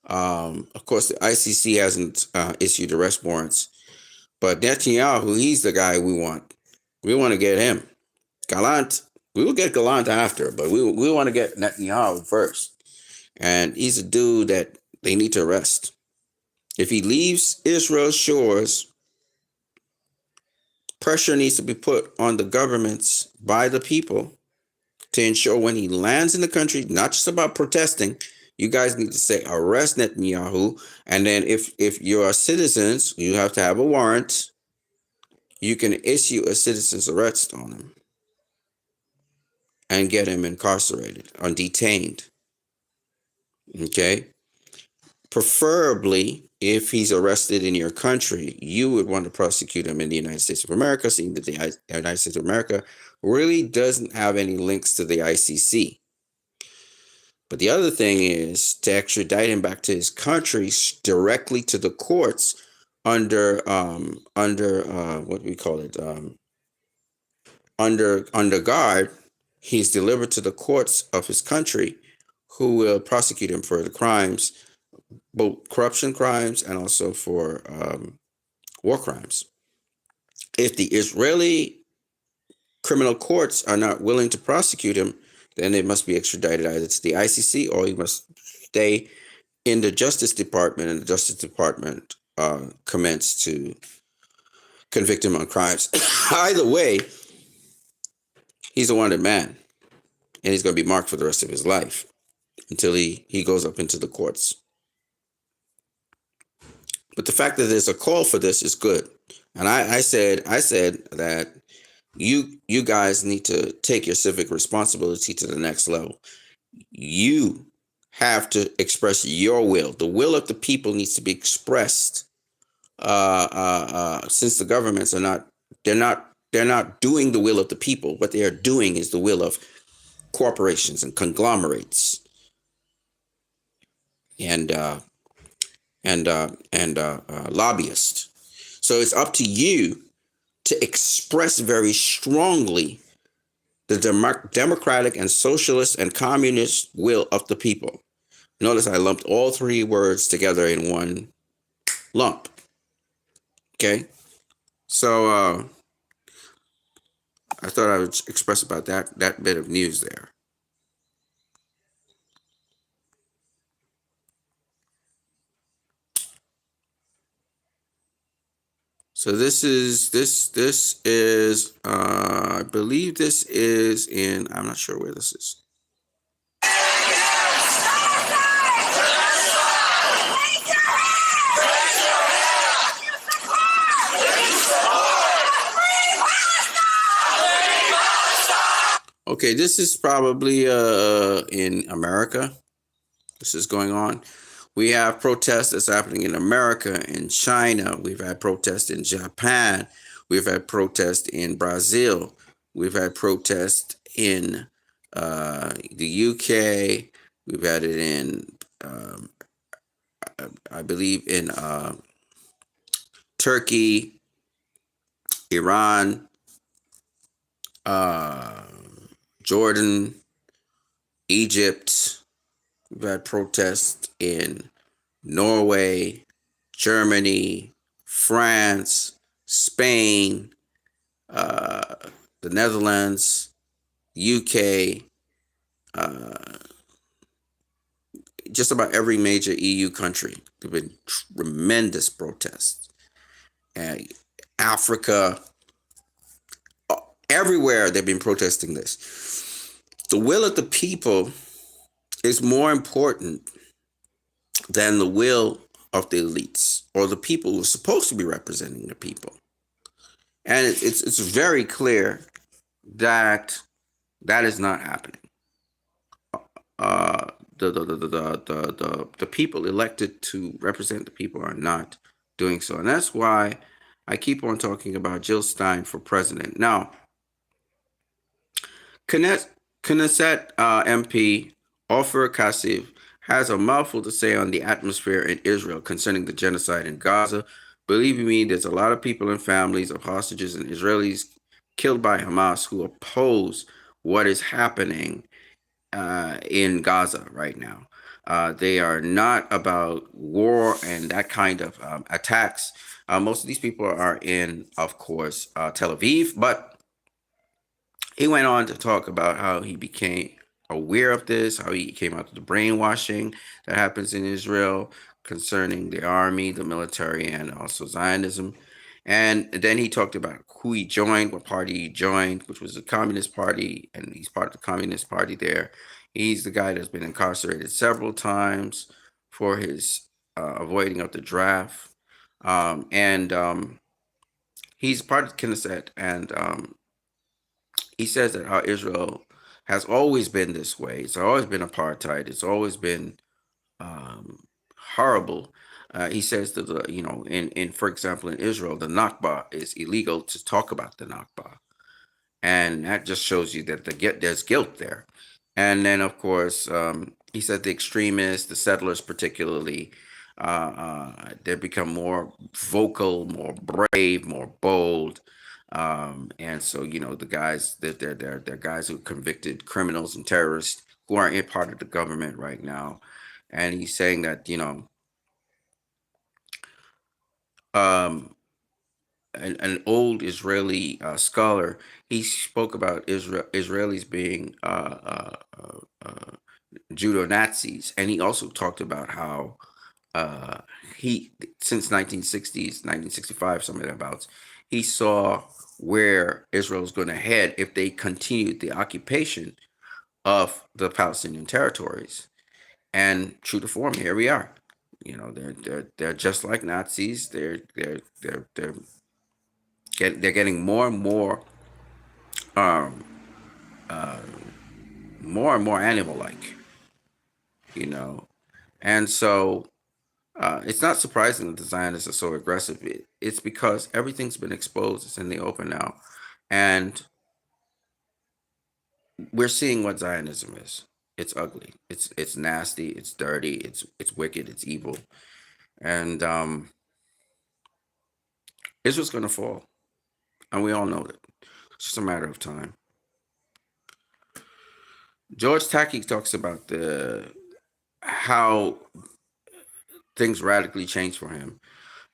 Of course, the ICC hasn't issued arrest warrants, but Netanyahu, he's the guy we want. We want to get him. Gallant. We will get Gallant after, but we want to get Netanyahu first. And he's a dude that they need to arrest. If he leaves Israel's shores, pressure needs to be put on the governments by the people to ensure when he lands in the country, not just about protesting, you guys need to say, arrest Netanyahu. And then if you are citizens, you have to have a warrant. You can issue a citizen's arrest on him and get him incarcerated or detained. Okay? Preferably, if he's arrested in your country, you would want to prosecute him in the United States of America, seeing that the United States of America really doesn't have any links to the ICC. But the other thing is to extradite him back to his country directly to the courts under what we call it, under guard. He's delivered to the courts of his country, who will prosecute him for the crimes, both corruption crimes and also for war crimes. If the Israeli criminal courts are not willing to prosecute him, then it must be extradited either to the ICC or he must stay in the Justice Department, and the Justice Department commence to convict him on crimes. Either way, he's a wanted man, and he's going to be marked for the rest of his life until he goes up into the courts. But the fact that there's a call for this is good. And I said that you guys need to take your civic responsibility to the next level. You have to express your will. The will of the people needs to be expressed. Since the governments are they're not doing the will of the people. What they are doing is the will of corporations and conglomerates and lobbyists. So it's up to you to express very strongly the democratic and socialist and communist will of the people. Notice I lumped all three words together in one lump. Okay? So I thought I would express about that bit of news there. So this is I believe this is in, I'm not sure where this is. Okay, this is probably in America. This is going on. We have protests that's happening in America, in China. We've had protests in Japan. We've had protests in Brazil. We've had protests in the UK. We've had it in, I believe, in Turkey, Iran, Jordan, Egypt. We've had protests in Norway, Germany, France, Spain, the Netherlands, UK, just about every major EU country. There have been tremendous protests. Africa, everywhere they've been protesting this. The will of the people is more important than the will of the elites or the people who are supposed to be representing the people. And it's very clear that that is not happening. The people elected to represent the people are not doing so. And that's why I keep on talking about Jill Stein for president. Now, Knesset MP Ofer Kassiv has a mouthful to say on the atmosphere in Israel concerning the genocide in Gaza. Believe me, there's a lot of people and families of hostages and Israelis killed by Hamas who oppose what is happening in Gaza right now. They are not about war and that kind of attacks. Most of these people are in, of course, Tel Aviv, but he went on to talk about how he became aware of this, how he came out to the brainwashing that happens in Israel concerning the army, the military, and also Zionism. And then he talked about who he joined, what party he joined, which was the Communist Party, and he's part of the Communist Party there. He's the guy that's been incarcerated several times for his avoiding of the draft. He's part of Knesset, and he says that how Israel has always been this way. It's always been apartheid. It's always been horrible. He says that in for example, in Israel, the Nakba is illegal to talk about the Nakba, and that just shows you that there's guilt there. And then, of course, he said the extremists, the settlers particularly, they become more vocal, more brave, more bold. And so, the guys that they're guys who convicted criminals and terrorists who aren't in part of the government right now. And he's saying that, an old Israeli scholar, he spoke about Israelis being Judo-Nazis. And he also talked about how he, since 1960s, 1965, something thereabouts, He saw where Israel was going to head if they continued the occupation of the Palestinian territories. And true to form, here we are. You know, they're just like Nazis. They're getting more and more more and more animal-like. You know, and so it's not surprising that the Zionists are so aggressive. It's because everything's been exposed. It's in the open now, and we're seeing what Zionism is. It's ugly. It's nasty. It's dirty. It's wicked. It's evil, and Israel's going to fall, and we all know that. It's just a matter of time. George Takei talks about how things radically changed for him.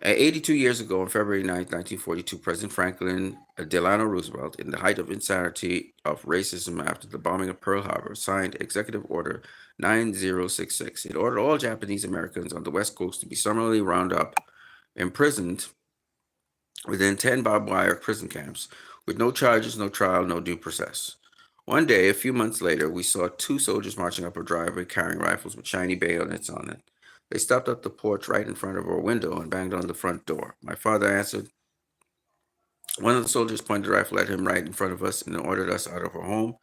82 years ago, on February 9th, 1942, President Franklin Delano Roosevelt, in the height of insanity of racism after the bombing of Pearl Harbor, signed Executive Order 9066. It ordered all Japanese Americans on the West Coast to be summarily rounded up, imprisoned within 10 barbed wire prison camps, with no charges, no trial, no due process. One day, a few months later, we saw two soldiers marching up a driveway carrying rifles with shiny bayonets on it. They stopped up the porch right in front of our window and banged on the front door. My father answered. One of the soldiers pointed a rifle at him right in front of us and ordered us out of our home.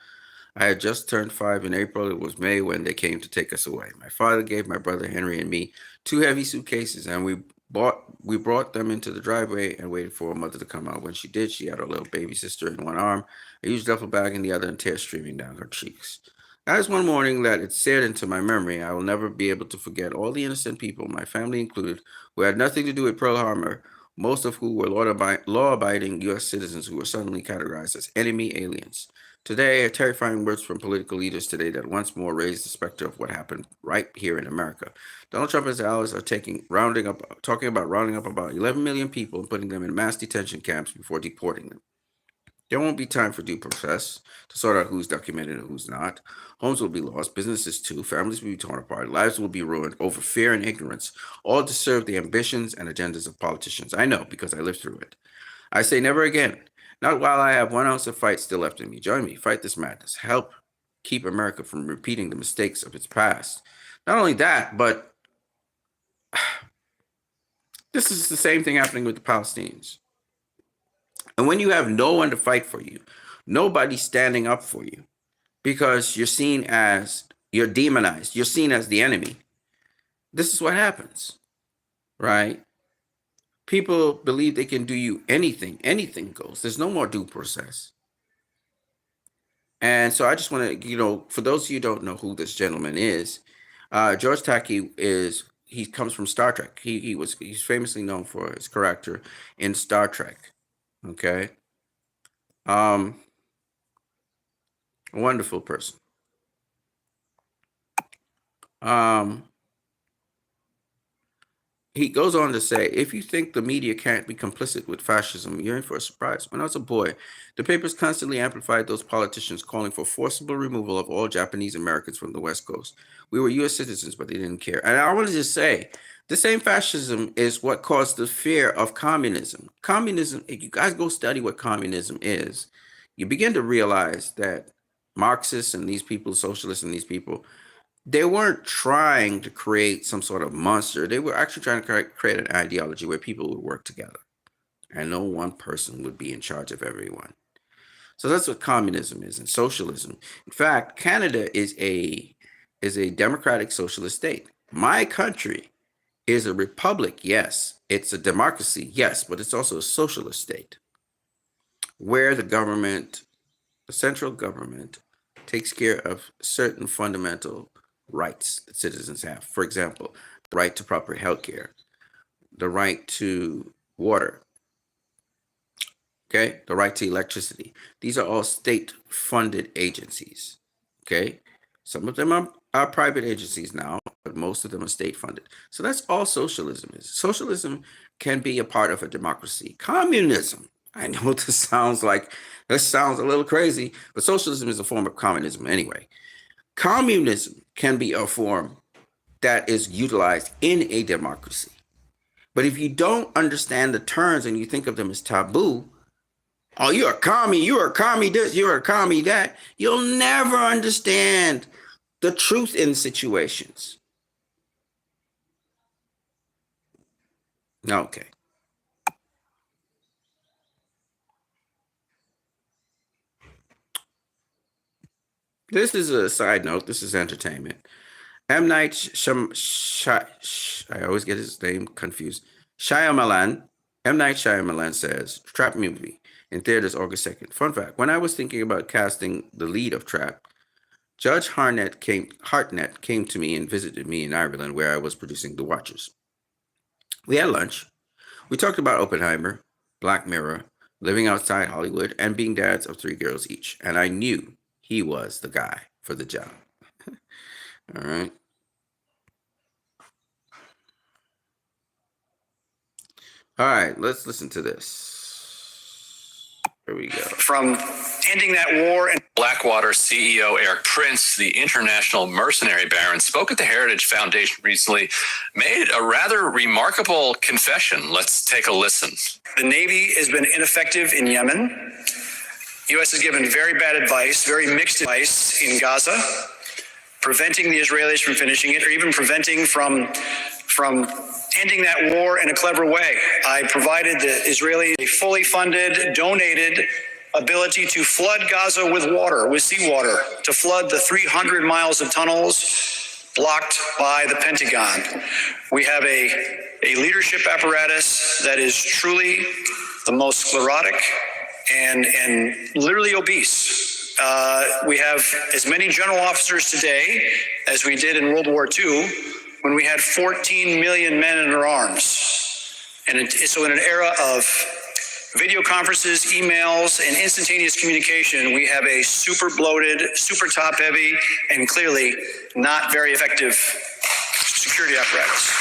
I had just turned 5 in April. It was May when they came to take us away. My father gave my brother Henry and me 2 heavy suitcases, and we brought them into the driveway and waited for our mother to come out. When she did, she had her little baby sister in one arm, a huge duffel bag in the other, and tears streaming down her cheeks. That is one morning that it seared into my memory. I will never be able to forget all the innocent people, my family included, who had nothing to do with Pearl Harbor, most of who were law-abiding U.S. citizens who were suddenly categorized as enemy aliens. Today, terrifying words from political leaders today that once more raised the specter of what happened right here in America. Donald Trump and his allies are talking about rounding up about 11 million people and putting them in mass detention camps before deporting them. There won't be time for due process to sort out who's documented and who's not. Homes will be lost, businesses too, families will be torn apart, lives will be ruined over fear and ignorance, all to serve the ambitions and agendas of politicians. I know because I lived through it. I say never again. Not while I have 1 ounce of fight still left in me. Join me, fight this madness. Help keep America from repeating the mistakes of its past. Not only that, but this is the same thing happening with the Palestinians. And when you have no one to fight for you, nobody standing up for you, because you're demonized, you're seen as the enemy, this is what happens, right? People believe they can do you anything goes. There's no more due process. And so I just want to, for those of you who don't know who this gentleman is, George Takei he comes from Star Trek. He's famously known for his character in Star Trek. Okay. A wonderful person. He goes on to say, if you think the media can't be complicit with fascism, you're in for a surprise. When I was a boy, the papers constantly amplified those politicians calling for forcible removal of all Japanese Americans from the West Coast. We were U.S. citizens, but they didn't care. And I want to just say, the same fascism is what caused the fear of communism. Communism, if you guys go study what communism is, you begin to realize that Marxists and these people, socialists and these people, they weren't trying to create some sort of monster. They were actually trying to create an ideology where people would work together and no one person would be in charge of everyone. So that's what communism is and socialism. In fact, Canada is a democratic socialist state. My country is a republic, yes. It's a democracy, yes, but it's also a socialist state where the central government takes care of certain fundamental rights that citizens have. For example, the right to proper health care, the right to water, okay, the right to electricity. These are all state-funded agencies, okay? Some of them are private agencies now, but most of them are state-funded. So that's all socialism is. Socialism can be a part of a democracy. Communism, I know this sounds a little crazy, but socialism is a form of communism anyway. Communism can be a form that is utilized in a democracy. But if you don't understand the terms and you think of them as taboo, oh, you're a commie this, you're a commie that, you'll never understand the truth in situations. Okay. This is a side note. This is entertainment. M. Night I always get his name confused. Shyamalan. M. Night Shyamalan says, Trap movie in theaters August 2nd. Fun fact, when I was thinking about casting the lead of Trap, Judge Hartnett came to me and visited me in Ireland where I was producing The Watchers. We had lunch. We talked about Oppenheimer, Black Mirror, living outside Hollywood, and being dads of 3 girls each. And I knew he was the guy for the job. All right. All right, let's listen to this. Here we go. From ending that war and Blackwater CEO Eric Prince, the international mercenary baron, spoke at the Heritage Foundation recently, made a rather remarkable confession. Let's take a listen. the Navy has been ineffective in Yemen. U.S. has given very bad advice, very mixed advice in Gaza, preventing the Israelis from finishing it, or even preventing from ending that war in a clever way. I provided the Israelis a fully funded, donated ability to flood Gaza with water, with seawater, to flood the 300 miles of tunnels blocked by the Pentagon. We have a leadership apparatus that is truly the most sclerotic and literally obese. We have as many general officers today as we did in World War II, when we had 14 million men in our arms. And so in an era of video conferences, emails, and instantaneous communication, we have a super bloated, super top heavy, and clearly not very effective security apparatus.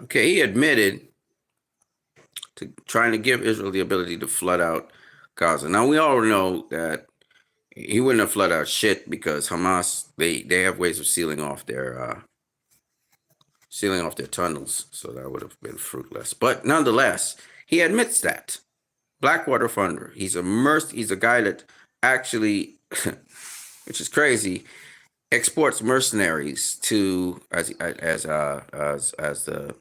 Okay, he admitted to trying to give Israel the ability to flood out Gaza. Now, we all know that he wouldn't have flooded out shit because Hamas, they have ways of sealing off their tunnels, so that would have been fruitless. But nonetheless, he admits that. Blackwater Funder, he's a guy that actually, which is crazy, exports mercenaries to, as the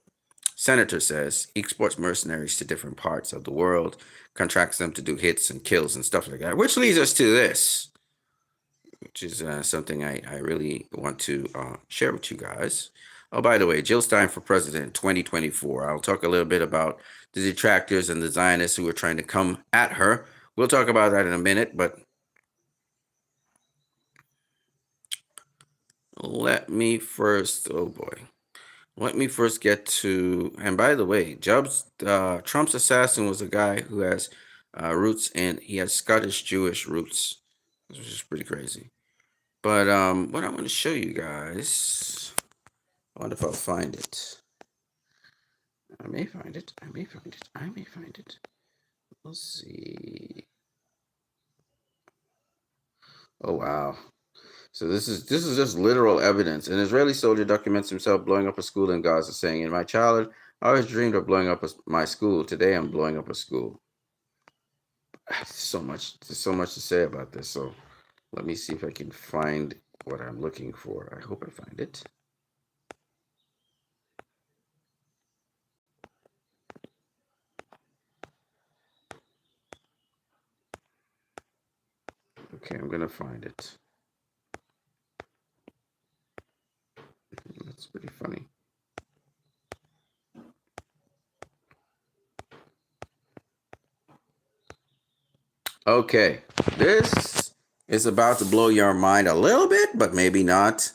senator says, he exports mercenaries to different parts of the world, contracts them to do hits and kills and stuff like that, which leads us to this, which is something I really want to share with you guys. Oh, by the way, Jill Stein for president 2024. I'll talk a little bit about the detractors and the Zionists who are trying to come at her. We'll talk about that in a minute, but let me first get to, and by the way, Trump's assassin was a guy who has roots he has Scottish Jewish roots, which is pretty crazy. But what I want to show you guys, I wonder if I'll find it. I may find it. We'll see. Oh, wow. So this is just literal evidence. An Israeli soldier documents himself blowing up a school in Gaza, saying, "In my childhood, I always dreamed of blowing up my school. Today, I'm blowing up a school." There's so much to say about this. So let me see if I can find what I'm looking for. I hope I find it. Okay, I'm gonna find it. That's pretty funny. Okay, this is about to blow your mind a little bit, but maybe not.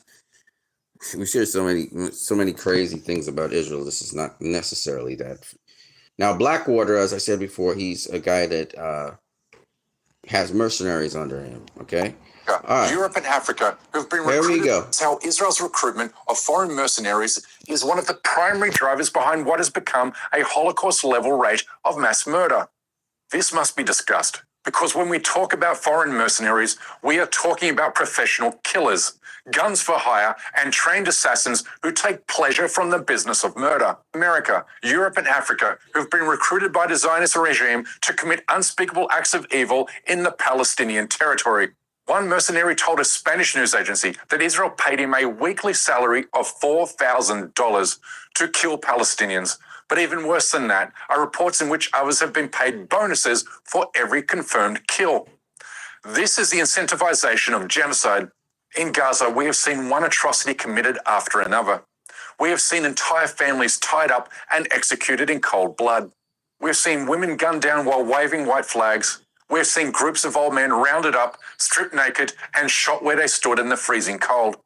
We share so many crazy things about Israel. This is not necessarily that. Now, Blackwater, as I said before, he's a guy that has mercenaries under him. Okay. Right. Europe and Africa have been recruited. There we go. That's how Israel's recruitment of foreign mercenaries is one of the primary drivers behind what has become a Holocaust-level rate of mass murder. This must be discussed. Because when we talk about foreign mercenaries, we are talking about professional killers, guns for hire, and trained assassins who take pleasure from the business of murder. America, Europe, and Africa who've been recruited by the Zionist regime to commit unspeakable acts of evil in the Palestinian territory. One mercenary told a Spanish news agency that Israel paid him a weekly salary of $4,000 to kill Palestinians. But even worse than that are reports in which others have been paid bonuses for every confirmed kill. This is the incentivization of genocide. In Gaza, we have seen one atrocity committed after another. We have seen entire families tied up and executed in cold blood. We have seen women gunned down while waving white flags. We have seen groups of old men rounded up, stripped naked, and shot where they stood in the freezing cold.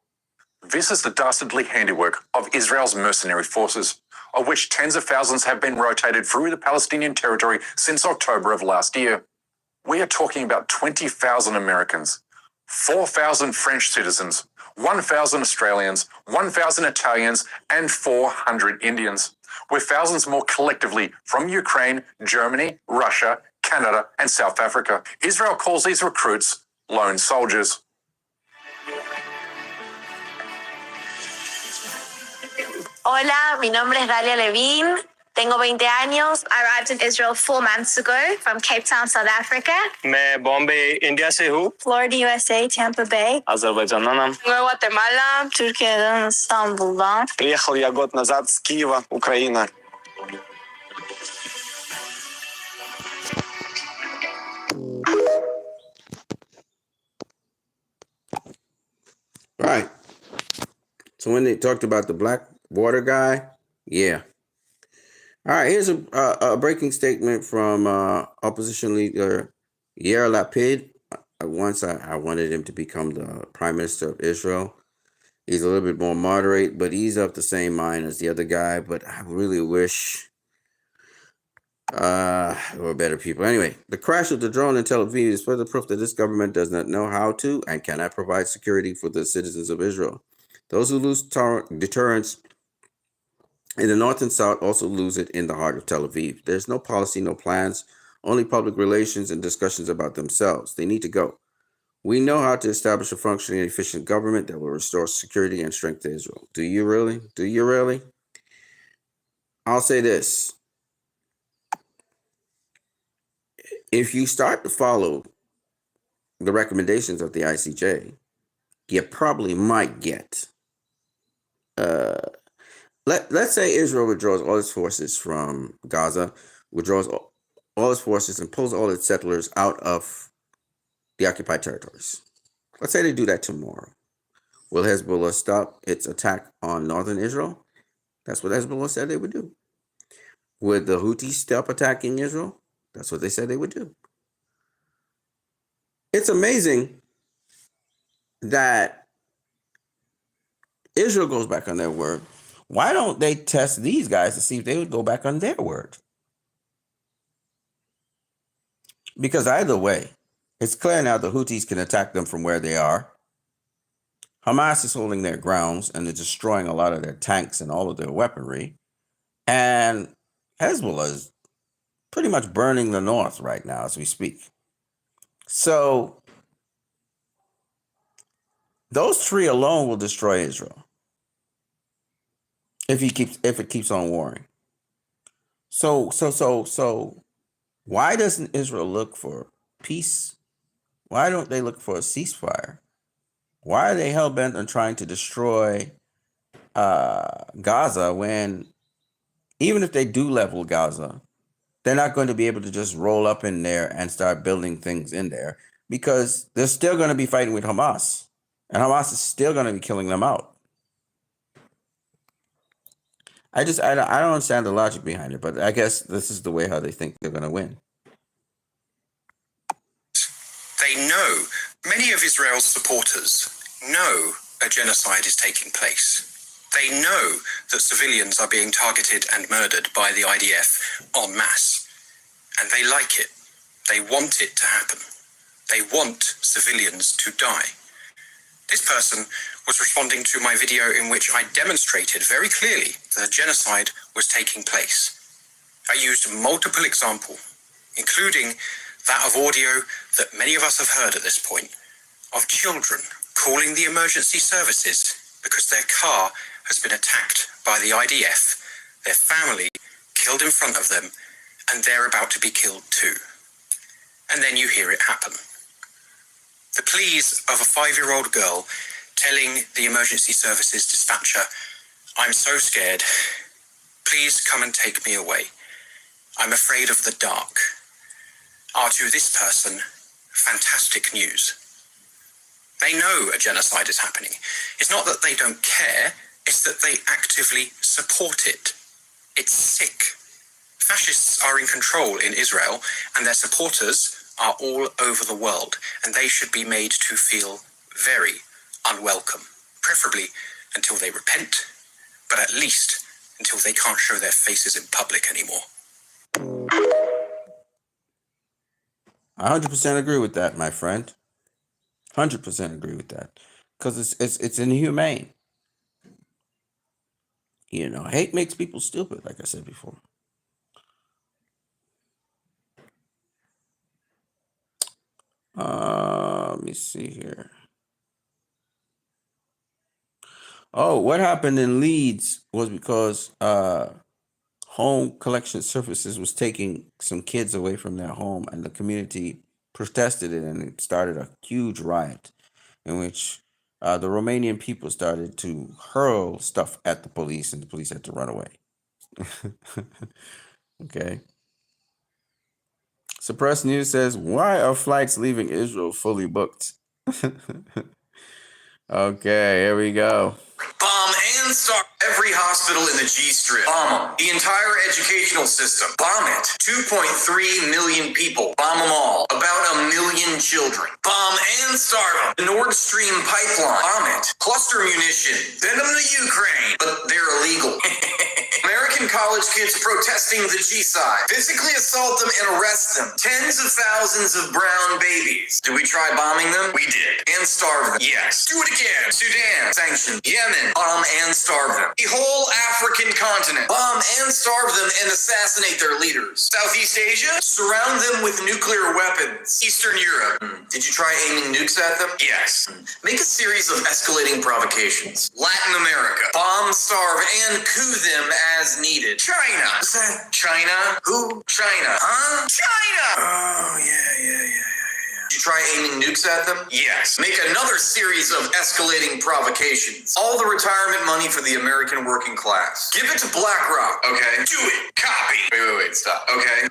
This is the dastardly handiwork of Israel's mercenary forces, of which tens of thousands have been rotated through the Palestinian territory since October of last year. We are talking about 20,000 Americans, 4,000 French citizens, 1,000 Australians, 1,000 Italians, and 400 Indians, with thousands more collectively from Ukraine, Germany, Russia, Canada, and South Africa. Israel calls these recruits lone soldiers. Hola, mi nombre es Dalia Levine. Tengo 20 años. I arrived in Israel 4 months ago from Cape Town, South Africa. मैं Bombay India से हूँ. Florida, USA, Tampa Bay. Азербайджан'dan. Guatemala. Türkiye'den, İstanbul'dan. Приехал я год назад с Киева, Украина. Right. So when they talked about the black water guy, yeah. All right, here's a breaking statement from opposition leader Yair Lapid. Once I wanted him to become the prime minister of Israel. He's a little bit more moderate, but he's of the same mind as the other guy. But I really wish there were better people. Anyway, the crash of the drone in Tel Aviv is further proof that this government does not know how to and cannot provide security for the citizens of Israel. Those who lose deterrence in the north and south also lose it in the heart of Tel Aviv. There's no policy, no plans, only public relations and discussions about themselves. They need to go. We know how to establish a functioning and efficient government that will restore security and strength to Israel. Do you really? Do you really? I'll say this. If you start to follow the recommendations of the ICJ, you probably might get let's say Israel withdraws all its forces from Gaza, withdraws all its forces and pulls all its settlers out of the occupied territories. Let's say they do that tomorrow. Will Hezbollah stop its attack on northern Israel? That's what Hezbollah said they would do. Would the Houthis stop attacking Israel? That's what they said they would do. It's amazing that Israel goes back on their word. Why don't they test these guys to see if they would go back on their word? Because either way, it's clear now the Houthis can attack them from where they are. Hamas is holding their grounds and they're destroying a lot of their tanks and all of their weaponry. And Hezbollah is pretty much burning the north right now as we speak. So those three alone will destroy Israel. If it keeps on warring. So why doesn't Israel look for peace? Why don't they look for a ceasefire? Why are they hell-bent on trying to destroy Gaza when even if they do level Gaza, they're not going to be able to just roll up in there and start building things in there because they're still going to be fighting with Hamas. And Hamas is still going to be killing them out. I don't understand the logic behind it, but I guess this is the way how they think they're going to win. They know, many of Israel's supporters know a genocide is taking place. They know that civilians are being targeted and murdered by the IDF en masse. And they like it. They want it to happen. They want civilians to die. This person was responding to my video in which I demonstrated very clearly that a genocide was taking place. I used multiple examples, including That of audio that many of us have heard at this point, of children calling the emergency services because their car has been attacked by the IDF, their family killed in front of them, and they're about to be killed too. And then you hear it happen. The pleas of a 5-year-old girl telling the emergency services dispatcher, "I'm so scared. Please come and take me away. I'm afraid of the dark," are to this person fantastic news. They know a genocide is happening. It's not that they don't care, it's that they actively support it. It's sick. Fascists are in control in Israel, and their supporters are all over the world, and they should be made to feel very unwelcome, preferably until they repent, but at least until they can't show their faces in public anymore. I 100% agree with that, my friend. 100% agree with that, because it's inhumane. You know, hate makes people stupid, like I said before. Let me see here. Oh, what happened in Leeds was because home collection services was taking some kids away from their home, and the community protested it, and it started a huge riot in which the Romanian people started to hurl stuff at the police, and the police had to run away. Okay. Suppressed News says, why are flights leaving Israel fully booked? Okay, here we go. Bomb and start every hospital in the G Strip. Bomb them. The entire educational system. Bomb it. 2.3 million people. Bomb them all. About 1 million children. Bomb and starve them. The Nord Stream pipeline. Bomb it. Cluster munition. Send them to Ukraine. But they're illegal. American college kids protesting the G-side. Physically assault them and arrest them. Tens of thousands of brown babies. Did we try bombing them? We did. And starve them. Yes. Do it again. Sudan. Sanctioned. Yemen. Bomb and starve them. The whole African continent. Bomb and starve them and assassinate their leaders. Southeast Asia. Surround them with nuclear weapons. Eastern Europe. Did you try aiming nukes at them? Yes. Make a series of escalating provocations. Latin America. Bomb, starve, and coup them as needed. China. Is that China? Who? China. Huh? China! Oh, yeah. Did you try aiming nukes at them? Yes. Make another series of escalating provocations. All the retirement money for the American working class. Give it to BlackRock. Okay. Do it. Copy. Wait. Stop. Okay.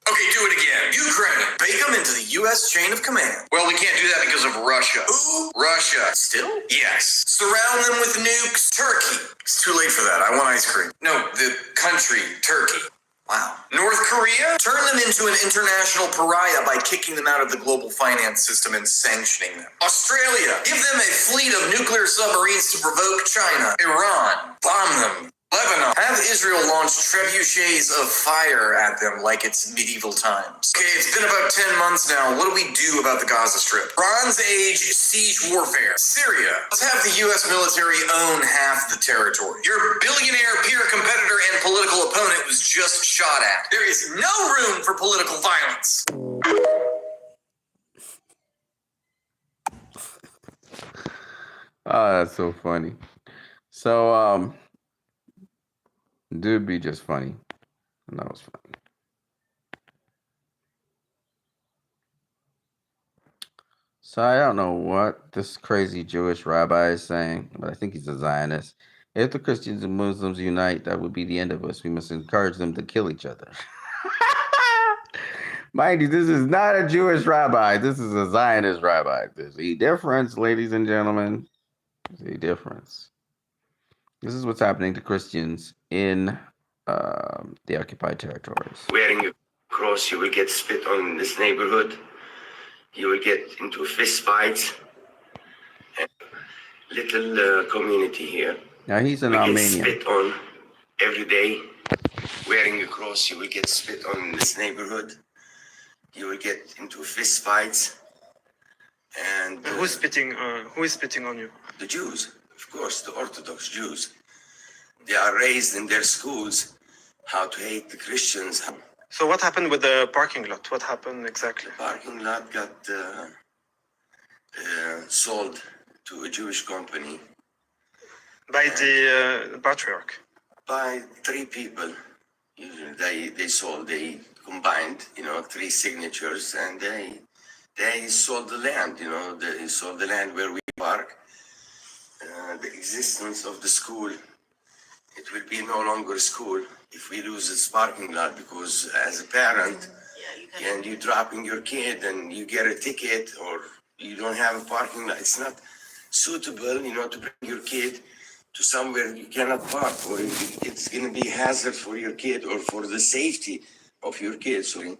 Okay, do it again. Ukraine. Bake them into the U.S. chain of command. Well, we can't do that because of Russia. Who? Russia. Still? Yes. Surround them with nukes. Turkey. It's too late for that. I want ice cream. No, the country. Turkey. Wow. North Korea? Turn them into an international pariah by kicking them out of the global finance system and sanctioning them. Australia? Give them a fleet of nuclear submarines to provoke China. Iran? Bomb them. Lebanon. Have Israel launch trebuchets of fire at them like it's medieval times. Okay, it's been about 10 months now. What do we do about the Gaza Strip? Bronze Age siege warfare. Syria. Let's have the U.S. military own half the territory. Your billionaire peer competitor and political opponent was just shot at. There is no room for political violence. Oh, that's so funny. So, dude be just funny. And that was funny. So I don't know what this crazy Jewish rabbi is saying, but I think he's a Zionist. If the Christians and Muslims unite, that would be the end of us. We must encourage them to kill each other. Mind you, this is not a Jewish rabbi. This is a Zionist rabbi. There's a difference, ladies and gentlemen. There's a difference. This is what's happening to Christians in the occupied territories. Wearing a cross, you will get spit on in this neighborhood. You will get into fist fights. Little community here. Now he's an Armenian. Get spit on every day. Wearing a cross, you will get spit on in this neighborhood. You will get into fist fights. And who is spitting on you? The Jews, of course, the Orthodox Jews. They are raised in their schools how to hate the Christians. So what happened with the parking lot? What happened exactly? The parking lot got sold to a Jewish company. By the patriarch? By 3 people. Usually they combined, 3 signatures, and they sold the land, they sold the land where we park. The existence of the school, it will be no longer a school if we lose its parking lot, because as a parent, and you're dropping your kid and you get a ticket or you don't have a parking lot, it's not suitable, to bring your kid to somewhere you cannot park, or it's going to be a hazard for your kid or for the safety of your kid. So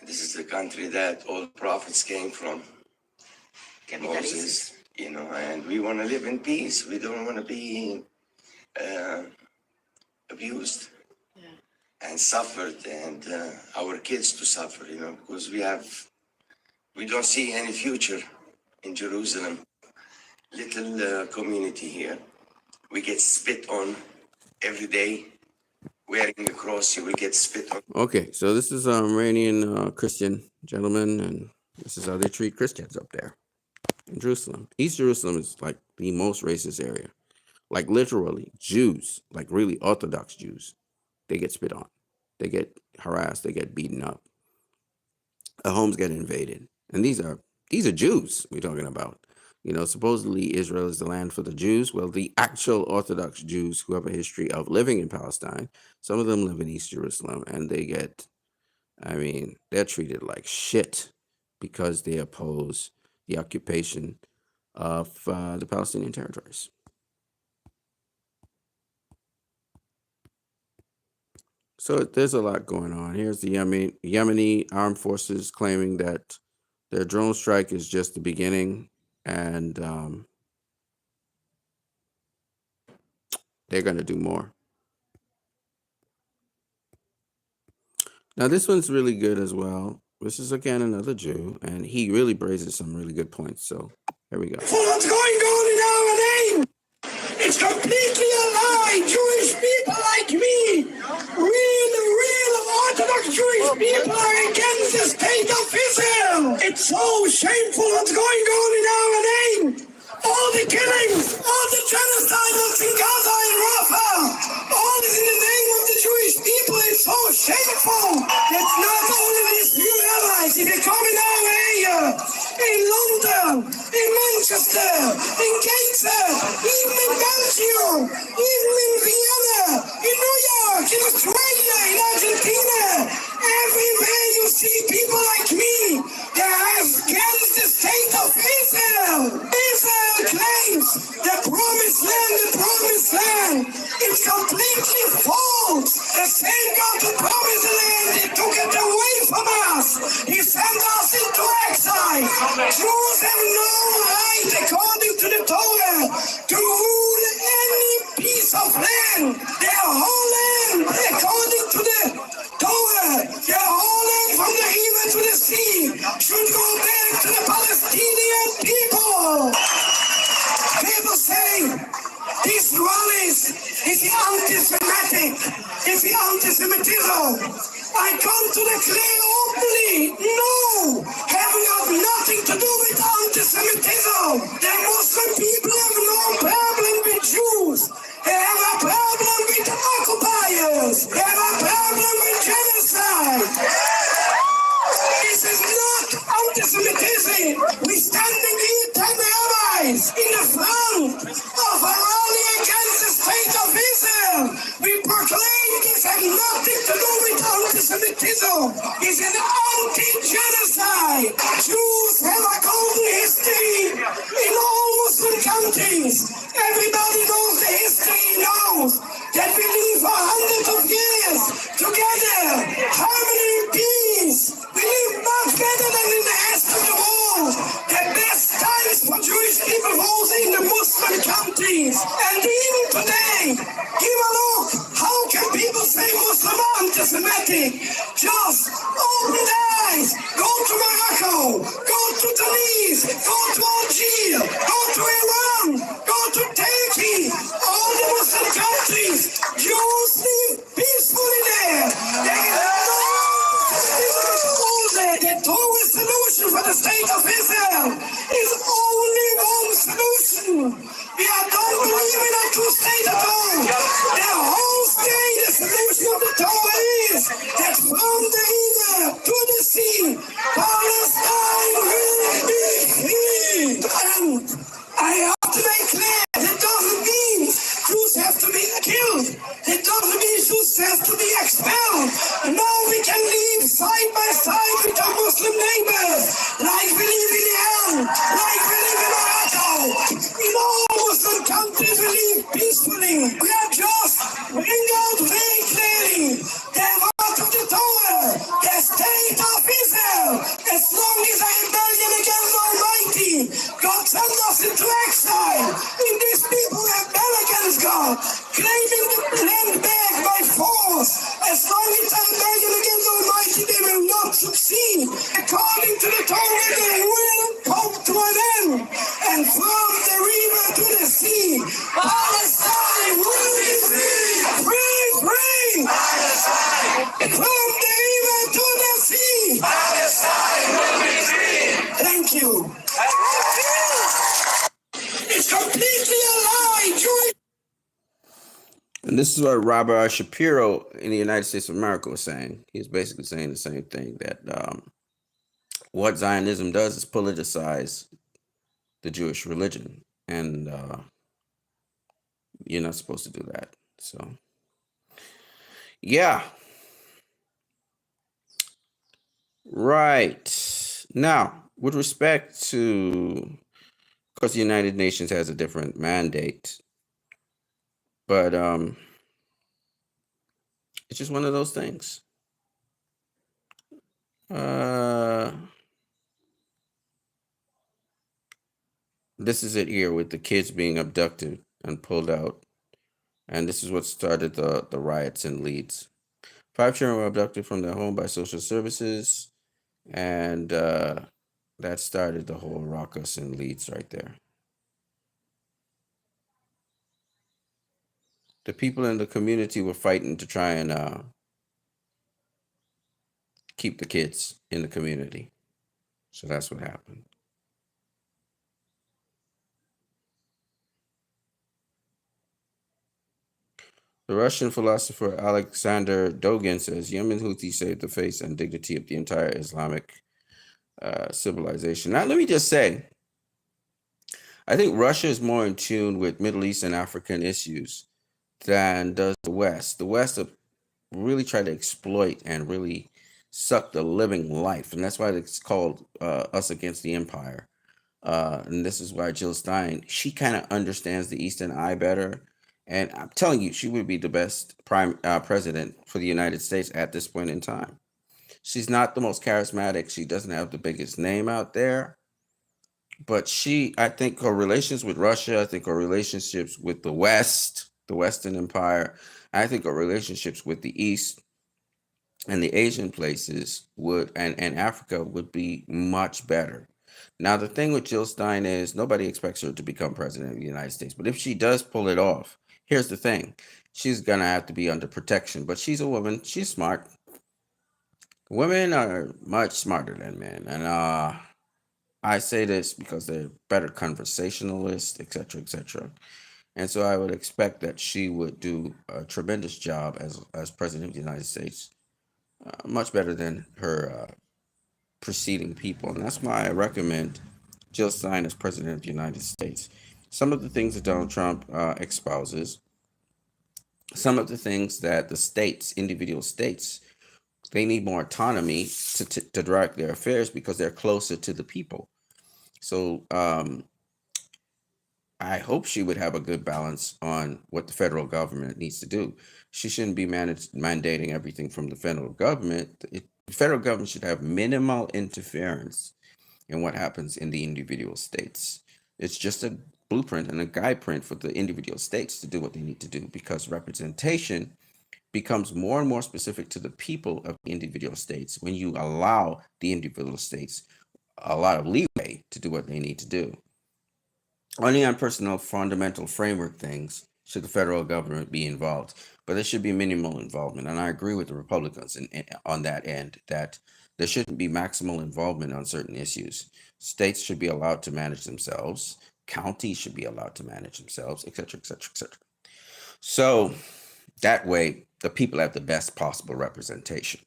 this is the country that all prophets came from, Moses, and we want to live in peace. We don't want to be abused and suffered, and our kids to suffer, because we don't see any future in Jerusalem. Little community here. We get spit on every day. Wearing a cross, you will get spit on. Okay, so this is an Iranian Christian gentleman, and this is how they treat Christians up there in Jerusalem. East Jerusalem is like the most racist area. Like literally, Jews, like really Orthodox Jews, they get spit on. They get harassed. They get beaten up. Their homes get invaded. And these are Jews we're talking about. Supposedly Israel is the land for the Jews. Well, the actual Orthodox Jews who have a history of living in Palestine, some of them live in East Jerusalem, and they're treated like shit because they oppose the occupation of the Palestinian territories. So there's a lot going on. Here's the Yemeni armed forces claiming that their drone strike is just the beginning, and they're going to do more. Now, this one's really good as well. This is, again, another Jew, and he really raises some really good points. So here we go. What's going on in our name? It's completely a lie. Jewish people like me, real Orthodox Jewish people are against the state of Israel. It's so shameful what's going on in our name. All the killings, all the genocide that's in Gaza and Rafah, all is in the name of the Jewish people. It's so shameful. It's not only these new allies. If you come in our area, in London, in Manchester, in Gateshead, even in Belgium, even in Vienna, in New York, in Australia, in Argentina, everywhere you see people like me, they are against the state of Israel. Israel claims the promised land. It's completely false. The same God who promised the land, he took it away from us. He sent us into exile. Jews have no right, according to the Torah, to rule any piece of land. Their whole land, according to the Torah, their whole land from the river to the sea, should go back to the Palestinian people. People say this rallies is anti-Semitic, it's anti-Semitism. I come to declare openly, no, having got nothing to do with anti-Semitism. The Muslim people have no problem with Jews. They have a problem with occupiers. They have a problem with genocide. This is not anti-Semitism. We're standing here 10 rabbis in the front of a rally against the state of Israel. We proclaim this has nothing to do with anti-Semitism. It's an anti-genocide. Jews have a golden history in all Muslim countries. Everybody knows the history, knows that we live for hundreds of years together, harmony and peace. We live much better than in the rest of the world. The best times for Jewish people was in the Muslim countries. And even today, give a look. How can people say Muslim are anti-Semitic? Just open their eyes. Go to Morocco. Go to Tunis. Go to Algeria. Go to Iran. Go to Turkey. All the Muslim countries. Jews live peacefully there. There is no solution for the state of Israel is only one solution. We don't believe in a two-state at all. The whole state, the solution of the Torah is that from the river to the sea, Palestine will be free. And I have to make clear, that doesn't mean Jews have to be killed. It doesn't mean Jews have to be expelled. No, we can live side by side with our Muslim neighbors, like we live in Iran, like we live in Morocco. In all Muslim countries, we live peacefully. We are just bring out very clearly the word of the Torah, the state of Israel. As long as I rebellion against Almighty, God send us into exile. And these people rebel against God, claiming the land back by force. As long as I rebellion against Almighty, they will not succeed. According to the Torah, they will come to an end. And from the river to the sea, Palestine will be free. Free, free. Palestine. From the river to the sea, Palestine will be free. Thank you. It's completely a lie. And this is what Robert Shapiro in the United States of America was saying. He's basically saying the same thing, that what Zionism does is politicize the Jewish religion. And you're not supposed to do that. So, yeah. Right. Now, with respect to, of course, the United Nations has a different mandate. But it's just one of those things. This is it here with the kids being abducted and pulled out. And this is what started the riots in Leeds. 5 children were abducted from their home by social services. And that started the whole ruckus in Leeds right there. The people in the community were fighting to try and keep the kids in the community. So that's what happened. The Russian philosopher Alexander Dogin says Yemen Houthis saved the face and dignity of the entire Islamic civilization. Now, let me just say, I think Russia is more in tune with Middle East and African issues than does the West. The West have really tried to exploit and really suck the living life. And that's why it's called Us Against the Empire. And this is why Jill Stein, she kind of understands the Eastern Eye better. And I'm telling you, she would be the best president for the United States at this point in time. She's not the most charismatic. She doesn't have the biggest name out there. But I think her relations with Russia, I think her relationships with the West, the Western Empire, I think her relationships with the East and the Asian places and Africa would be much better. Now, the thing with Jill Stein is nobody expects her to become president of the United States. But if she does pull it off, here's the thing. She's going to have to be under protection. But she's a woman. She's smart. Women are much smarter than men. And I say this because they're better conversationalists, etc., etc. And so I would expect that she would do a tremendous job as president of the United States. Much better than her preceding people. And that's why I recommend Jill Stein as president of the United States. Some of the things that Donald Trump espouses, some of the things that the states, individual states, they need more autonomy to direct their affairs because they're closer to the people. So I hope she would have a good balance on what the federal government needs to do. She shouldn't be mandating everything from the federal government. The federal government should have minimal interference in what happens in the individual states. It's just a blueprint and a guideprint for the individual states to do what they need to do, because representation becomes more and more specific to the people of the individual states when you allow the individual states a lot of leeway to do what they need to do. Only on personal fundamental framework things should the federal government be involved, but there should be minimal involvement. And I agree with the Republicans on that end, that There shouldn't be maximal involvement on certain issues. States should be allowed to manage themselves. Counties should be allowed to manage themselves, etc., etc., etc. So that way, the people have the best possible representation.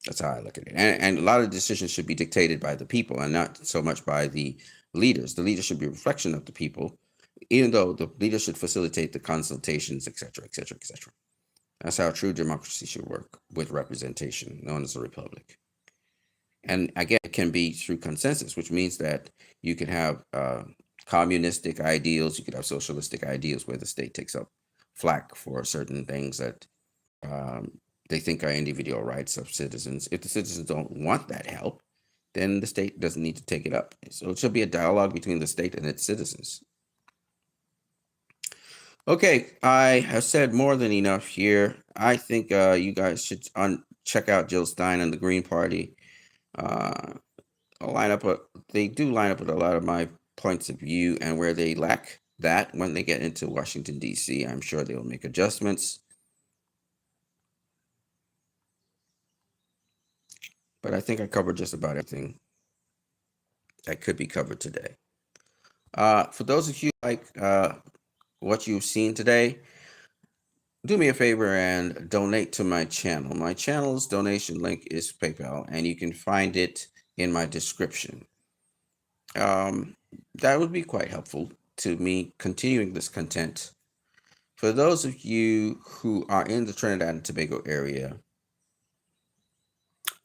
That's how I look at it. And a lot of decisions should be dictated by the people and not so much by the leaders. The leaders should be a reflection of the people, even though the leaders should facilitate the consultations, etc., etc., etc. That's how true democracy should work, with representation, known as a republic. And again, it can be through consensus, which means that you can have communistic ideals, you could have socialistic ideals where the state takes up flack for certain things that they think are individual rights of citizens. If the citizens don't want that help, then the state doesn't need to take it up. So it should be a dialogue between the state and its citizens. Okay, I have said more than enough here. I think you guys should check out Jill Stein and the Green Party. They do line up with a lot of my points of view, and where they lack that, when they get into Washington, D.C., I'm sure they will make adjustments. But I think I covered just about everything that could be covered today. For those of you like what you've seen today, do me a favor and donate to my channel. My channel's donation link is PayPal, and you can find it in my description. That would be quite helpful to me continuing this content. For those of you who are in the Trinidad and Tobago area,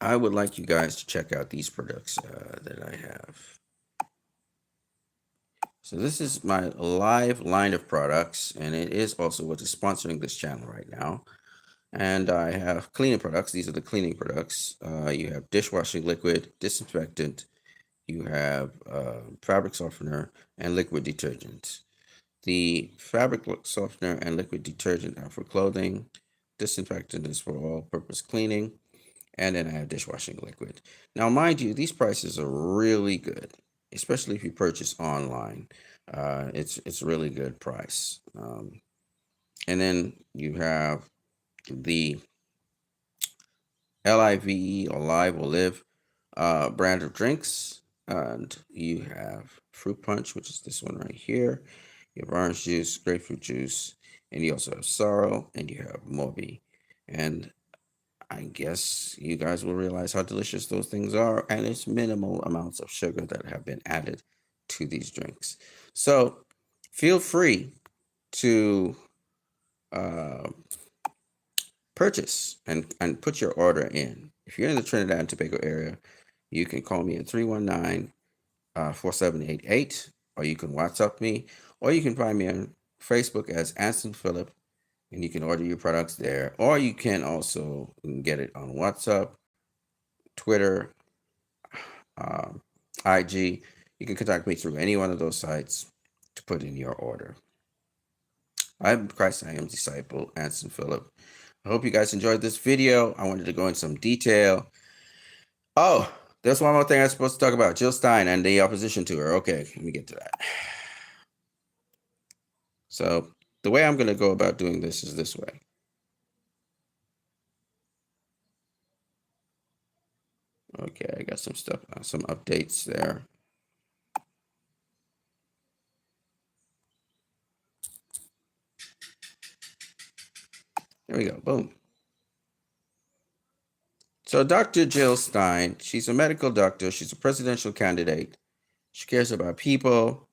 I would like you guys to check out these products that I have. So this is my live line of products, and it is also what is sponsoring this channel right now. And I have cleaning products. These are the cleaning products. You have dishwashing liquid, disinfectant, you have fabric softener, and liquid detergent. The fabric softener and liquid detergent are for clothing. Disinfectant is for all-purpose cleaning. And then I have dishwashing liquid. Now, mind you, these prices are really good, especially if you purchase online. It's a really good price. And then you have the LIVE or Live or Live brand of drinks. And you have fruit punch, which is this one right here. You have orange juice, grapefruit juice, and you also have sorrel, and you have Moby. And I guess you guys will realize how delicious those things are, and it's minimal amounts of sugar that have been added to these drinks. So feel free to purchase and put your order in. If you're in the Trinidad and Tobago area, you can call me at 319-4788, or you can WhatsApp me, or you can find me on Facebook as Anson Phillip, and you can order your products there, or you can also get it on WhatsApp, Twitter, IG. You can contact me through any one of those sites to put in your order. I'm Christ I Am Disciple, Anson Phillip. I hope you guys enjoyed this video. I wanted to go in some detail. Oh, there's one more thing I was supposed to talk about. Jill Stein and the opposition to her. Okay, let me get to that. So the way I'm going to go about doing this is this way. Okay, I got some stuff, some updates there. There we go, boom. So Dr. Jill Stein, she's a medical doctor. She's a presidential candidate. She cares about people,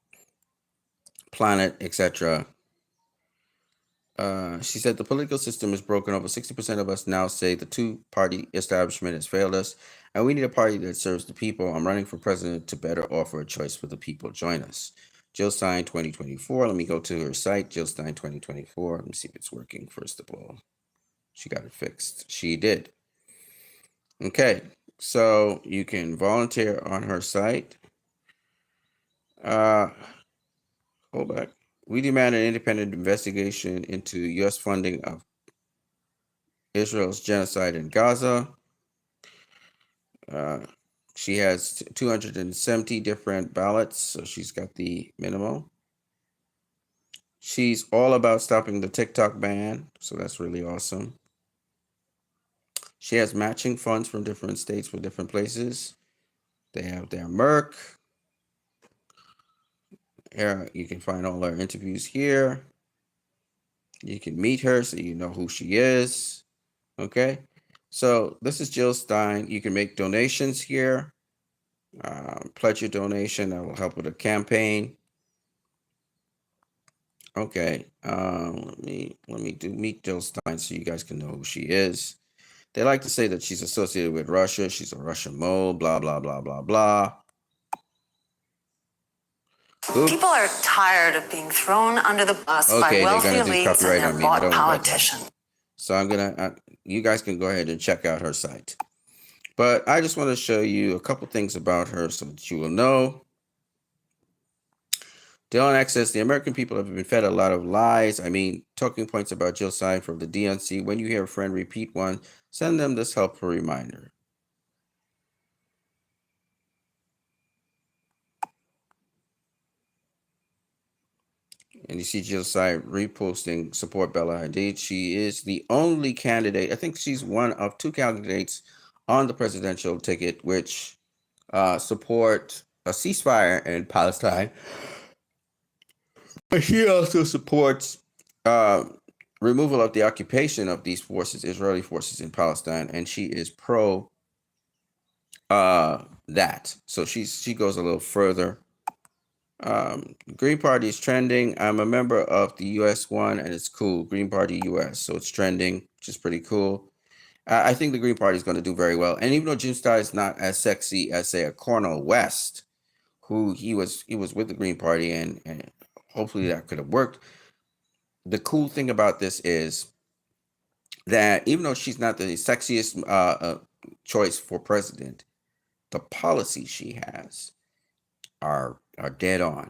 planet, etc. She said the political system is broken. Over 60% of us now say the two-party establishment has failed us, and we need a party that serves the people. I'm running for president to better offer a choice for the people. Join us. Jill Stein 2024. Let me go to her site, Jill Stein 2024. Let me see if it's working, first of all. She got it fixed. She did. Okay, so you can volunteer on her site. Hold back. We demand an independent investigation into U.S. funding of Israel's genocide in Gaza. She has 270 different ballots, so she's got the minimum. She's all about stopping the TikTok ban, so that's really awesome. She has matching funds from different states for different places. They have their Merck. Here, you can find all her interviews here. You can meet her so you know who she is. Okay. So this is Jill Stein. You can make donations here. Pledge your donation. That will help with the campaign. Okay. Let me do meet Jill Stein so you guys can know who she is. They like to say that she's associated with Russia. She's a Russian mole. Blah blah blah blah blah. Oops. People are tired of being thrown under the bus by wealthy elites and their bought politicians. So I'm gonna. You guys can go ahead and check out her site. But I just want to show you a couple things about her so that you will know. Dylan X says the American people have been fed a lot of lies. I mean, talking points about Jill Stein from the DNC. When you hear a friend repeat one, send them this helpful reminder. And you see Jill Stein reposting support Bella Hadid. She is the only candidate. I think she's one of two candidates on the presidential ticket which support a ceasefire in Palestine. But she also supports removal of the occupation of these forces, Israeli forces in Palestine, and she is pro that. So she goes a little further. Green Party is trending. I'm a member of the US one, and it's cool. Green Party US, so it's trending, which is pretty cool. I think the Green Party is going to do very well. And even though Jim Stein is not as sexy as, say, a Cornel West, who he was with the Green Party, and hopefully that could have worked. The cool thing about this is that even though she's not the sexiest choice for president, the policies she has are dead on.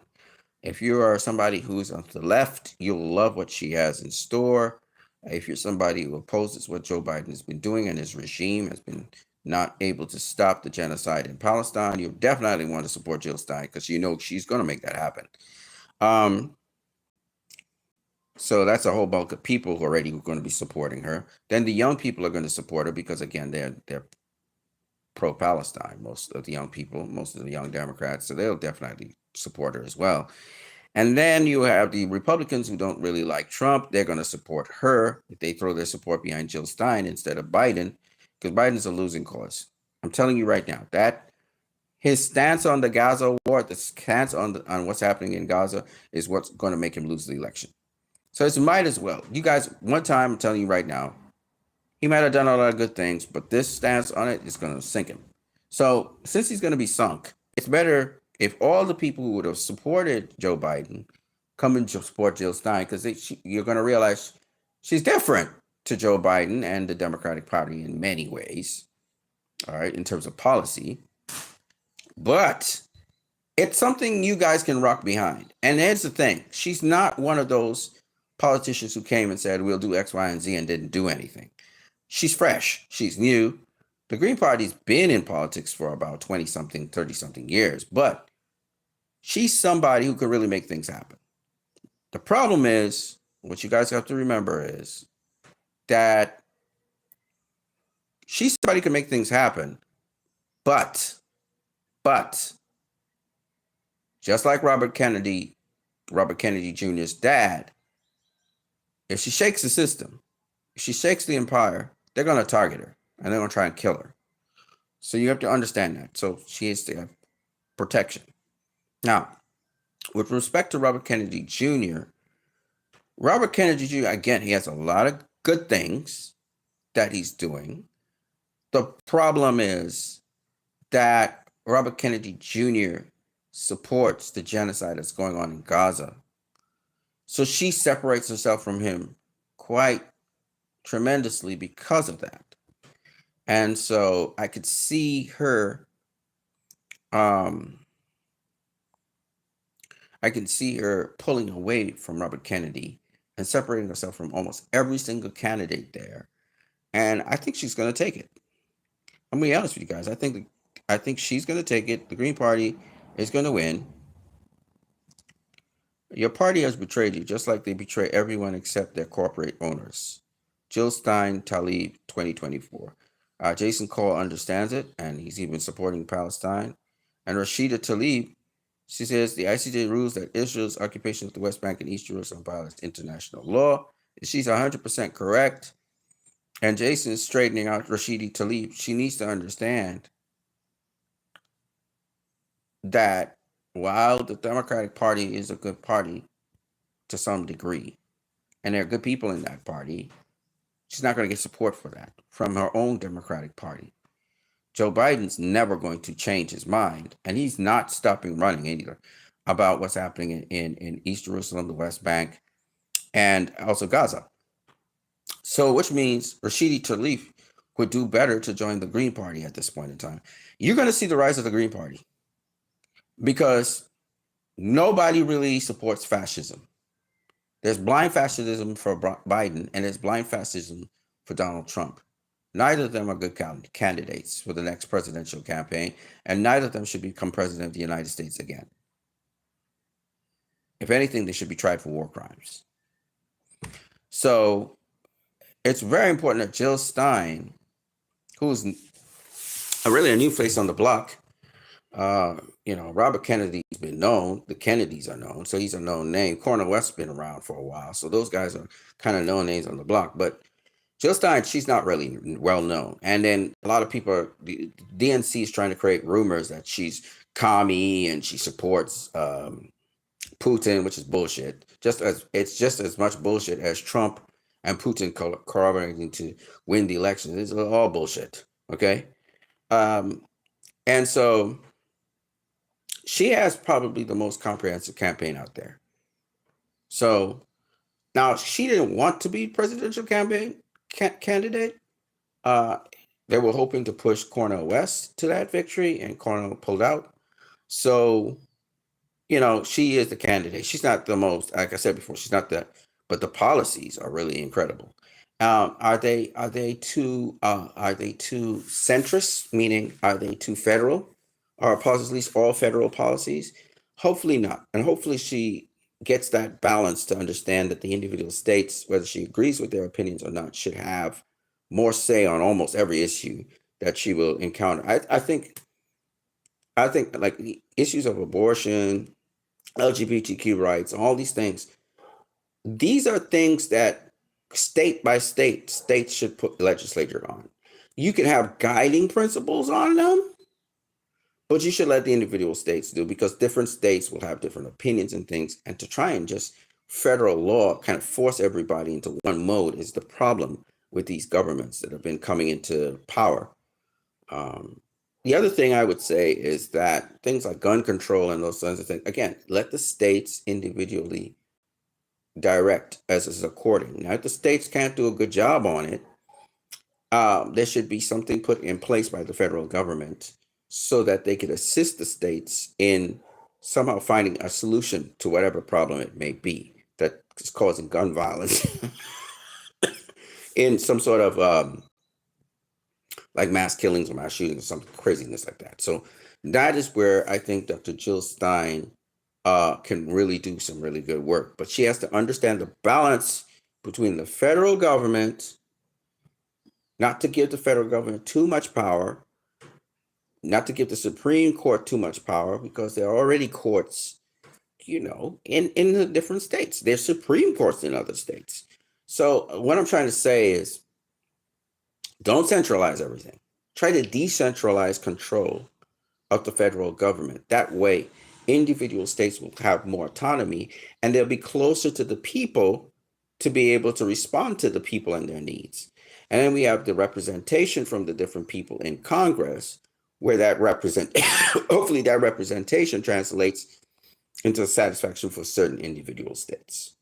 If you are somebody who's on the left, you'll love what she has in store. If you're somebody who opposes what Joe Biden has been doing and his regime has been not able to stop the genocide in Palestine, you definitely want to support Jill Stein because you know she's going to make that happen. So that's a whole bulk of people already who are going to be supporting her. Then the young people are going to support her because, again, they're pro-Palestine, most of the young people, most of the young Democrats, so they'll definitely support her as well. And then you have the Republicans who don't really like Trump. They're going to support her if they throw their support behind Jill Stein instead of Biden, because Biden's a losing cause. I'm telling you right now that his stance on the Gaza war, the stance on what's happening in Gaza is what's going to make him lose the election. So it might as well. You guys, one time, I'm telling you right now, he might have done a lot of good things, but this stance on it is going to sink him. So since he's going to be sunk, it's better if all the people who would have supported Joe Biden come and support Jill Stein, because you're going to realize she's different to Joe Biden and the Democratic Party in many ways, all right, in terms of policy. But it's something you guys can rock behind. And here's the thing. She's not one of those politicians who came and said, we'll do X, Y, and Z and didn't do anything. She's fresh. She's new. The Green Party's been in politics for about 20-something, 30-something years, but she's somebody who could really make things happen. The problem is, what you guys have to remember is that she's somebody who can make things happen, but just like Robert Kennedy Jr.'s dad, if she shakes the system, if she shakes the empire, they're going to target her and they're going to try and kill her. So you have to understand that. So she has to have protection. Now, with respect to Robert Kennedy Jr., again, he has a lot of good things that he's doing. The problem is that Robert Kennedy Jr. supports the genocide that's going on in Gaza. So she separates herself from him quite tremendously because of that. And so I could see her pulling away from Robert Kennedy and separating herself from almost every single candidate there. And I think she's going to take it. I'm going to be honest with you guys. I think she's going to take it. The Green Party is going to win. Your party has betrayed you, just like they betray everyone except their corporate owners. Jill Stein, Talib, 2024. Jason Cole understands it, and he's even supporting Palestine. And Rashida Tlaib, she says the ICJ rules that Israel's occupation of the West Bank and East Jerusalem violates international law. She's 100% correct. And Jason is straightening out Rashida Tlaib. She needs to understand that while the Democratic Party is a good party to some degree, and there are good people in that party, she's not going to get support for that from her own Democratic Party. Joe Biden's never going to change his mind, and he's not stopping running either about what's happening in East Jerusalem, the West Bank, and also Gaza. So, which means Rashida Tlaib would do better to join the Green Party at this point in time. You're going to see the rise of the Green Party because nobody really supports fascism. There's blind fascism for Biden, and there's blind fascism for Donald Trump. Neither of them are good candidates for the next presidential campaign, and neither of them should become president of the United States again. If anything, they should be tried for war crimes. So it's very important that Jill Stein, who's really a new face on the block, Robert Kennedy's been known. The Kennedys are known, so he's a known name. Cornel West's been around for a while, so those guys are kind of known names on the block. But Jill Stein, she's not really well known. And then a lot of people, the DNC is trying to create rumors that she's commie and she supports Putin, which is bullshit. It's just as much bullshit as Trump and Putin collaborating to win the election. It's all bullshit. Okay, and so she has probably the most comprehensive campaign out there. So now she didn't want to be presidential candidate. They were hoping to push Cornel West to that victory, and Cornel pulled out. So, she is the candidate. She's not the most, like I said before, she's not that, but the policies are really incredible. Are they too centrist? Meaning, are they too federal? Or at least all federal policies? Hopefully not. And hopefully she gets that balance to understand that the individual states, whether she agrees with their opinions or not, should have more say on almost every issue that she will encounter. I think like the issues of abortion, LGBTQ rights, all these things, these are things that state by state, states should put legislature on. You can have guiding principles on them, but you should let the individual states do, because different states will have different opinions and things. And to try and just federal law kind of force everybody into one mode is the problem with these governments that have been coming into power. The other thing I would say is that things like gun control and those kinds of things, again, let the states individually direct as is according. Now, if the states can't do a good job on it, there should be something put in place by the federal government so that they could assist the states in somehow finding a solution to whatever problem it may be that is causing gun violence in some sort of like mass killings or mass shootings or something craziness like that. So that is where I think Dr. Jill Stein can really do some really good work. But she has to understand the balance between the federal government, not to give the federal government too much power, not to give the Supreme Court too much power, because there are already courts, in the different states. There's Supreme Courts in other states. So what I'm trying to say is, don't centralize everything. Try to decentralize control of the federal government. That way, individual states will have more autonomy, and they'll be closer to the people to be able to respond to the people and their needs. And then we have the representation from the different people in Congress, where that hopefully that representation translates into satisfaction for certain individual states.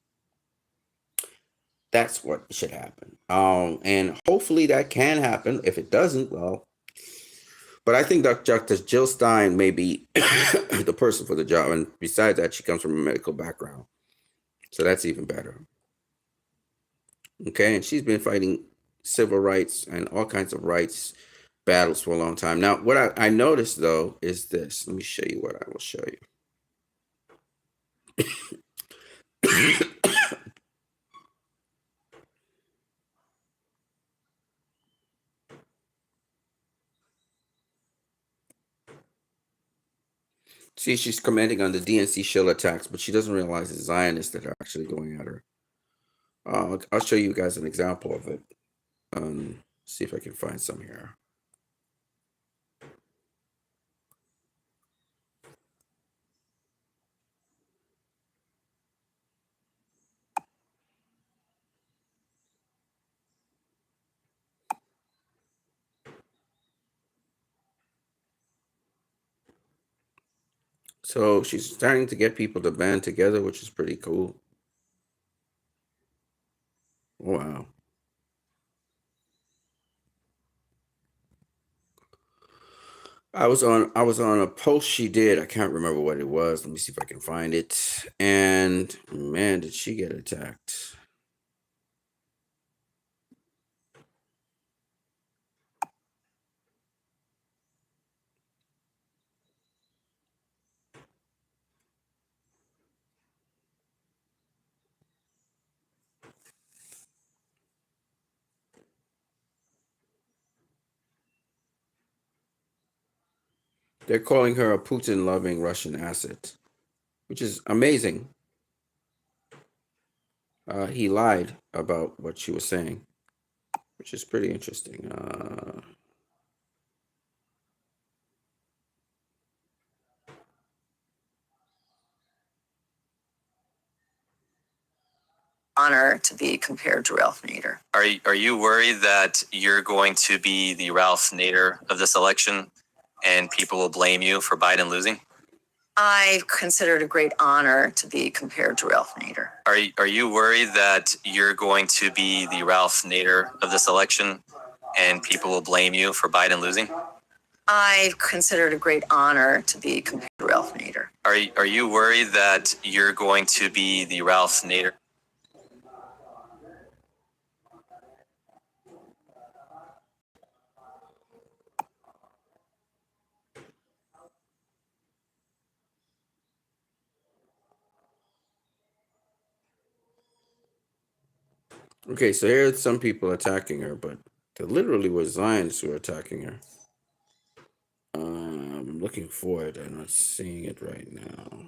That's what should happen. And hopefully that can happen. If it doesn't, well, but I think Dr. Jill Stein may be the person for the job. And besides that, she comes from a medical background. So that's even better. Okay, and she's been fighting civil rights and all kinds of rights battles for a long time. Now, what I noticed, though, is this. Let me show you what I will show you. See, she's commenting on the DNC shill attacks, but she doesn't realize it's Zionists that are actually going at her. I'll show you guys an example of it. See if I can find some here. So she's starting to get people to band together, which is pretty cool. Wow. I was on a post she did. I can't remember what it was. Let me see if I can find it. And man, did she get attacked. They're calling her a Putin-loving Russian asset, which is amazing. He lied about what she was saying, which is pretty interesting. Honor to be compared to Ralph Nader. Are you worried that you're going to be the Ralph Nader of this election and people will blame you for Biden losing? I consider it a great honor to be compared to Ralph Nader. Are you worried that you're going to be the Ralph Nader of this election and people will blame you for Biden losing? I consider it a great honor to be compared to Ralph Nader. Are you worried that you're going to be the Ralph Nader? Okay, so here's some people attacking her, but there literally were Zionists who were attacking her. I'm looking for it. I'm not seeing it right now.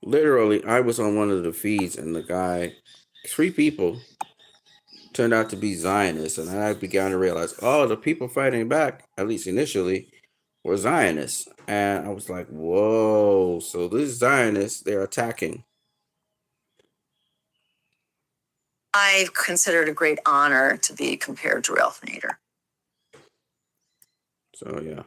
Literally, I was on one of the feeds, and the guy, 3 people turned out to be Zionists, and then I began to realize, oh, the people fighting back, at least initially, were Zionists. And I was like, whoa, so these Zionists, they're attacking. I consider it a great honor to be compared to Ralph Nader. So, yeah.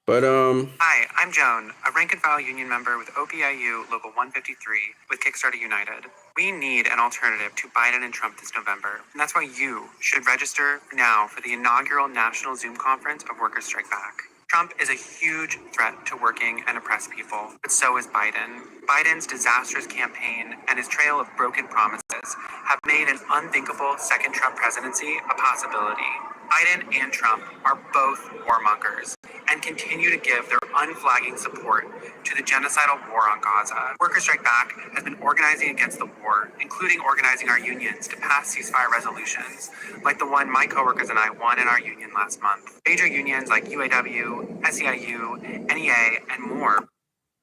But, Hi, I'm Joan, a rank and file union member with OPIU Local 153 with Kickstarter United. We need an alternative to Biden and Trump this November, and that's why you should register now for the inaugural National Zoom Conference of Workers Strike Back. Trump is a huge threat to working and oppressed people, but so is Biden. Biden's disastrous campaign and his trail of broken promises have made an unthinkable second Trump presidency a possibility. Biden and Trump are both warmongers and continue to give their unflagging support to the genocidal war on Gaza. Workers Strike Back has been organizing against the war, including organizing our unions to pass ceasefire resolutions, like the one my coworkers and I won in our union last month. Major unions like UAW, SEIU, NEA, and more,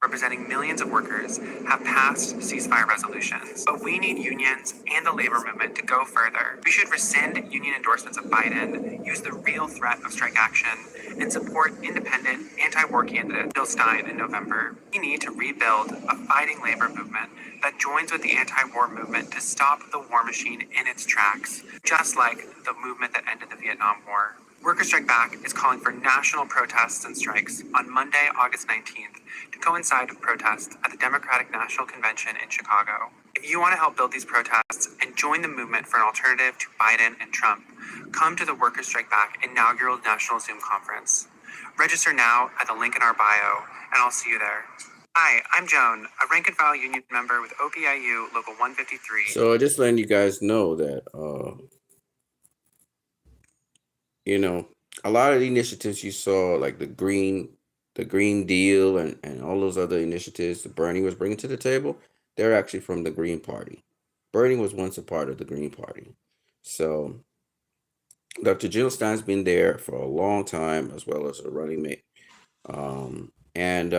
representing millions of workers, have passed ceasefire resolutions. But we need unions and the labor movement to go further. We should rescind union endorsements of Biden, use the real threat of strike action, and support independent anti-war candidate Bill Stein in November. We need to rebuild a fighting labor movement that joins with the anti-war movement to stop the war machine in its tracks, just like the movement that ended the Vietnam War. Workers Strike Back is calling for national protests and strikes on Monday, August 19th, to coincide with protests at the Democratic National Convention in Chicago. If you want to help build these protests and join the movement for an alternative to Biden and Trump, come to the Workers Strike Back inaugural National Zoom Conference. Register now at the link in our bio, and I'll see you there. Hi, I'm Joan, a rank and file union member with OPIU Local 153. so just letting you guys know that, you know, a lot of the initiatives you saw, like the Green Deal and all those other initiatives that Bernie was bringing to the table, they're actually from the Green Party. Bernie was once a part of the Green Party. So Dr. Jill Stein's been there for a long time, as well as a running mate. And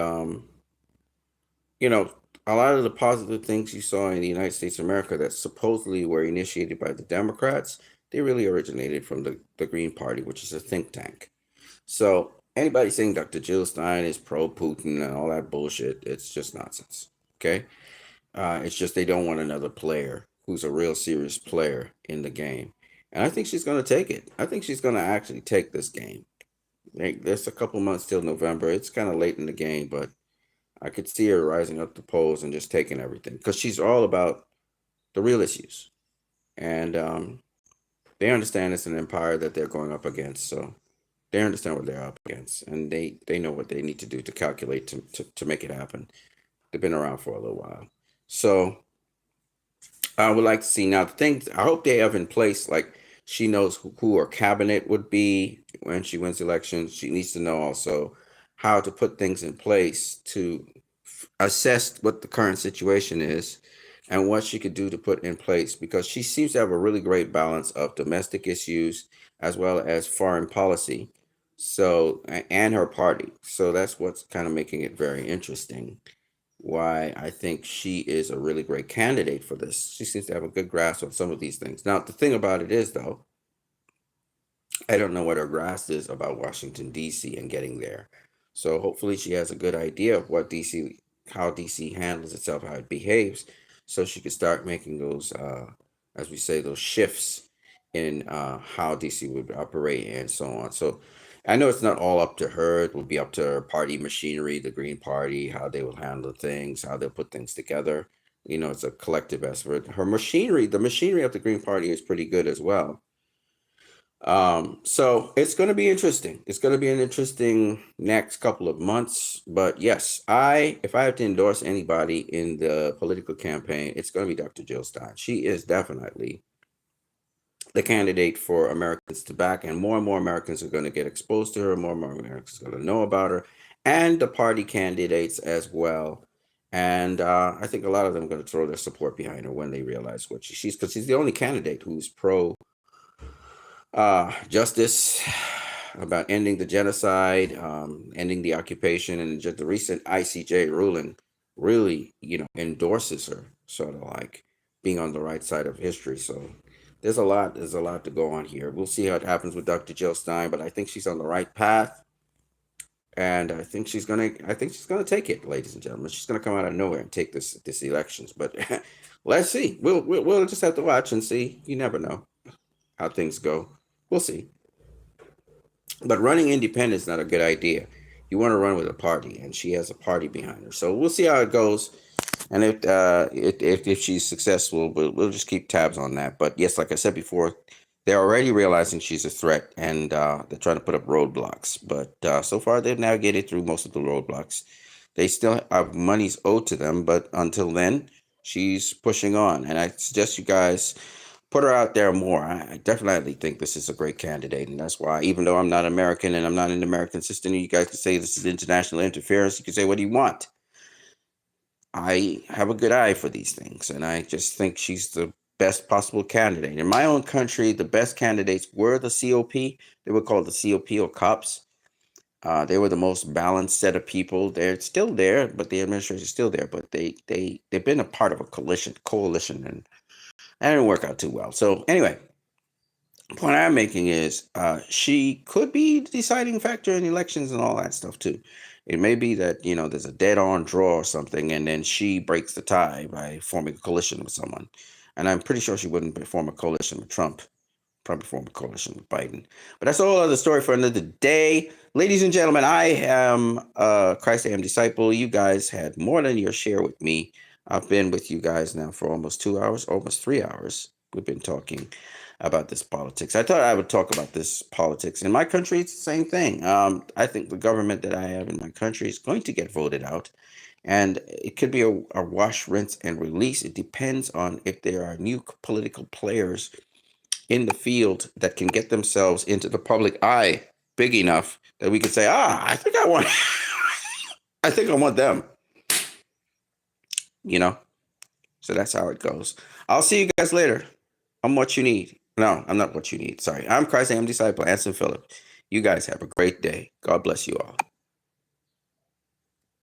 you know, a lot of the positive things you saw in the United States of America that supposedly were initiated by the Democrats, they really originated from the Green Party, which is a think tank. So anybody saying Dr. Jill Stein is pro-Putin and all that bullshit, it's just nonsense. Okay? It's just they don't want another player who's a real serious player in the game. And I think she's going to take it. I think she's going to actually take this game. There's a couple months till November. It's kind of late in the game, but I could see her rising up the polls and just taking everything because she's all about the real issues. And they understand it's an empire that they're going up against. So they understand what they're up against. And they know what they need to do to calculate to make it happen. They've been around for a little while. So I would like to see now the things I hope they have in place, like she knows who her cabinet would be when she wins the election. She needs to know also how to put things in place to assess what the current situation is and what she could do to put in place, because she seems to have a really great balance of domestic issues as well as foreign policy. So, and her party. So that's what's kind of making it very interesting. Why I think she is a really great candidate for this. She seems to have a good grasp on some of these things. Now, the thing about it is, though, I don't know what her grasp is about Washington, D.C. and getting there. So hopefully she has a good idea of what D.C., how D.C. handles itself, how it behaves, so she could start making those, as we say, those shifts in how D.C. would operate and so on. So I know it's not all up to her. It will be up to her party machinery, the Green Party, how they will handle things, how they'll put things together. You know, it's a collective effort. Her machinery, the machinery of the Green Party is pretty good as well. So it's going to be interesting. It's going to be an interesting next couple of months. But yes, if I have to endorse anybody in the political campaign, it's going to be Dr. Jill Stein. She is definitely the candidate for Americans to back, and more Americans are going to get exposed to her. More Americans are going to know about her, and the party candidates as well. And I think a lot of them are going to throw their support behind her when they realize what she's, because she's the only candidate who's pro justice, about ending the genocide, ending the occupation, and just the recent ICJ ruling really, endorses her, sort of like being on the right side of history. So there's a lot to go on here. We'll see how it happens with Dr. Jill Stein, but I think she's on the right path. And I think she's gonna take it, ladies and gentlemen. She's gonna come out of nowhere and take this elections. But let's see. We'll just have to watch and see. You never know how things go. We'll see. But running independent is not a good idea. You want to run with a party, and she has a party behind her. So we'll see how it goes. And if she's successful, we'll just keep tabs on that. But yes, like I said before, they're already realizing she's a threat, and they're trying to put up roadblocks. But so far, they've navigated through most of the roadblocks. They still have monies owed to them, but until then, she's pushing on. And I suggest you guys put her out there more. I definitely think this is a great candidate, and that's why, even though I'm not American and I'm not in the American system, you guys can say this is international interference. You can say what you want. I have a good eye for these things, and I just think she's the best possible candidate. In my own country, the best candidates were the COP. They were called the COP, or cops. They were the most balanced set of people. They're still there, but the administration is still there. But they've been a part of a coalition, and that didn't work out too well. So anyway, the point I'm making is she could be the deciding factor in elections and all that stuff too. It may be that, there's a dead-on draw or something, and then she breaks the tie by forming a coalition with someone. And I'm pretty sure she wouldn't form a coalition with Trump. Probably form a coalition with Biden. But that's a whole other story for another day. Ladies and gentlemen, I am Christ I Am Disciple. You guys had more than your share with me. I've been with you guys now for almost 2 hours, almost 3 hours. We've been talking about this politics. I thought I would talk about this politics. In my country, it's the same thing. I think the government that I have in my country is going to get voted out. And it could be a wash, rinse, and release. It depends on if there are new political players in the field that can get themselves into the public eye big enough that we could say, I think I want them. So that's how it goes. I'll see you guys later. I'm what you need. No, I'm not what you need. Sorry. I'm Christ, I am disciple, Anson Phillip. You guys have a great day. God bless you all.